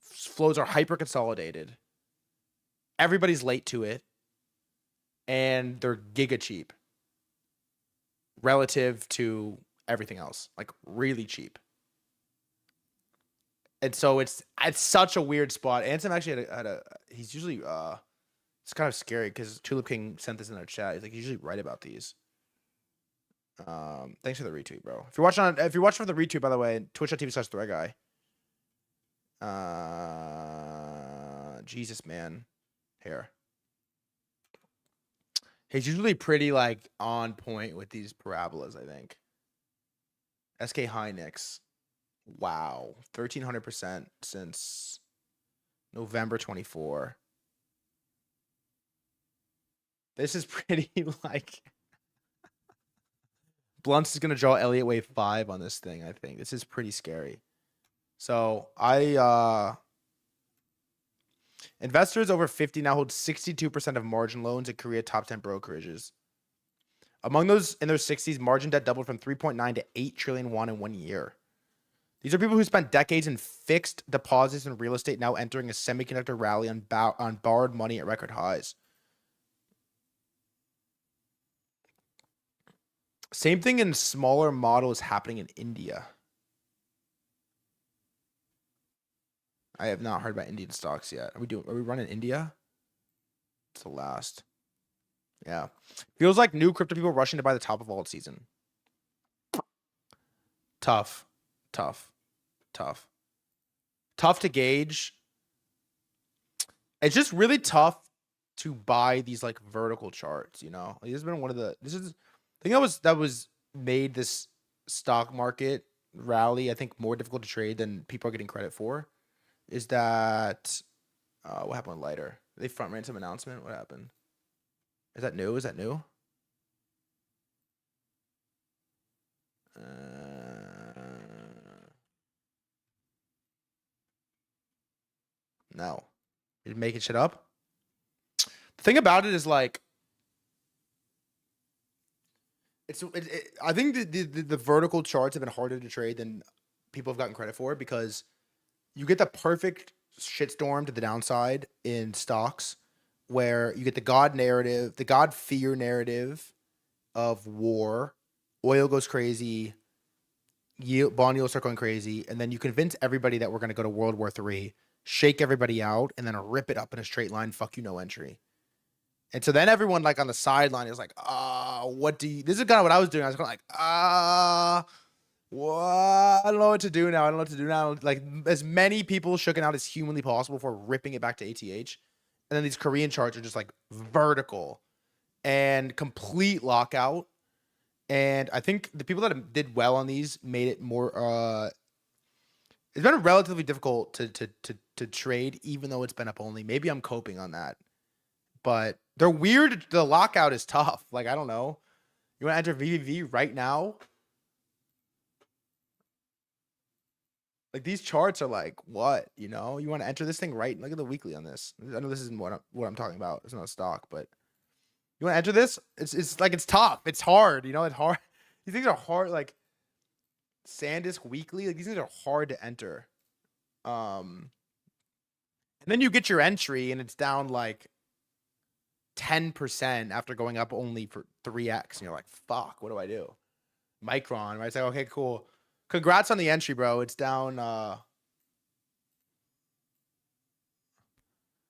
Flows are hyper consolidated. Everybody's late to it. And they're giga cheap relative to everything else. Like really cheap. And so it's such a weird spot. Ansem actually had a he's usually it's kind of scary because Tulip King sent this in our chat. He's like, he's usually right about these. Thanks for the retweet, bro. If you're watching for the retweet, by the way, twitch.tv/threadguy. Jesus, man. Here. He's usually pretty like on point with these parabolas, I think. SK Hynix. Wow. 1,300% since November 24. This is pretty like Blunts is gonna draw Elliott Wave 5 on this thing, I think. This is pretty scary. So investors over 50 now hold 62% of margin loans at Korea top 10 brokerages. Among those in their 60s, margin debt doubled from 3.9 to 8 trillion won in 1 year. These are people who spent decades in fixed deposits in real estate now entering a semiconductor rally on borrowed money at record highs. Same thing in smaller models happening in India. I have not heard about Indian stocks yet. Are we running India? It's the last. Yeah. Feels like new crypto people rushing to buy the top of alt season. Tough to gauge. It's just really tough to buy these like vertical charts, you know? Like, this has been this is the thing that was made this stock market rally, I think, more difficult to trade than people are getting credit for. Is that what happened with Lighter? They front ran some announcement. What happened? Is that new? No. You're making shit up? The thing about it is like I think the vertical charts have been harder to trade than people have gotten credit for because you get the perfect shitstorm to the downside in stocks where you get the God narrative, the God fear narrative of war, oil goes crazy, bond yields start going crazy, and then you convince everybody that we're going to go to World War III, shake everybody out, and then rip it up in a straight line, fuck you, no entry. And so then everyone like on the sideline is like, this is kind of what I was doing. I was kind of like, what? I don't know what to do now. Like as many people shooken out as humanly possible before ripping it back to ATH. And then these Korean charts are just like vertical and complete lockout. And I think the people that did well on these made it more, it's been relatively difficult to trade, even though it's been up only. Maybe I'm coping on that. But they're weird. The lockout is tough. Like, I don't know. You want to enter VVV right now? Like, these charts are like, what? You know? You want to enter this thing right? Look at the weekly on this. I know this isn't what I'm talking about. It's not a stock, but you want to enter this? It's like, it's tough. It's hard. You know, it's hard. These things are hard. Like, SanDisk weekly. Like, these things are hard to enter. And then you get your entry and it's down like 10% after going up only for 3x. And you're like, fuck, what do I do? Micron, right? It's like, okay, cool. Congrats on the entry, bro. It's down,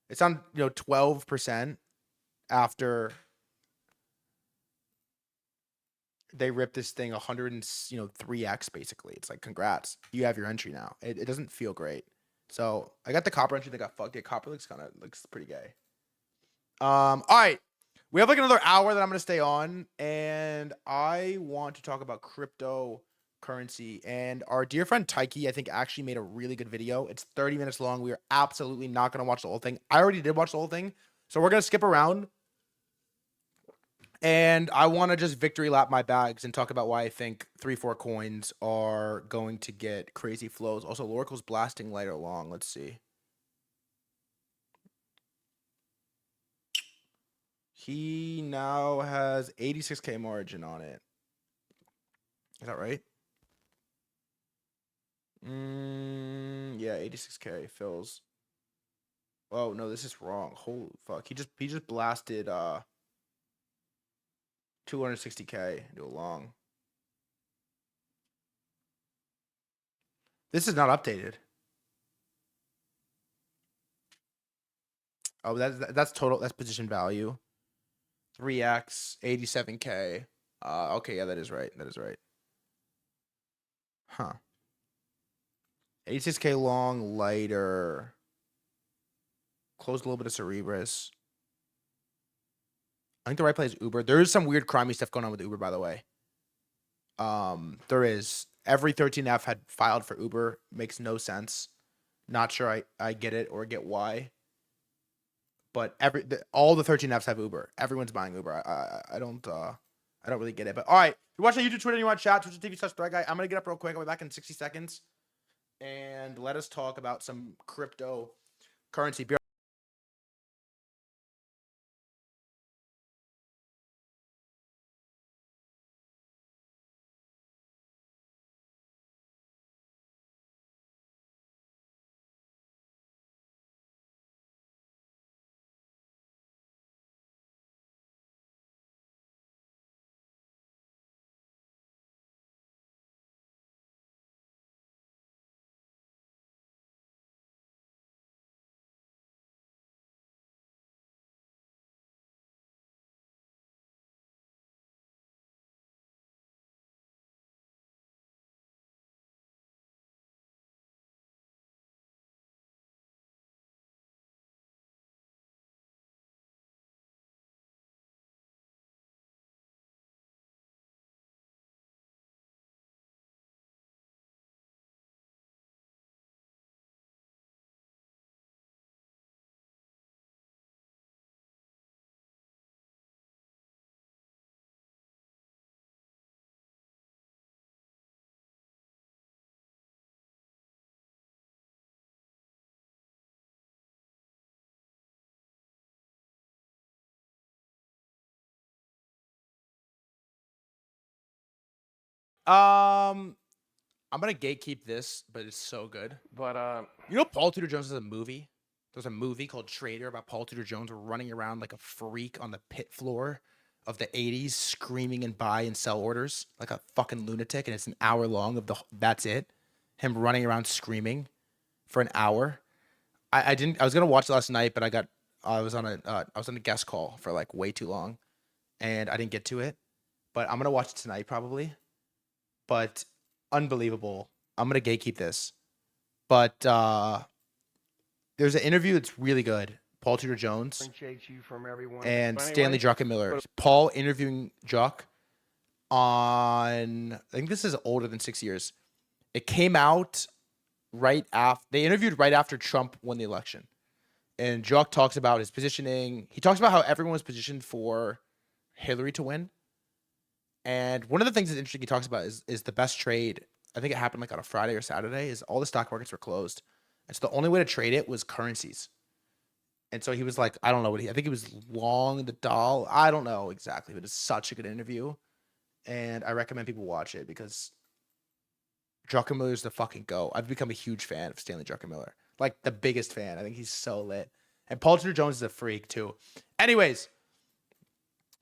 it's on, 12% after they ripped this thing 3x basically. It's like, congrats. You have your entry now. It doesn't feel great. So I got the copper entry that got fucked. Yeah, copper looks pretty gay. All right. We have like another hour that I'm going to stay on, and I want to talk about cryptocurrency. And our dear friend Taiki, I think, actually made a really good video. It's 30 minutes long. We are absolutely not going to watch the whole thing. I already did watch the whole thing, so we're going to skip around. And I want to just victory lap my bags and talk about why I think 3-4 coins are going to get crazy flows. Also, Loracle's blasting lighter long. Let's see. He now has 86K margin on it. Is that right? Yeah, 86K fills. Oh no, this is wrong. Holy fuck. He just blasted 260K into a long. This is not updated. Oh, that's total. That's position value. 3x, 87K. Okay, yeah, that is right. That is right. Huh. 86K long, lighter. Closed a little bit of Cerebrus. I think the right play is Uber. There is some weird crimey stuff going on with Uber, by the way. There is. Every 13F had filed for Uber. Makes no sense. Not sure I get it or get why. But all the 13Fs have Uber. Everyone's buying Uber. I don't really get it. But all right, if you're watching YouTube, Twitter, and you want chat, twitch.tv/threadguy. I'm gonna get up real quick. I'll be back in 60 seconds, and let us talk about some cryptocurrency. I'm gonna gatekeep this, but it's so good. But Paul Tudor Jones is a movie. There's a movie called Trader about Paul Tudor Jones running around like a freak on the pit floor of the 80s, screaming and buy and sell orders like a fucking lunatic, and it's an hour long of that's it. Him running around screaming for an hour. I was gonna watch it last night, but I was on a guest call for like way too long, and I didn't get to it. But I'm gonna watch it tonight probably. But unbelievable. I'm gonna gatekeep this. But there's an interview that's really good. Paul Tudor Jones and Stanley Druckenmiller. Paul interviewing Druck on, I think this is older than 6 years. It came out right after, they interviewed right after Trump won the election. And Druck talks about his positioning. He talks about how everyone was positioned for Hillary to win. And one of the things that's interesting he talks about is the best trade. I think it happened like on a Friday or Saturday, is all the stock markets were closed. And so the only way to trade it was currencies. And so he was like, I don't know I think he was long the doll. I don't know exactly, but it's such a good interview. And I recommend people watch it because Druckenmiller is the fucking go. I've become a huge fan of Stanley Druckenmiller. Like the biggest fan. I think he's so lit. And Paul Tudor Jones is a freak too. Anyways,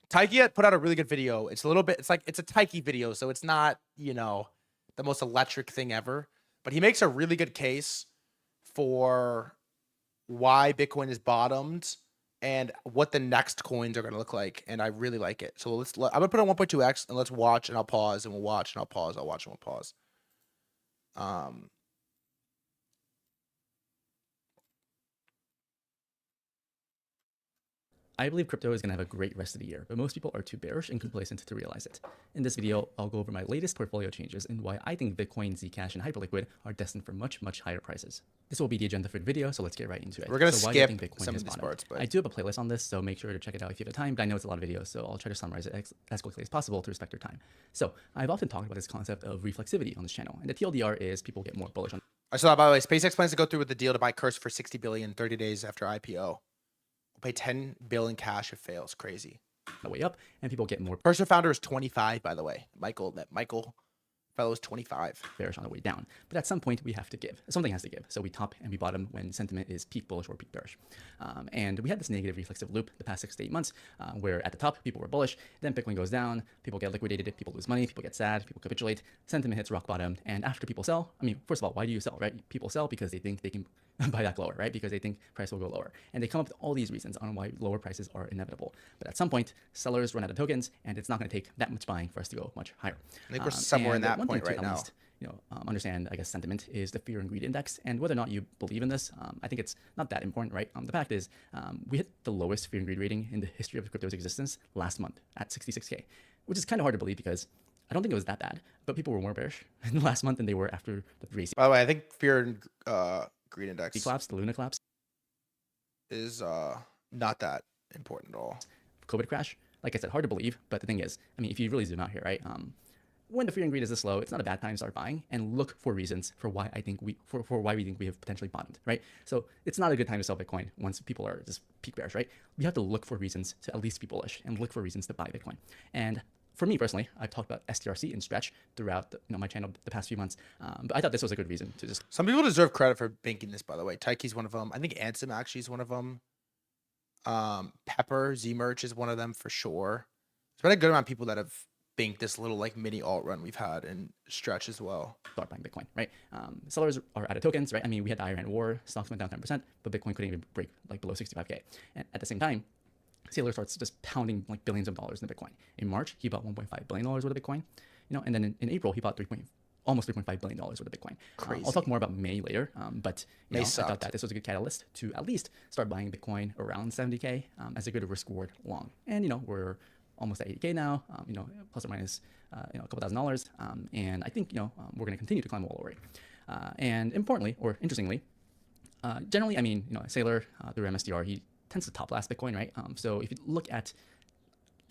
Taiki had put out a really good video. It's a little bit, it's a Taiki video, so it's not, the most electric thing ever. But he makes a really good case for why Bitcoin is bottomed and what the next coins are going to look like. And I really like it. So I'm going to put on 1.2x and let's watch and I'll pause and we'll watch and I'll pause. I'll watch and we'll pause. I believe crypto is going to have a great rest of the year, but most people are too bearish and complacent to realize it. In this video, I'll go over my latest portfolio changes and why I think Bitcoin, Zcash, and Hyperliquid are destined for much, much higher prices. This will be the agenda for the video, so let's get right into it. We're going to skip some of these parts, but I do have a playlist on this, so make sure to check it out if you have the time, but I know it's a lot of videos, so I'll try to summarize it as quickly as possible to respect your time. So I've often talked about this concept of reflexivity on this channel, and the TLDR is people get more bullish on. I saw, by the way, SpaceX plans to go through with the deal to buy Curse for $60 billion 30 days after IPO. We'll pay $10 billion cash if fails. Crazy. The way up, and people get more. Cursor founder is 25, by the way. Michael fellow is 25. Bearish on the way down, but at some point we have to give. Something has to give. So we top and we bottom when sentiment is peak bullish or peak bearish. And we had this negative reflexive loop the past 6 to 8 months, where at the top people were bullish, then Bitcoin goes down, people get liquidated, people lose money, people get sad, people capitulate, sentiment hits rock bottom, and after people sell, I mean, first of all, why do you sell, right? People sell because they think they can buy back lower, right? Because they think price will go lower. And they come up with all these reasons on why lower prices are inevitable. But at some point, sellers run out of tokens, and it's not going to take that much buying for us to go much higher. I think we're somewhere in that point right now. Least, understand, I guess, sentiment is the fear and greed index. And whether or not you believe in this, I think it's not that important, right? The fact is, we hit the lowest fear and greed rating in the history of crypto's existence last month at 66K, which is kind of hard to believe because I don't think it was that bad, but people were more bearish in the last month than they were after the race. By the way, I think fear and greed index. The collapse, the Luna collapse, is not that important at all. COVID crash, like I said, hard to believe, but the thing is, I mean, if you really zoom out here, right? When the fear and greed is this low, it's not a bad time to start buying and look for reasons for why I think why we think we have potentially bottomed, right? So it's not a good time to sell Bitcoin once people are just peak bearish, right? We have to look for reasons to at least be bullish and look for reasons to buy Bitcoin. And for me personally, I've talked about STRC and stretch throughout my channel the past few months, but I thought this was a good reason to just. Some people deserve credit for banking this, by the way. Taiki's one of them. I think Ansem actually is one of them. Pepper, Zmerch is one of them for sure. There's been a good amount of people that have banked this little like mini alt run we've had and stretch as well. Start buying Bitcoin, right? Sellers are out of tokens, right? I mean, we had the Iran war, stocks went down 10%, but Bitcoin couldn't even break like below 65K. And at the same time, Saylor starts just pounding like billions of dollars in Bitcoin. In March, he bought $1.5 billion worth of Bitcoin, and then in April, he bought almost $3.5 billion worth of Bitcoin. Crazy. I'll talk more about May later, but I thought that this was a good catalyst to at least start buying Bitcoin around 70K as a good risk reward long. And we're almost at 80K now, plus or minus a couple $1,000, and I think we're going to continue to climb all over. And importantly, or interestingly, generally, I mean, Saylor through MSTR, he tends to top last Bitcoin, right? So if you look at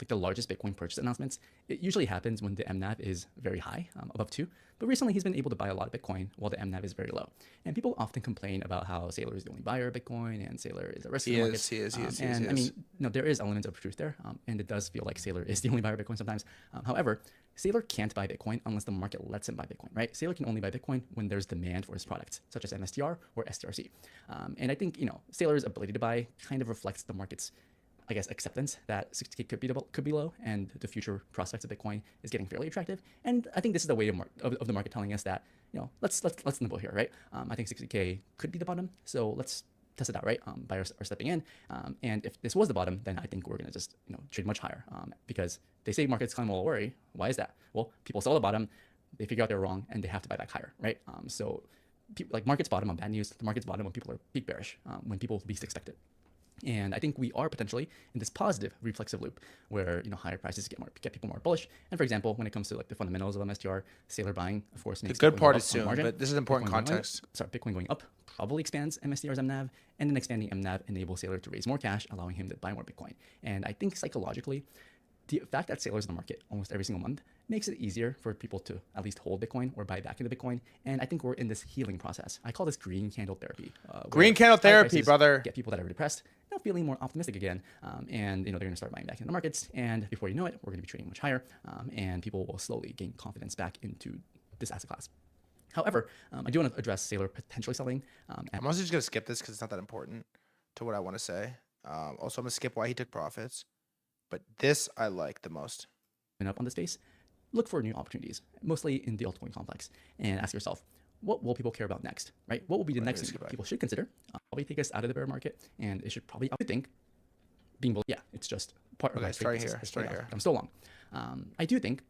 like the largest Bitcoin purchase announcements, it usually happens when the MNAV is very high, above 2. But recently he's been able to buy a lot of Bitcoin while the MNAV is very low. And people often complain about how Saylor is the only buyer of Bitcoin and Saylor is a risk in the market. He is. I mean, there is elements of truth there, and it does feel like Saylor is the only buyer of Bitcoin sometimes. However, Saylor can't buy Bitcoin unless the market lets him buy Bitcoin, right? Saylor can only buy Bitcoin when there's demand for his products, such as MSTR or STRC. And I think, Saylor's ability to buy kind of reflects the market's, I guess, acceptance that 60K could be low, and the future prospects of Bitcoin is getting fairly attractive. And I think this is the way of the market telling us that, let's nibble here, right? I think 60K could be the bottom, so let's test it out, right? Buyers are stepping in, and if this was the bottom, then I think we're gonna just trade much higher, because they say markets climb all worry. Why is that? Well, people saw the bottom, they figure out they're wrong, and they have to buy back higher, right? So like markets bottom on bad news, the markets bottom when people are peak bearish, when people least expect it. And I think we are potentially in this positive reflexive loop where higher prices get people more bullish. And for example, when it comes to like the fundamentals of MSTR, Saylor buying, of course, the good part is soon, but this is important context. Bitcoin going up probably expands MSTR's MNAV, and then expanding MNAV enables Saylor to raise more cash, allowing him to buy more Bitcoin. And I think psychologically, the fact that Saylor's in the market almost every single month makes it easier for people to at least hold Bitcoin or buy back into Bitcoin. And I think we're in this healing process. I call this green candle therapy. Green candle therapy, brother. Get people that are depressed feeling more optimistic again. And they're going to start buying back into the markets. And before you know it, we're going to be trading much higher. And people will slowly gain confidence back into this asset class. However, I do want to address Saylor potentially selling. I'm also just going to skip this because it's not that important to what I want to say. Also, I'm going to skip why he took profits. But this I like the most. Up on the space, look for new opportunities, mostly in the altcoin complex, and ask yourself, what will people care about next, right? What will be the next thing people should consider? Probably take us out of the bear market, and it should probably, I think, being bullish. Yeah, it's just part of my start here. I'm still long. I do think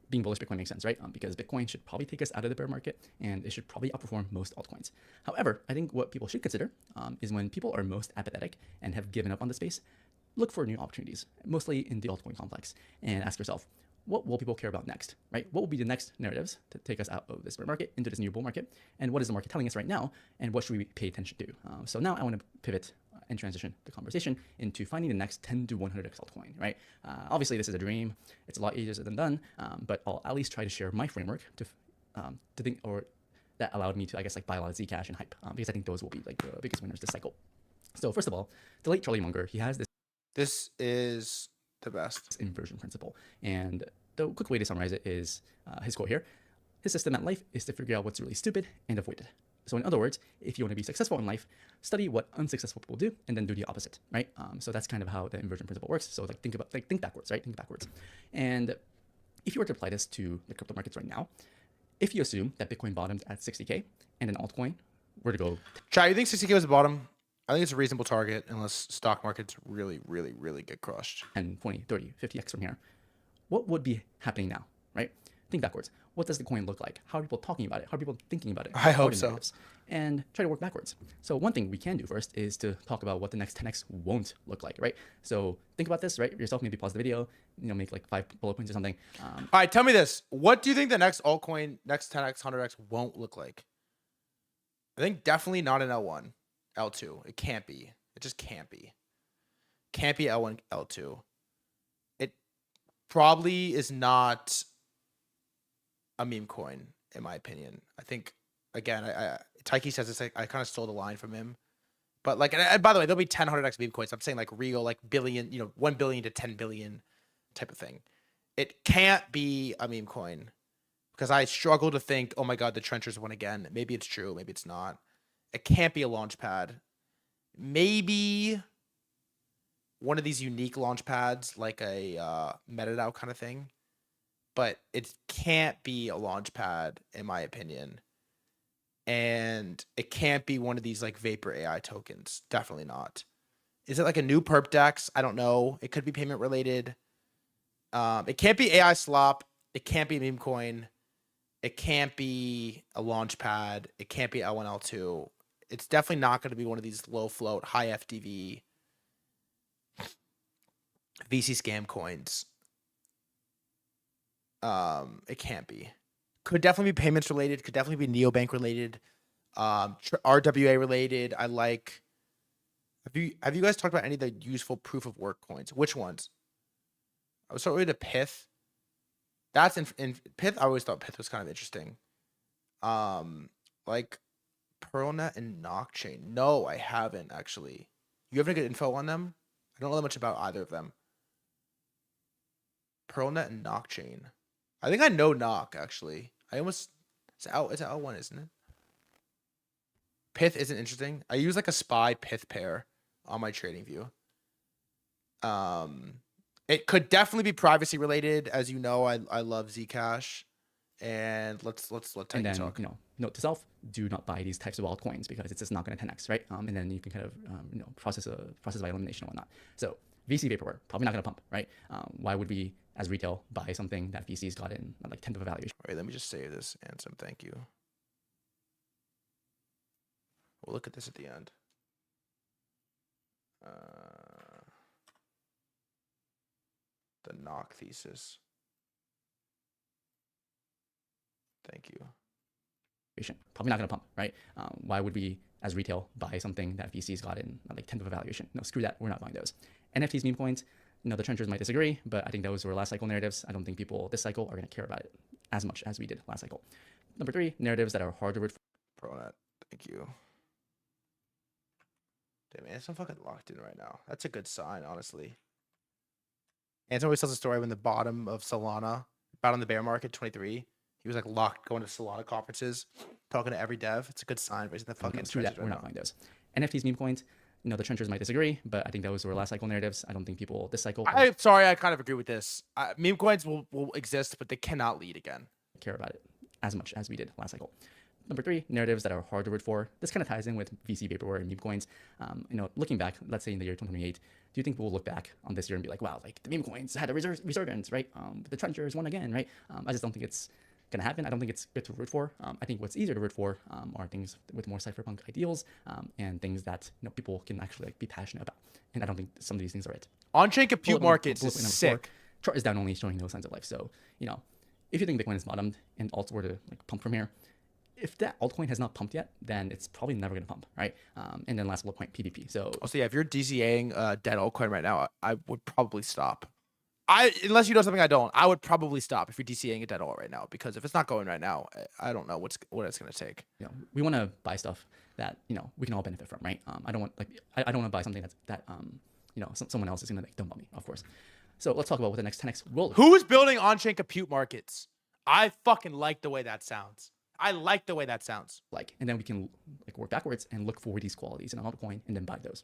being bullish Bitcoin makes sense, right? Because Bitcoin should probably take us out of the bear market, and it should probably outperform most altcoins. However, I think what people should consider is when people are most apathetic and have given up on the space, look for new opportunities, mostly in the altcoin complex, and ask yourself, what will people care about next, right? What will be the next narratives to take us out of this bear market into this new bull market? And what is the market telling us right now? And what should we pay attention to? So now I want to pivot and transition the conversation into finding the next 10 to 100x altcoin, right? Obviously, this is a dream. It's a lot easier said than done, but I'll at least try to share my framework to think, or that allowed me to, I guess, like buy a lot of Zcash and hype, because I think those will be like the biggest winners this cycle. So first of all, the late Charlie Munger, he has this. This is the best inversion principle. And the quick way to summarize it is his quote here. His system at life is to figure out what's really stupid and avoid it. So in other words, if you want to be successful in life, study what unsuccessful people do and then do the opposite, right? So that's kind of how the inversion principle works. So like think backwards, right? Think backwards. And if you were to apply this to the crypto markets right now, if you assume that Bitcoin bottomed at 60K and an altcoin were to go... Chad, you think 60K was the bottom? I think it's a reasonable target unless stock markets really, really, really get crushed. 10, 20, 30, 50x from here. What would be happening now, right? Think backwards. What does the coin look like? How are people talking about it? How are people thinking about it? I hope so. And try to work backwards. So one thing we can do first is to talk about what the next 10x won't look like, right? So think about this, right? Yourself, maybe pause the video, make like 5 bullet points or something. All right, tell me this. What do you think the next altcoin, next 10x, 100x won't look like? I think definitely not an L1. L2. It can't be. It just can't be. Can't be L1, L2. It probably is not a meme coin, in my opinion. I think, again, Taiki says this, I kind of stole the line from him. But like, and by the way, there'll be 10, 100x meme coins. I'm saying like real, like billion, 1 billion to 10 billion type of thing. It can't be a meme coin because I struggle to think, oh my God, the trenchers won again. Maybe it's true. Maybe it's not. It can't be a launch pad. Maybe one of these unique launch pads, like a MetaDAO kind of thing. But it can't be a launch pad, in my opinion. And it can't be one of these like Vapor AI tokens. Definitely not. Is it like a new perp dex? I don't know. It could be payment related. It can't be AI slop. It can't be a meme coin. It can't be a launch pad. It can't be L1, L2. It's definitely not going to be one of these low float, high FDV VC scam coins. It can't be. Could definitely be payments related. Could definitely be neobank related. RWA related. I like. Have you guys talked about any of the useful proof of work coins? Which ones? I was starting with the Pith. That's in Pith. I always thought Pith was kind of interesting. Like PearlNet and Nockchain. No, I haven't actually. You have any good info on them? I don't know that much about either of them. PearlNet and Nockchain. I think I know Nock actually. It's L1, isn't it? Pith isn't interesting. I use like a SPY Pith pair on my trading view. It could definitely be privacy related. As you know, I love Zcash. And let's let Tank talk. Note to self: do not buy these types of altcoins because it's just not going to 10x, right? And then you can kind of process by elimination and whatnot. So VC vaporware probably not going to pump, right? Why would we, as retail, buy something that VCs got in at like 10th of a valuation? All right, let me just save this and some thank you. We'll look at this at the end. The Nock thesis. Thank you. Probably not going to pump, right? Why would we, as retail, buy something that VCs got in like 10th of a valuation? No, screw that. We're not buying those. NFTs, meme coins, the trenchers might disagree, but I think those were last cycle narratives. I don't think people this cycle are going to care about it as much as we did last cycle. Number 3, narratives that are hard to root for. ProNet, thank you. Damn, man, I'm fucking locked in right now. That's a good sign, honestly. Anton always tells a story when the bottom of Solana, about on the bear market, 23. He was like locked going to Solana conferences, talking to every dev. It's a good sign. But the fucking true that we're not buying those. NFTs, meme coins, You know, the trenchers might disagree, but I think those were last cycle narratives. I don't think people this cycle I'm sorry, I kind of agree with this. Meme coins will exist, but they cannot lead again. care about it as much as we did last cycle. Number 3, narratives that are hard to root for. This kind of ties in with VC vaporware and meme coins. You know, looking back, let's say in the year 2028, do you think we'll look back on this year and be like, wow, like the meme coins had a resurgence, right? The trenchers won again, right? I just don't think it's gonna happen. I don't think it's good to root for. I think what's easier to root for are things with more cypherpunk ideals and things that, you know, people can actually like be passionate about. And I don't think some of these things are it. On-chain compute markets is sick. Chart is down only, showing no signs of life. So, you know, if you think Bitcoin is bottomed and alts were to like pump from here, if that altcoin has not pumped yet, then it's probably never going to pump, right? And then last bullet point, PvP. So also, yeah, if you're DCAing dead altcoin right now, I would probably stop. Unless you know something I don't, I would probably stop if you're DCAing a dead alt right now, because if it's not going right now, I don't know what it's going to take. You know, we want to buy stuff that, you know, we can all benefit from, right? I don't want I don't want to buy something that you know, someone else is going to like dump on me, of course. So let's talk about what the next 10x will. Who's building on-chain compute markets? I fucking like the way that sounds. I like the way that sounds. Like, and then we can like work backwards and look for these qualities in an altcoin and then buy those.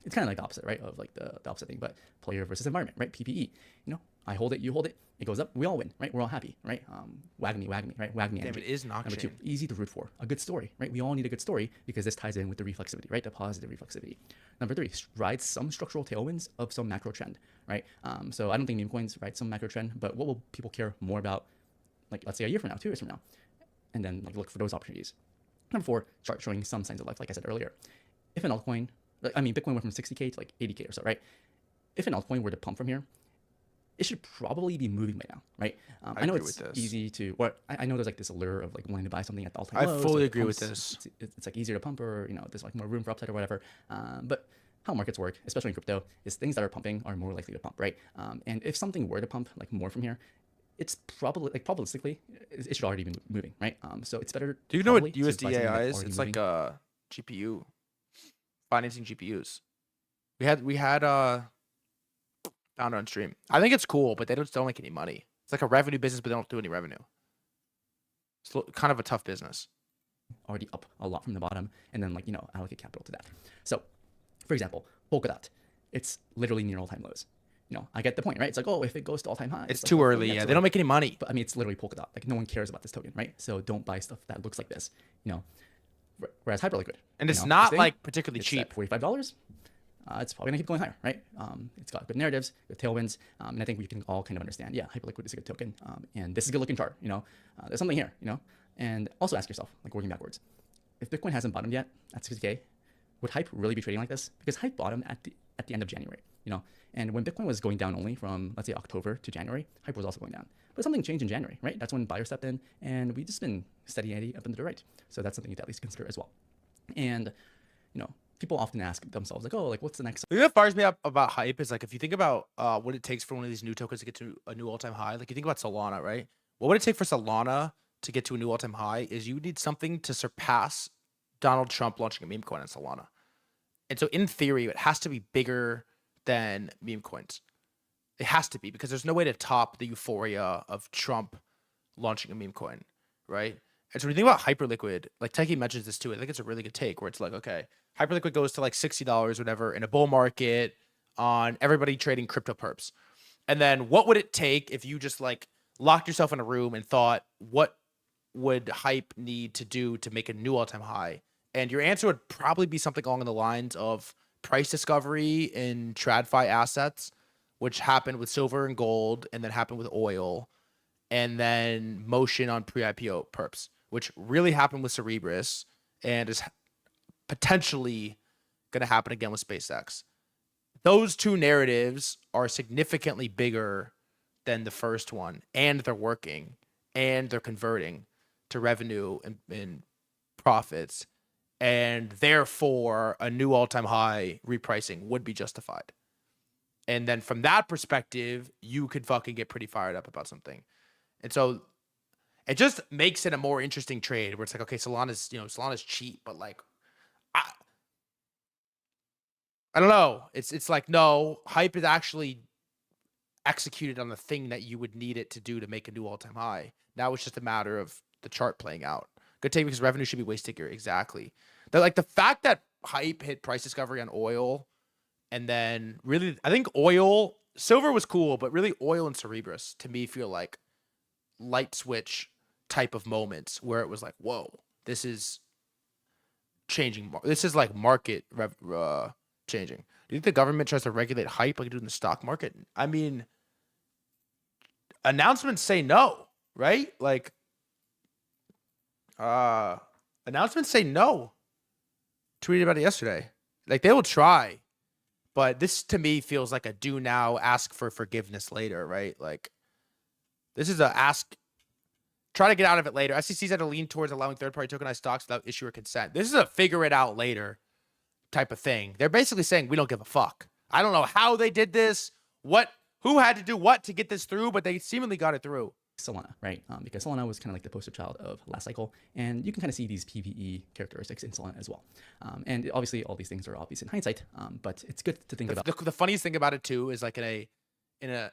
It's kind of like the opposite, right? Of like the opposite thing, but player versus environment, right? PPE. You know, I hold it, you hold it, it goes up, we all win, right? We're all happy, right? Wag me, right? Wag me. Damn, it is not. Number 2, easy to root for. A good story, right? We all need a good story because this ties in with the reflexivity, right? The positive reflexivity. Number 3, ride some structural tailwinds of some macro trend, right? So I don't think meme coins ride some macro trend, but what will people care more about, like, let's say a year from now, 2 years from now? And then like look for those opportunities. Number 4, chart showing some signs of life, like I said earlier. If an altcoin, I mean, Bitcoin went from 60K to like 80K or so, right? If an altcoin were to pump from here, it should probably be moving by now, right? I know it's easy to, or I know there's like this allure of like wanting to buy something at the all-time lows. I fully like agree with this. It's like easier to pump, or, you know, there's like more room for upside or whatever. But how markets work, especially in crypto, is things that are pumping are more likely to pump, right? And if something were to pump like more from here, it's probably like probabilistically it should already be moving, right? So it's better. Do you know what USDAI is? It's like a GPU financing GPUs. We had founder on stream. I think it's cool, but they don't make any money. It's like a revenue business, but they don't do any revenue. It's kind of a tough business. Already up a lot from the bottom, and then like, you know, allocate capital to that. So, for example, Polkadot, it's literally near all-time lows. You know, I get the point, right? It's like, oh, if it goes to all-time highs, it's too early. Yeah, they don't make any money. But I mean, it's literally Polkadot. Like, no one cares about this token, right? So don't buy stuff that looks like this. You know, whereas Hyperliquid, and it's not like particularly cheap. $45. It's probably gonna keep going higher, right? It's got good narratives, good tailwinds, and I think we can all kind of understand. Yeah, Hyperliquid is a good token, and this is a good-looking chart. You know, there's something here. You know, and also ask yourself, like working backwards, if Bitcoin hasn't bottomed yet at 60K, would Hype really be trading like this? Because Hype bottomed at the end of January. You know, and when Bitcoin was going down only from, let's say, October to January, Hype was also going down. But something changed in January, right? That's when buyers stepped in, and we've just been steady Eddie up and to the right. So that's something to at least consider as well. And, you know, people often ask themselves, like, oh, like, what's the next? The thing that fires me up about Hype is, like, if you think about what it takes for one of these new tokens to get to a new all-time high, like, you think about Solana, right? What would it take for Solana to get to a new all-time high is you need something to surpass Donald Trump launching a meme coin on Solana. And so, in theory, it has to be bigger than meme coins. It has to be, because there's no way to top the euphoria of Trump launching a meme coin, right? And so when you think about Hyperliquid, like Teki mentions this too, I think it's a really good take, where it's like, okay, Hyperliquid goes to like $60, whatever, in a bull market on everybody trading crypto perps. And then what would it take if you just like locked yourself in a room and thought, what would Hype need to do to make a new all-time high? And your answer would probably be something along the lines of price discovery in TradFi assets, which happened with silver and gold, and then happened with oil, and then motion on pre-IPO perps, which really happened with Cerebras and is potentially going to happen again with SpaceX. Those two narratives are significantly bigger than the first one, and they're working, and they're converting to revenue and profits. And therefore, a new all-time high repricing would be justified. And then from that perspective, you could fucking get pretty fired up about something. And so it just makes it a more interesting trade, where it's like, okay, Solana's cheap, but like, I don't know. It's like, no, Hype is actually executed on the thing that you would need it to do to make a new all-time high. Now it's just a matter of the chart playing out. Good take, because revenue should be way stickier. Exactly. Like the fact that hype hit price discovery on oil. And then really, I think silver was cool, but really oil and Cerebrus to me feel like light switch type of moments where it was like, whoa, this is changing. This is like market changing. Do you think the government tries to regulate hype like you do in the stock market? I mean, announcements say no, right? Like, announcements say no. Tweeted about it yesterday. Like, they will try, but this to me feels like a do now, ask for forgiveness later, right? Like, this is a ask, try to get out of it later. SEC's had to lean towards allowing third-party tokenized stocks without issuer consent. This is a figure it out later type of thing. They're basically saying we don't give a fuck. I don't know how they did this, who had to do what to get this through, but they seemingly got it through. Solana, right? Because Solana was kind of like the poster child of last cycle, and you can kind of see these PVE characteristics in Solana as well. And obviously, all these things are obvious in hindsight, but it's good to think about. The funniest thing about it too is like in a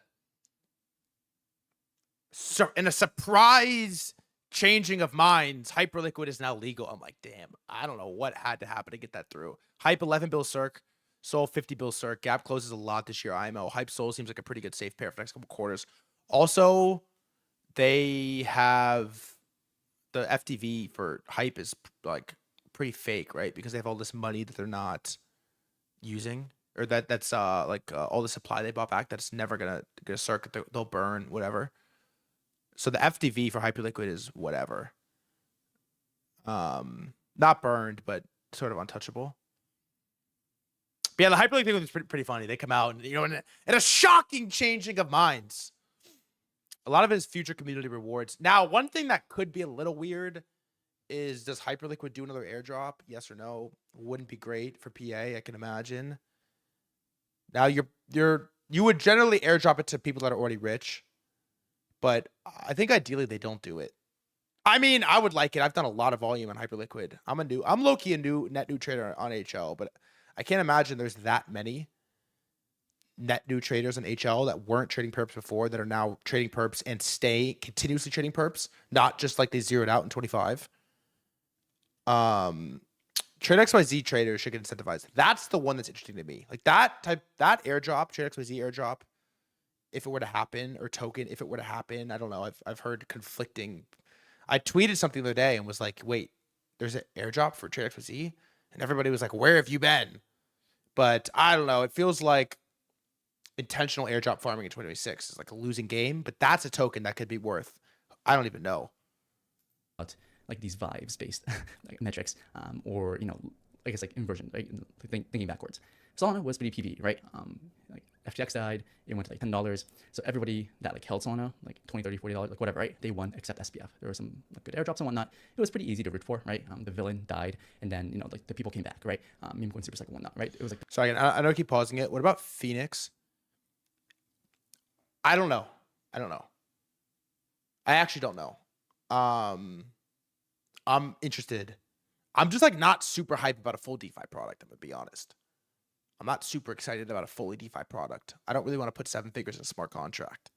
surprise changing of minds, Hyperliquid is now legal. I'm like, damn, I don't know what had to happen to get that through. Hype 11 bill circ, Sol 50 bill circ. Gap closes a lot this year. IMO. Hype Sol seems like a pretty good safe pair for the next couple quarters. Also, they have the FTV for Hype is like pretty fake, right? Because they have all this money that they're not using, or that's all the supply they bought back that's never gonna circuit. They'll burn, whatever. So the FTV for Hyperliquid is whatever. Not burned, but sort of untouchable. But yeah, the Hyperliquid thing was pretty funny. They come out and, in a shocking changing of minds. A lot of it is future community rewards. Now, one thing that could be a little weird is, does Hyperliquid do another airdrop? Yes or no? Wouldn't be great for PA, I can imagine. Now you would generally airdrop it to people that are already rich, but I think ideally they don't do it. I mean, I would like it. I've done a lot of volume on Hyperliquid. I'm low-key a net new trader on HL, but I can't imagine there's that many net new traders on HL that weren't trading perps before that are now trading perps and stay continuously trading perps, not just like they zeroed out in 25. Trade XYZ traders should get incentivized. That's the one that's interesting to me. Like that airdrop, Trade XYZ airdrop, if it were to happen, or token, if it were to happen, I don't know. I've heard conflicting. I tweeted something the other day and was like, wait, there's an airdrop for Trade XYZ? And everybody was like, where have you been? But I don't know. It feels like intentional airdrop farming in 2026 is like a losing game, but that's a token that could be worth, I don't even know. Like these vibes based like metrics, or I guess like inversion, right? Thinking backwards. Solana was pretty PV, right? Like FTX died, it went to like $10. So everybody that like held Solana, like $20, $30, $40, like whatever, right? They won except SPF. There were some like good airdrops and whatnot. It was pretty easy to root for, right? The villain died, and then like the people came back, right? Meme coin super cycle and whatnot, right? It was like. Sorry, I know I keep pausing it. What about Phoenix? I don't know. I actually don't know. I'm interested. I'm just like not super hyped about a full DeFi product, I'm gonna be honest. I'm not super excited about a fully DeFi product. I don't really want to put 7 figures in a smart contract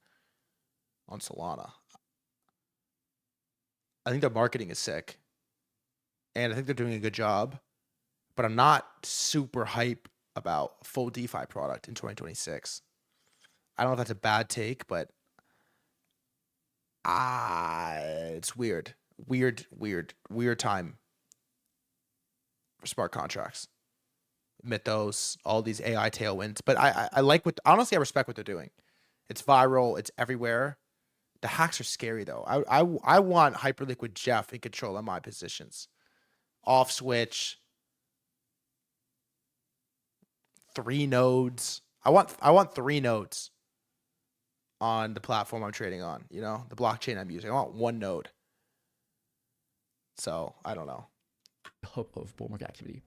on Solana. I think their marketing is sick, and I think they're doing a good job, but I'm not super hype about a full DeFi product in 2026. I don't know if that's a bad take, but it's weird. Weird time for smart contracts. Mythos, all these AI tailwinds. But I like honestly, I respect what they're doing. It's viral, it's everywhere. The hacks are scary though. I want Hyperliquid Jeff in control of my positions. Off switch. 3 nodes. I want 3 nodes on the platform I'm trading on, the blockchain I'm using. I want 1 node. So I don't know. Hope of bull market activity.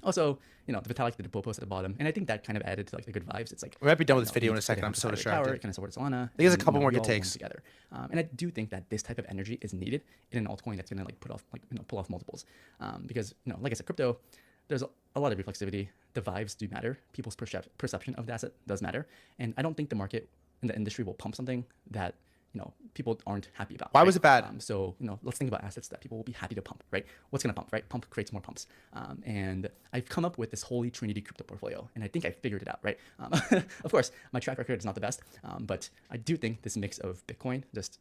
Also, the Vitalik did the bull post at the bottom, and I think that kind of added to like the good vibes. It's like we might be done with this video in a second. I'm so distracted. It kind of supports Solana. I think there's a couple more good takes together, and I do think that this type of energy is needed in an altcoin that's going to like pull off multiples, because like I said, crypto, there's a lot of reflexivity. The vibes do matter. People's perception of the asset does matter, and I don't think the market and the industry will pump something that people aren't happy about. Why right? was it bad? So let's think about assets that people will be happy to pump, right? What's going to pump, right? Pump creates more pumps. And I've come up with this holy trinity crypto portfolio, and I think I figured it out, right? Of course, my track record is not the best, but I do think this mix of Bitcoin, just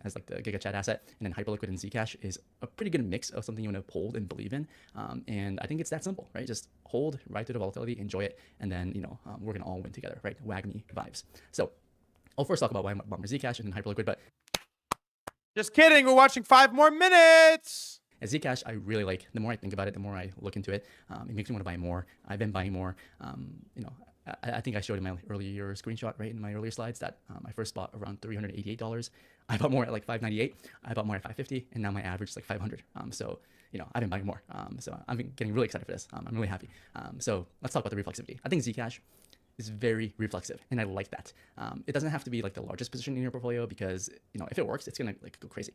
as like the GigaChat asset, and then Hyperliquid and Zcash is a pretty good mix of something you want to hold and believe in. And I think it's that simple, right? Just hold, ride through the volatility, enjoy it, and then we're gonna all win together, right? WAGMI vibes. So I'll first talk about why I'm bummer Zcash and then Hyperliquid, but just kidding. We're watching 5 more minutes. As Zcash, I really like. The more I think about it, the more I look into it. It makes me want to buy more. I've been buying more. I think I showed in my earlier screenshot, right, in my earlier slides, that I first bought around $388. I bought more at like $598. I bought more at $550, and now my average is like $500. So I've been buying more. So I'm getting really excited for this. I'm really happy. So let's talk about the reflexivity. I think Zcash is very reflexive, and I like that. It doesn't have to be like the largest position in your portfolio, because if it works, it's gonna like go crazy.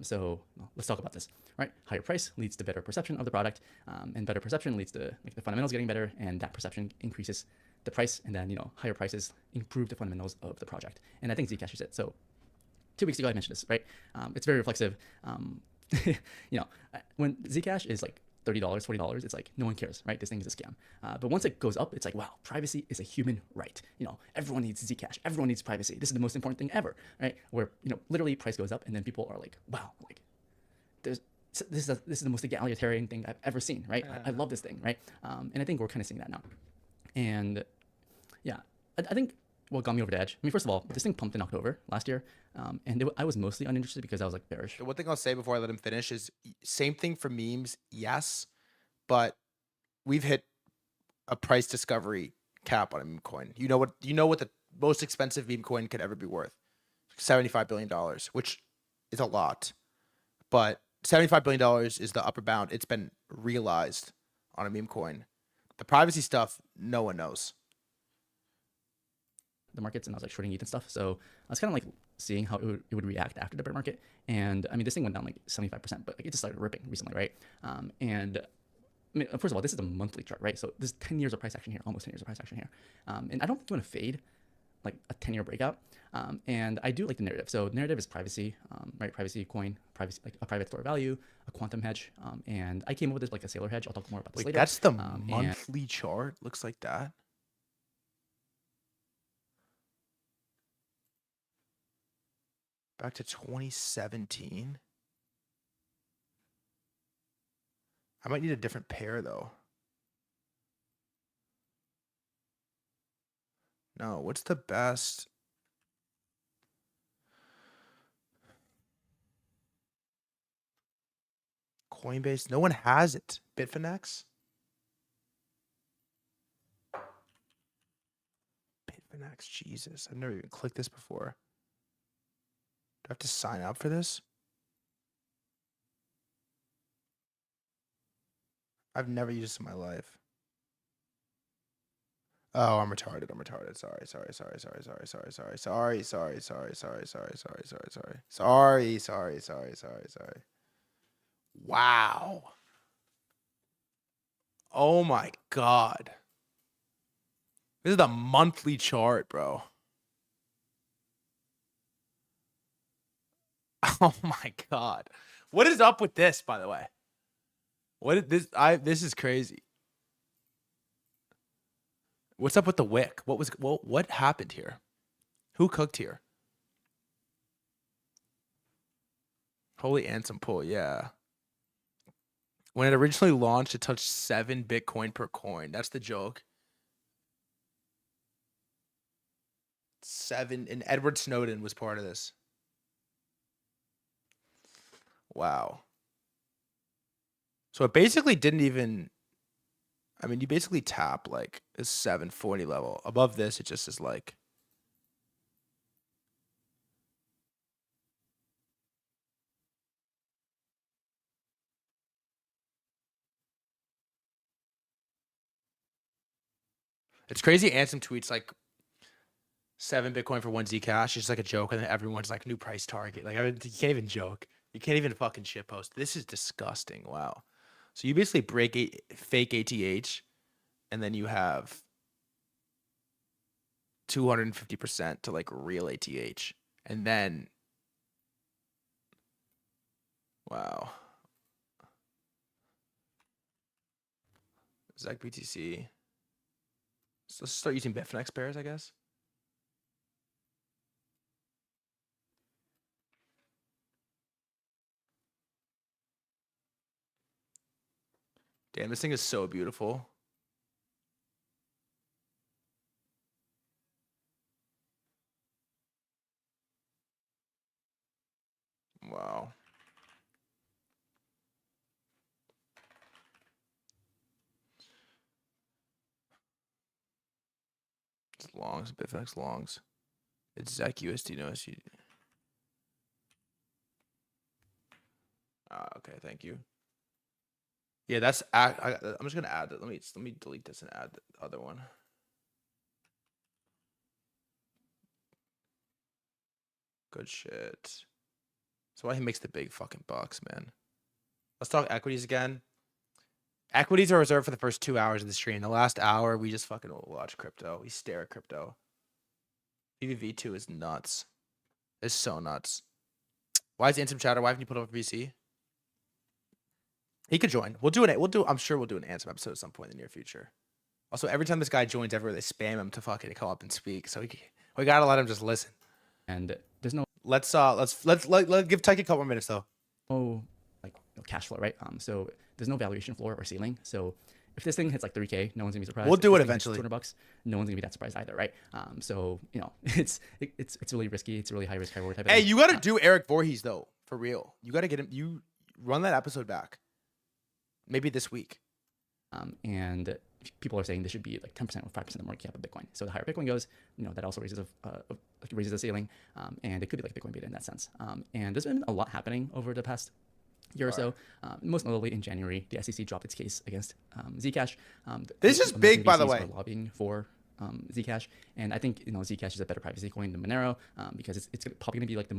So let's talk about this. Right, higher price leads to better perception of the product, and better perception leads to like the fundamentals getting better, and that perception increases the price, and then higher prices improve the fundamentals of the project. And I think Zcash is it. So 2 weeks ago I mentioned this, right? It's very reflexive. When Zcash is like $30, $40, it's like no one cares, right? This thing is a scam. But once it goes up, it's like, wow, privacy is a human right. Everyone needs Zcash. Everyone needs privacy. This is the most important thing ever, right? Where literally price goes up, and then people are like, wow, like this is the most egalitarian thing I've ever seen, right? I love this thing, right? And I think we're kind of seeing that now. And yeah, I think what got me over the edge. I mean, first of all, this thing pumped in October last year, and I was mostly uninterested because I was like bearish. The one thing I'll say before I let him finish is same thing for memes, yes, but we've hit a price discovery cap on a meme coin. You know what the most expensive meme coin could ever be worth? $75 billion, which is a lot, but $75 billion is the upper bound. It's been realized on a meme coin. The privacy stuff, no one knows. The markets, and I was like shorting ETH and stuff. So I was kind of like seeing how it would react after the bear market. And I mean, this thing went down like 75%, but like it just started ripping recently, right? And I mean, first of all, this is a monthly chart, right? So there's 10 years of price action here, almost 10 years of price action here. And I don't think you want to fade like a 10-year breakout. And I do like the narrative. So narrative is privacy, right? Privacy coin, privacy, like a private store of value, a quantum hedge. And I came up with this like a sailor hedge. I'll talk more about this later. That's the monthly chart. Looks like that. Back to 2017. I might need a different pair though. No, what's the best? Coinbase. No one has it. Bitfinex. Bitfinex. Jesus, I've never even clicked this before. Do I have to sign up for this? I've never used this in my life. Oh, I'm retarded. Sorry. Wow. Oh my God. This is the monthly chart, bro. Oh my God. What is up with this, by the way? What is this? This is crazy. What's up with the wick? What happened here? Who cooked here? Holy Ansem pull, yeah. When it originally launched, it touched 7 Bitcoin per coin. That's the joke. 7, and Edward Snowden was part of this. Wow. So it basically didn't even, I mean, you basically tap like a 740 level. Above this, it just is like, it's crazy. Ansem tweets like 7 Bitcoin for 1 Zcash. It's like a joke. And then everyone's like new price target. Like, I mean, you can't even joke. You can't even fucking shitpost. This is disgusting. Wow. So you basically break fake ATH, and then you have 250% to like real ATH. And then Wow. Zach BTC. So let's start using Bitfinex pairs, I guess. Damn, this thing is so beautiful. Wow. It's longs, Bitfinex longs. It's Zach USD, no SUD. Okay, thank you. Yeah, that's I'm just gonna add that. Let me delete this and add the other one. Good shit. That's why he makes the big fucking bucks, man. Let's talk equities again. Equities are reserved for the first 2 hours of the stream. The last hour, we just fucking watch crypto. We stare at crypto. VVV2 is nuts. It's so nuts. Why is Ansem chatter? Why haven't you put up a VC? He could join. I'm sure we'll do an Ansem episode at some point in the near future. Also, every time this guy joins everywhere, they spam him to fucking come up and speak. So we gotta let him just listen. And there's no. Let's give Tyke a couple more minutes though. Oh, like cash flow, right? So there's no valuation floor or ceiling. So if this thing hits like 3K, no one's gonna be surprised. We'll do it eventually. $200, no one's gonna be that surprised either, right? So it's really risky. It's a really high risk, high reward type. Hey, you gotta do Eric Voorhees though, for real. You gotta get him. You run that episode back. Maybe this week. And people are saying this should be like 10% or 5% of the market cap of Bitcoin. So the higher Bitcoin goes, that also raises the ceiling, and it could be like Bitcoin beta in that sense. And there's been a lot happening over the past year or so. Most notably in January, the SEC dropped its case against Zcash. This is big, by the way. Lobbying for Zcash, and I think Zcash is a better privacy coin than Monero because it's probably going to be like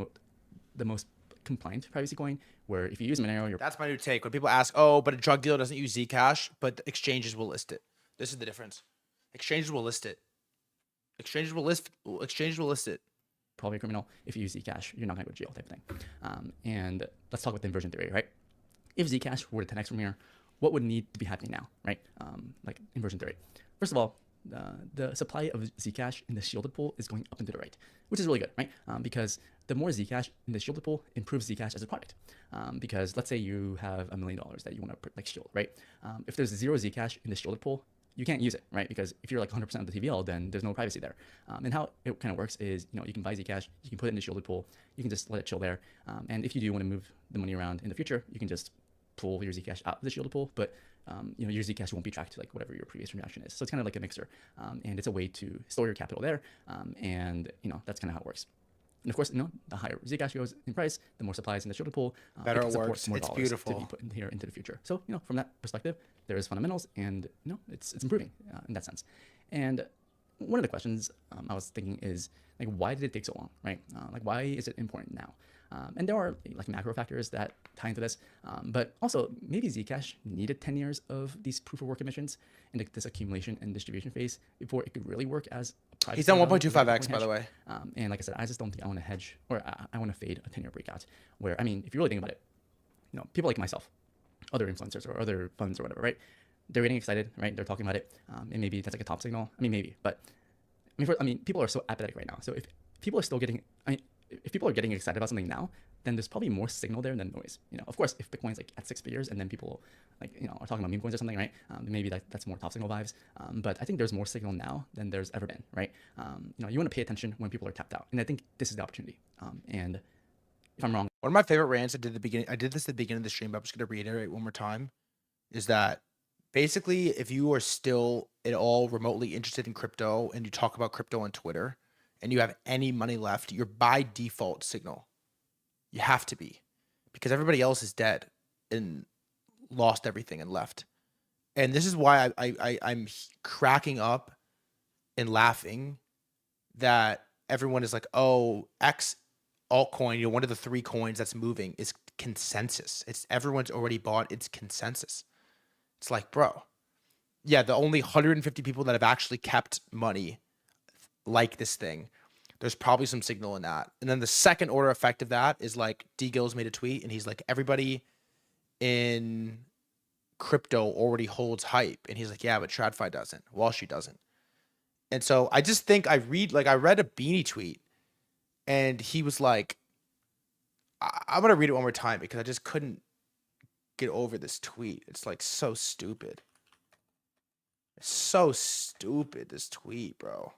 the most compliant privacy coin, where if you use Monero, that's my new take. When people ask, oh, but a drug dealer doesn't use Zcash, but exchanges will list it. This is the difference. Exchanges will list it. Exchanges will list it. Probably a criminal. If you use Zcash, you're not going to go to jail type of thing. And let's talk about the inversion theory, right? If Zcash were to 10x from here, what would need to be happening now, right? Like inversion theory. First of all, the supply of Zcash in the shielded pool is going up and to the right, which is really good, right? Because the more Zcash in the shielded pool improves Zcash as a product. Because let's say you have $1 million that you want to shield, right? If there's 0 Zcash in the shielded pool, you can't use it, right? Because if you're like 100% of the TVL, then there's no privacy there. And how it kind of works is, you can buy Zcash, you can put it in the shielded pool, you can just let it chill there. And if you do want to move the money around in the future, you can just pull your Zcash out of the shielded pool, but your Zcash won't be tracked to like whatever your previous transaction is. So it's kind of like a mixer, and it's a way to store your capital there, and that's kind of how it works. And of course, the higher Zcash goes in price, the more supplies in the shielded pool, better it it works. More it's dollars beautiful to be put in here into the future. So from that perspective, there is fundamentals, and it's improving in that sense. And one of the questions I was thinking is like, why did it take so long, right? Like, why is it important now? And there are like macro factors that tie into this, but also maybe Zcash needed 10 years of these proof of work emissions and this accumulation and distribution phase before it could really work as a private. He's done 1.25x, by the way. And like I said, I just don't think I want to hedge, or I want to fade a 10-year breakout. Where, I mean, if you really think about it, people like myself, other influencers or other funds or whatever, right? They're getting excited, right? They're talking about it, and maybe that's like a top signal. I mean, maybe, but people are so apathetic right now. So if people are still getting, if people are getting excited about something now, then there's probably more signal there than noise. Of course, if Bitcoin's like at 6 figures and then people are talking about meme coins or something, right? Maybe that's more top signal vibes. But I think there's more signal now than there's ever been, right? You want to pay attention when people are tapped out, and I think this is the opportunity. And if I'm wrong, one of my favorite rants I did at the beginning of the stream, but I'm just gonna reiterate one more time, is that basically if you are still at all remotely interested in crypto and you talk about crypto on Twitter, and you have any money left, you're by default signal. You have to be, because everybody else is dead and lost everything and left. And this is why I'm cracking up and laughing that everyone is like, oh, X altcoin, one of the 3 coins that's moving is consensus. It's everyone's already bought. It's consensus. It's like, bro, yeah, the only 150 people that have actually kept money like this thing, there's probably some signal in that. And then the second order effect of that is like D Gills made a tweet and he's like, everybody in crypto already holds hype. And he's like, yeah, but TradFi doesn't. Wall Street doesn't. And so I just think I read a Beanie tweet and he was like, I'm going to read it one more time because I just couldn't get over this tweet. It's like so stupid. It's so stupid, this tweet, bro.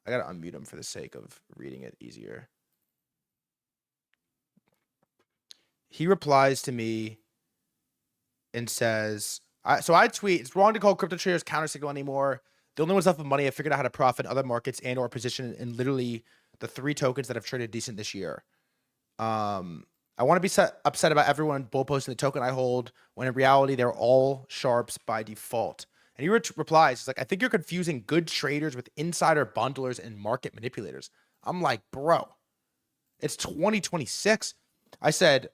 I got to unmute him for the sake of reading it easier. He replies to me and says, so I tweet, it's wrong to call crypto traders counter-signal anymore. The only ones left with money, I figured out how to profit in other markets and or position in literally the 3 tokens that have traded decent this year. I want to be upset about everyone bull posting the token I hold when in reality they're all sharps by default. And he replies, he's like, I think you're confusing good traders with insider bundlers and market manipulators. I'm like, bro, it's 2026. I said,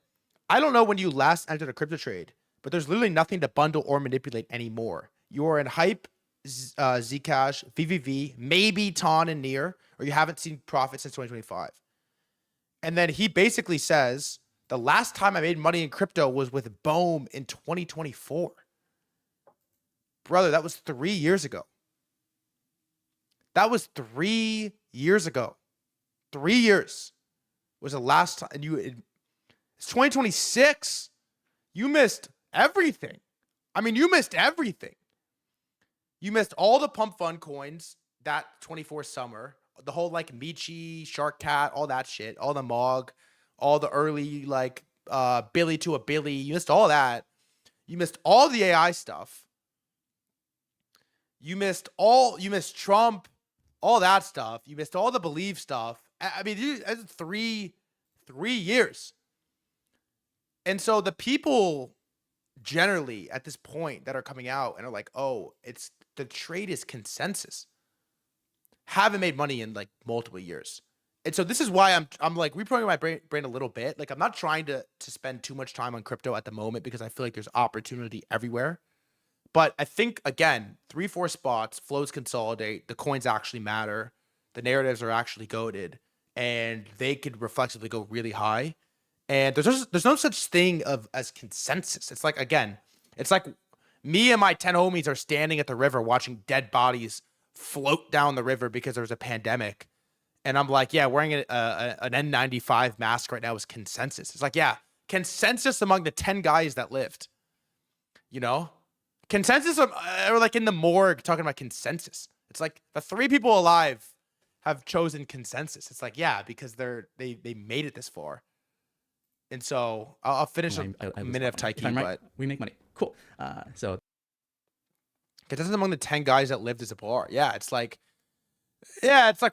I don't know when you last entered a crypto trade, but there's literally nothing to bundle or manipulate anymore. You're in hype, Zcash, VVV, maybe TON and near, or you haven't seen profit since 2025. And then he basically says, the last time I made money in crypto was with Bohm in 2024. Brother, that was 3 years ago. That was 3 years ago. 3 years was the last time. And it's 2026. You missed everything. I mean, you missed everything. You missed all the pump fund coins that 24 summer, the whole like Michi, Shark Cat, all that shit, all the Mog, all the early like Billy to a Billy. You missed all that. You missed all the AI stuff. You missed Trump, all that stuff. You missed all the Believe stuff. I mean, that's 3 years. And so the people generally at this point that are coming out and are like, oh, it's the trade is consensus, haven't made money in like multiple years. And so this is why I'm like reprogramming my brain a little bit. Like I'm not trying to spend too much time on crypto at the moment because I feel like there's opportunity everywhere. But I think, again, 3-4 spots, flows consolidate, the coins actually matter, the narratives are actually goated, and they could reflexively go really high. And there's no such thing as consensus. It's like, again, it's like me and my 10 homies are standing at the river watching dead bodies float down the river because there was a pandemic. And I'm like, yeah, wearing an N95 mask right now is consensus. It's like, yeah, consensus among the 10 guys that lived, you know? Consensus, or like in the morgue talking about consensus. It's like the 3 people alive have chosen consensus. It's like, yeah, because they made it this far. And so I'll finish a minute of Taiki, right, but we make money. Cool. So consensus among the 10 guys that lived as a bar. Yeah, it's like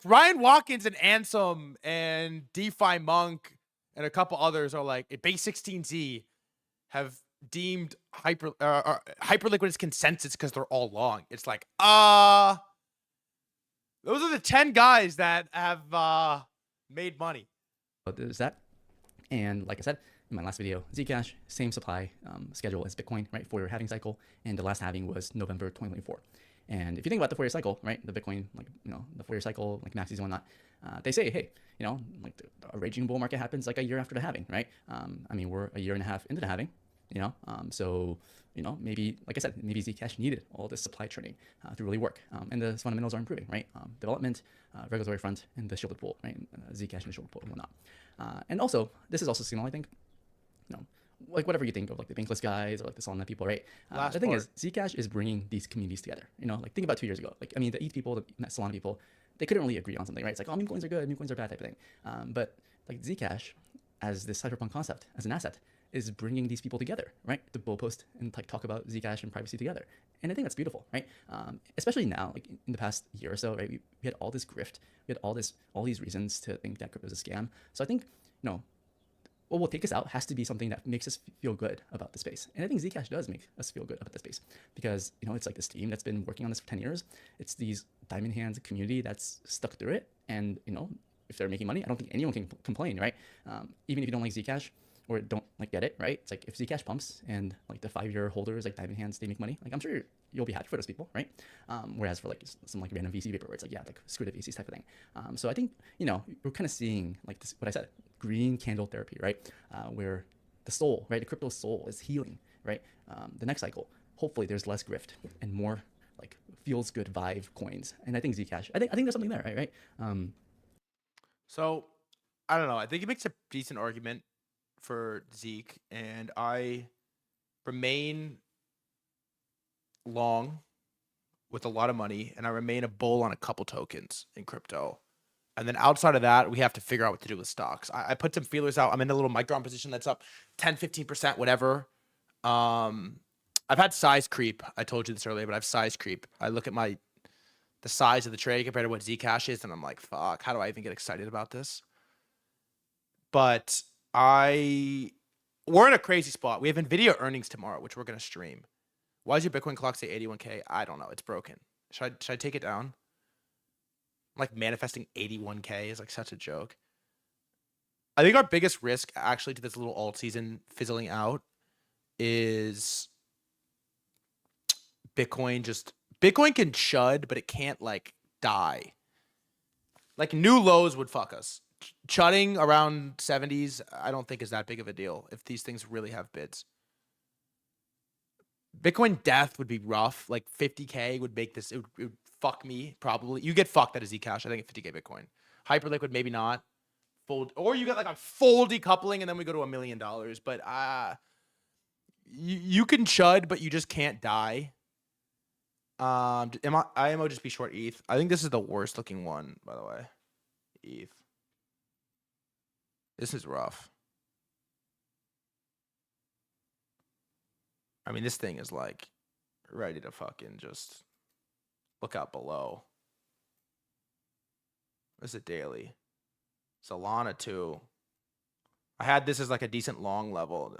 Ryan Watkins and Ansem and DeFi Monk and a couple others are like Base 16Z have deemed hyperliquid as consensus because they're all long. It's like, those are the 10 guys that have made money. There's that. And like I said in my last video, Zcash, same supply schedule as Bitcoin, right? 4-year halving cycle. And the last halving was November 2024. And if you think about the 4-year cycle, right, the Bitcoin, like, you know, the 4-year cycle, like maxis and whatnot, they say, hey, you know, like a raging bull market happens like a year after the halving, right? I mean, we're a year and a half into the halving, you know, so, you know, maybe, like I said, maybe Zcash needed all this supply training to really work. And the fundamentals are improving, right? Development, regulatory front, and the shielded pool, right? Zcash and the shielded pool and whatnot. And also, this is also signal, I think, you know, like whatever you think of like the bankless guys or like the Solana people, right? The thing is, Zcash is bringing these communities together. You know, like think about 2 years ago. Like, I mean, the ETH people, the Solana people, they couldn't really agree on something, right? It's like, oh, meme coins are good, meme coins are bad type of thing. But like Zcash, as this cypherpunk concept, as an asset, is bringing these people together, right? To bull post and like talk about Zcash and privacy together. And I think that's beautiful, right? Especially now, like in the past year or so, right? We had all this grift, we had all these reasons to think that crypto is a scam. So I think, you know, what will take us out has to be something that makes us feel good about the space. And I think Zcash does make us feel good about the space because, you know, it's like this team that's been working on this for 10 years. It's these diamond hands community that's stuck through it. And, you know, if they're making money, I don't think anyone can complain, right? Even if you don't like Zcash, or don't like get it, right? It's like if Zcash pumps and like the 5-year holders like diamond hands, they make money. Like I'm sure you'll be happy for those people, right? Whereas for like some like random VC paper where it's like, yeah, like screw the VCs type of thing. So I think, you know, we're kind of seeing like this, what I said, green candle therapy, right? Where the soul, right? The crypto soul is healing, right? The next cycle, hopefully there's less grift and more like feels good vibe coins. And I think Zcash, I think there's something there, right? So I don't know. I think it makes a decent argument for Zeke, and I remain long with a lot of money, and I remain a bull on a couple tokens in crypto. And then outside of that, we have to figure out what to do with stocks. I put some feelers out. I'm in a little micron position that's up 10, 15%, whatever. I've had size creep. I told you this earlier, but I have size creep. I look at the size of the trade compared to what Zcash is, and I'm like, fuck, how do I even get excited about this? But we're in a crazy spot. We have NVIDIA earnings tomorrow, which we're going to stream. Why does your Bitcoin clock say 81K? I don't know. It's broken. Should I take it down? Like manifesting 81K is like such a joke. I think our biggest risk actually to this little alt season fizzling out is Bitcoin can chud, but it can't like die. Like new lows would fuck us. Chudding around 70s, I don't think is that big of a deal if these things really have bids. Bitcoin death would be rough. Like 50K would make this, it would fuck me probably. You get fucked at a Zcash, I think, at 50K Bitcoin. Hyperliquid, maybe not. Or you get like a full decoupling and then we go to $1 million. But you can chud, but you just can't die. IMO just be short ETH. I think this is the worst looking one, by the way. ETH. This is rough. I mean, this thing is like ready to fucking just look out below. This is a daily. Solana too. I had this as like a decent long level.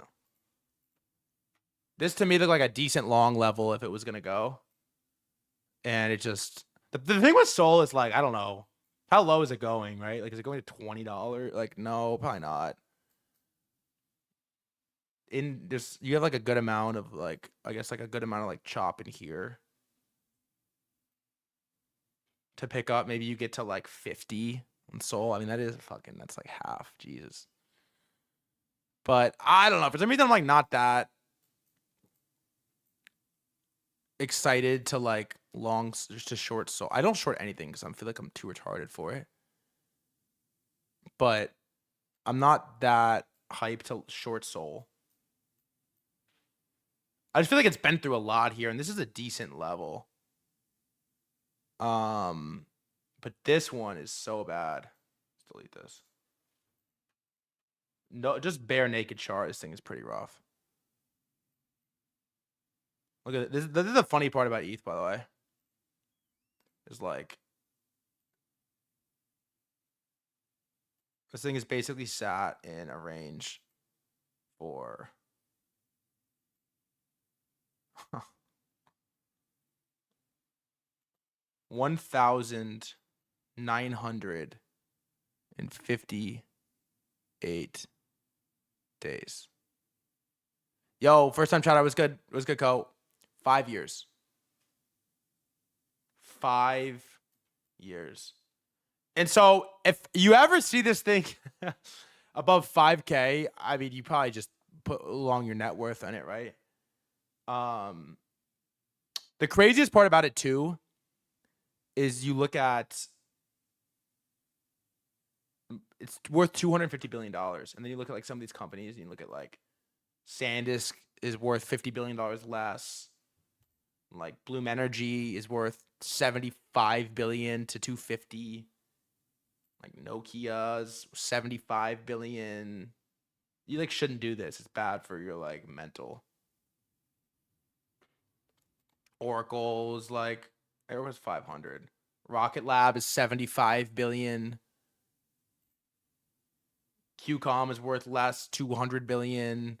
This to me looked like a decent long level if it was gonna go. And it just the thing with Sol is like, I don't know. How low is it going, right? Like, is it going to $20? Like, no, probably not. You have like a good amount of like, I guess like a good amount of like chop in here to pick up. Maybe you get to like 50 on Sol. I mean, that's like half. Jesus. But I don't know. For some reason, I'm like not that excited to like just to short Sol. I don't short anything because I feel like I'm too retarded for it. But I'm not that hyped to short Sol. I just feel like it's been through a lot here, and this is a decent level. But this one is so bad. Let's delete this. No, just bare naked chart. This thing is pretty rough. Look at this. This is the funny part about ETH, by the way. Is like this thing is basically sat in a range for 1,958 days. Yo, first time chat. I was good. It was good, Co. 5 years. 5 years. And so if you ever see this thing above 5K, I mean, you probably just put along your net worth on it, right? The craziest part about it too is you look at it's worth $250 billion. And then you look at like some of these companies and you look at like SanDisk is worth $50 billion less. Like Bloom Energy is worth 75 billion to 250. Like Nokia's 75 billion. You like shouldn't do this. It's bad for your like mental. Oracle's like it was 500. Rocket Lab is 75 billion. QCOM is worth less, 200 billion.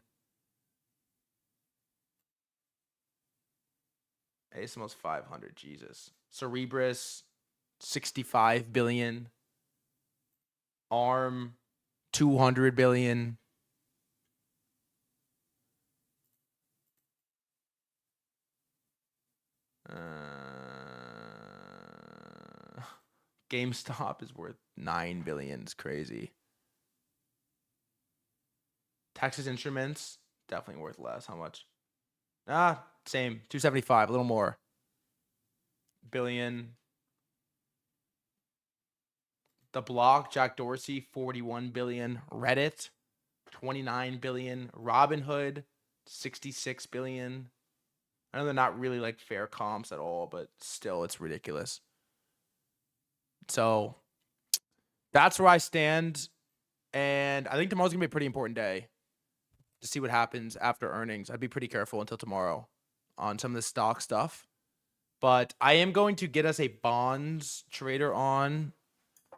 ASML's 500, Jesus. Cerebras, 65 billion. ARM, 200 billion. GameStop is worth $9 billion. It's crazy. Texas Instruments, definitely worth less. How much? Same. 275, a little more. Billion. The Block, Jack Dorsey, 41 billion. Reddit, 29 billion. Robinhood, 66 billion. I know they're not really like fair comps at all, but still, it's ridiculous. So that's where I stand. And I think tomorrow's going to be a pretty important day to see what happens after earnings. I'd be pretty careful until tomorrow on some of the stock stuff. But I am going to get us a bonds trader on.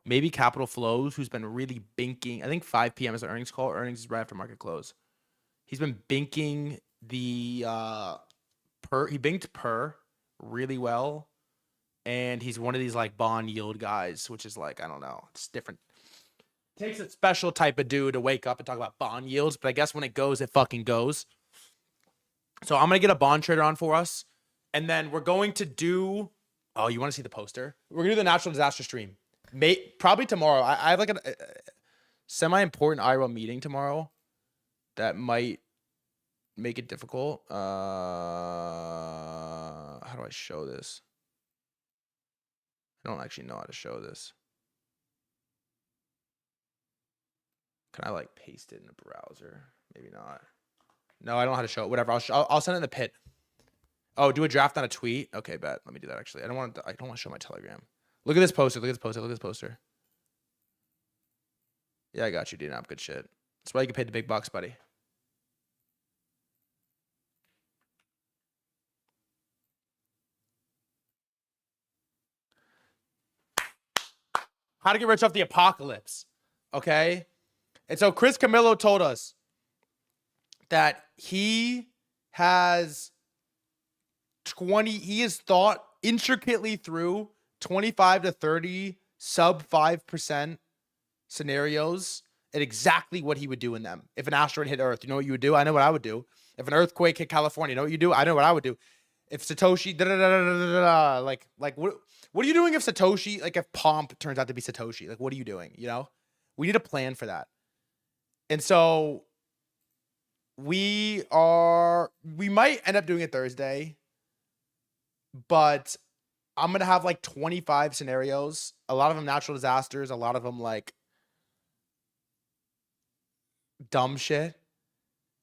Maybe Capital Flows, who's been really binking. I think 5 p.m. is the earnings call. Earnings is right after market close. He's been binking the he binked per really well. And he's one of these like bond yield guys, which is like, I don't know. It's different. Takes a special type of dude to wake up and talk about bond yields. But I guess when it goes, it fucking goes. So I'm going to get a bond trader on for us. And then we're going to do... Oh, you want to see the poster? We're going to do the natural disaster stream. Probably tomorrow. I have like a semi-important IRL meeting tomorrow that might make it difficult. How do I show this? I don't actually know how to show this. Can I like paste it in the browser? Maybe not. No, I don't know how to show it. Whatever. I'll send it in the pit. Oh, do a draft on a tweet? Okay, bet. Let me do that actually. I don't want to show my Telegram. Look at this poster. Look at this poster. Look at this poster. Yeah, I got you, D-Nop. Good shit. That's why you get paid the big bucks, buddy. How to get rich off the apocalypse. Okay? And so Chris Camillo told us that he has thought intricately through 25 to 30 sub 5% scenarios and exactly what he would do in them. If an asteroid hit Earth, you know what you would do? I know what I would do. If an earthquake hit California, you know what you do? I know what I would do. If Satoshi, like what are you doing if Satoshi, like if Pomp turns out to be Satoshi? Like, what are you doing? You know? We need a plan for that. And so we might end up doing it Thursday, but I'm going to have like 25 scenarios, a lot of them natural disasters, a lot of them like dumb shit.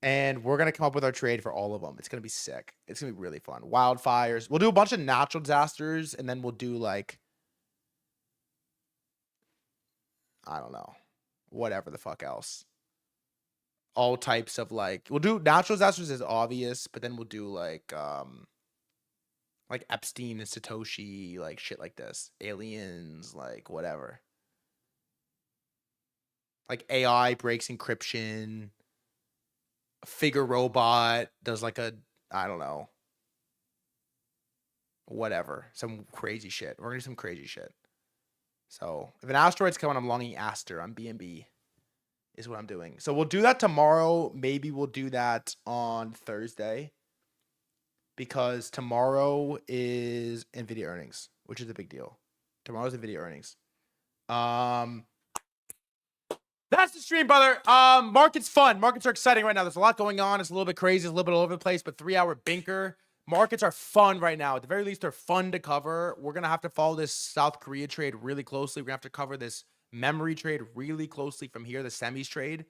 And we're going to come up with our trade for all of them. It's going to be sick. It's going to be really fun. Wildfires. We'll do a bunch of natural disasters, and then we'll do like, I don't know, whatever the fuck else. All types of like, we'll do natural disasters is obvious, but then we'll do like Epstein and Satoshi, like shit like this. Aliens, like whatever. Like AI breaks encryption. A figure robot does like a, I don't know. Whatever. Some crazy shit. We're going to do some crazy shit. So if an asteroid's coming, I'm longing Aster. I'm BNB. Is what I'm doing. So we'll do that tomorrow. Maybe we'll do that on Thursday. Because tomorrow is NVIDIA earnings, which is a big deal. Tomorrow's NVIDIA earnings. That's the stream, brother. Market's fun. Markets are exciting right now. There's a lot going on. It's a little bit crazy. It's a little bit all over the place, but 3-hour binker. Markets are fun right now. At the very least, they're fun to cover. We're going to have to follow this South Korea trade really closely. We're going to have to cover this memory trade really closely from here, the semis trade.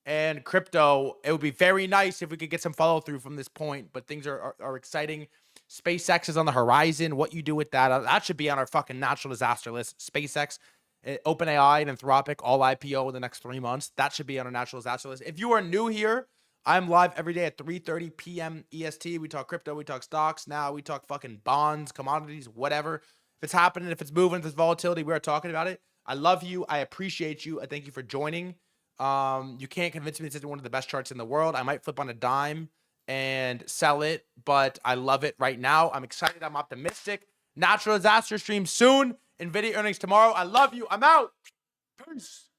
And crypto, it would be very nice if we could get some follow through from this point, but things are exciting. SpaceX is on the horizon. What you do with that should be on our fucking natural disaster list. SpaceX, OpenAI, and Anthropic all IPO in the next 3 months. That should be on our natural disaster list. If you are new here, I'm live every day at 3:30 p.m. EST. We talk crypto, we talk stocks. Now we talk fucking bonds, commodities, whatever. If it's happening, if it's moving, if there's volatility, we are talking about it. I love you. I appreciate you. I thank you for joining. You can't convince me this isn't one of the best charts in the world. I might flip on a dime and sell it, but I love it right now. I'm excited. I'm optimistic. Natural disaster stream soon. NVIDIA earnings tomorrow. I love you. I'm out. Peace.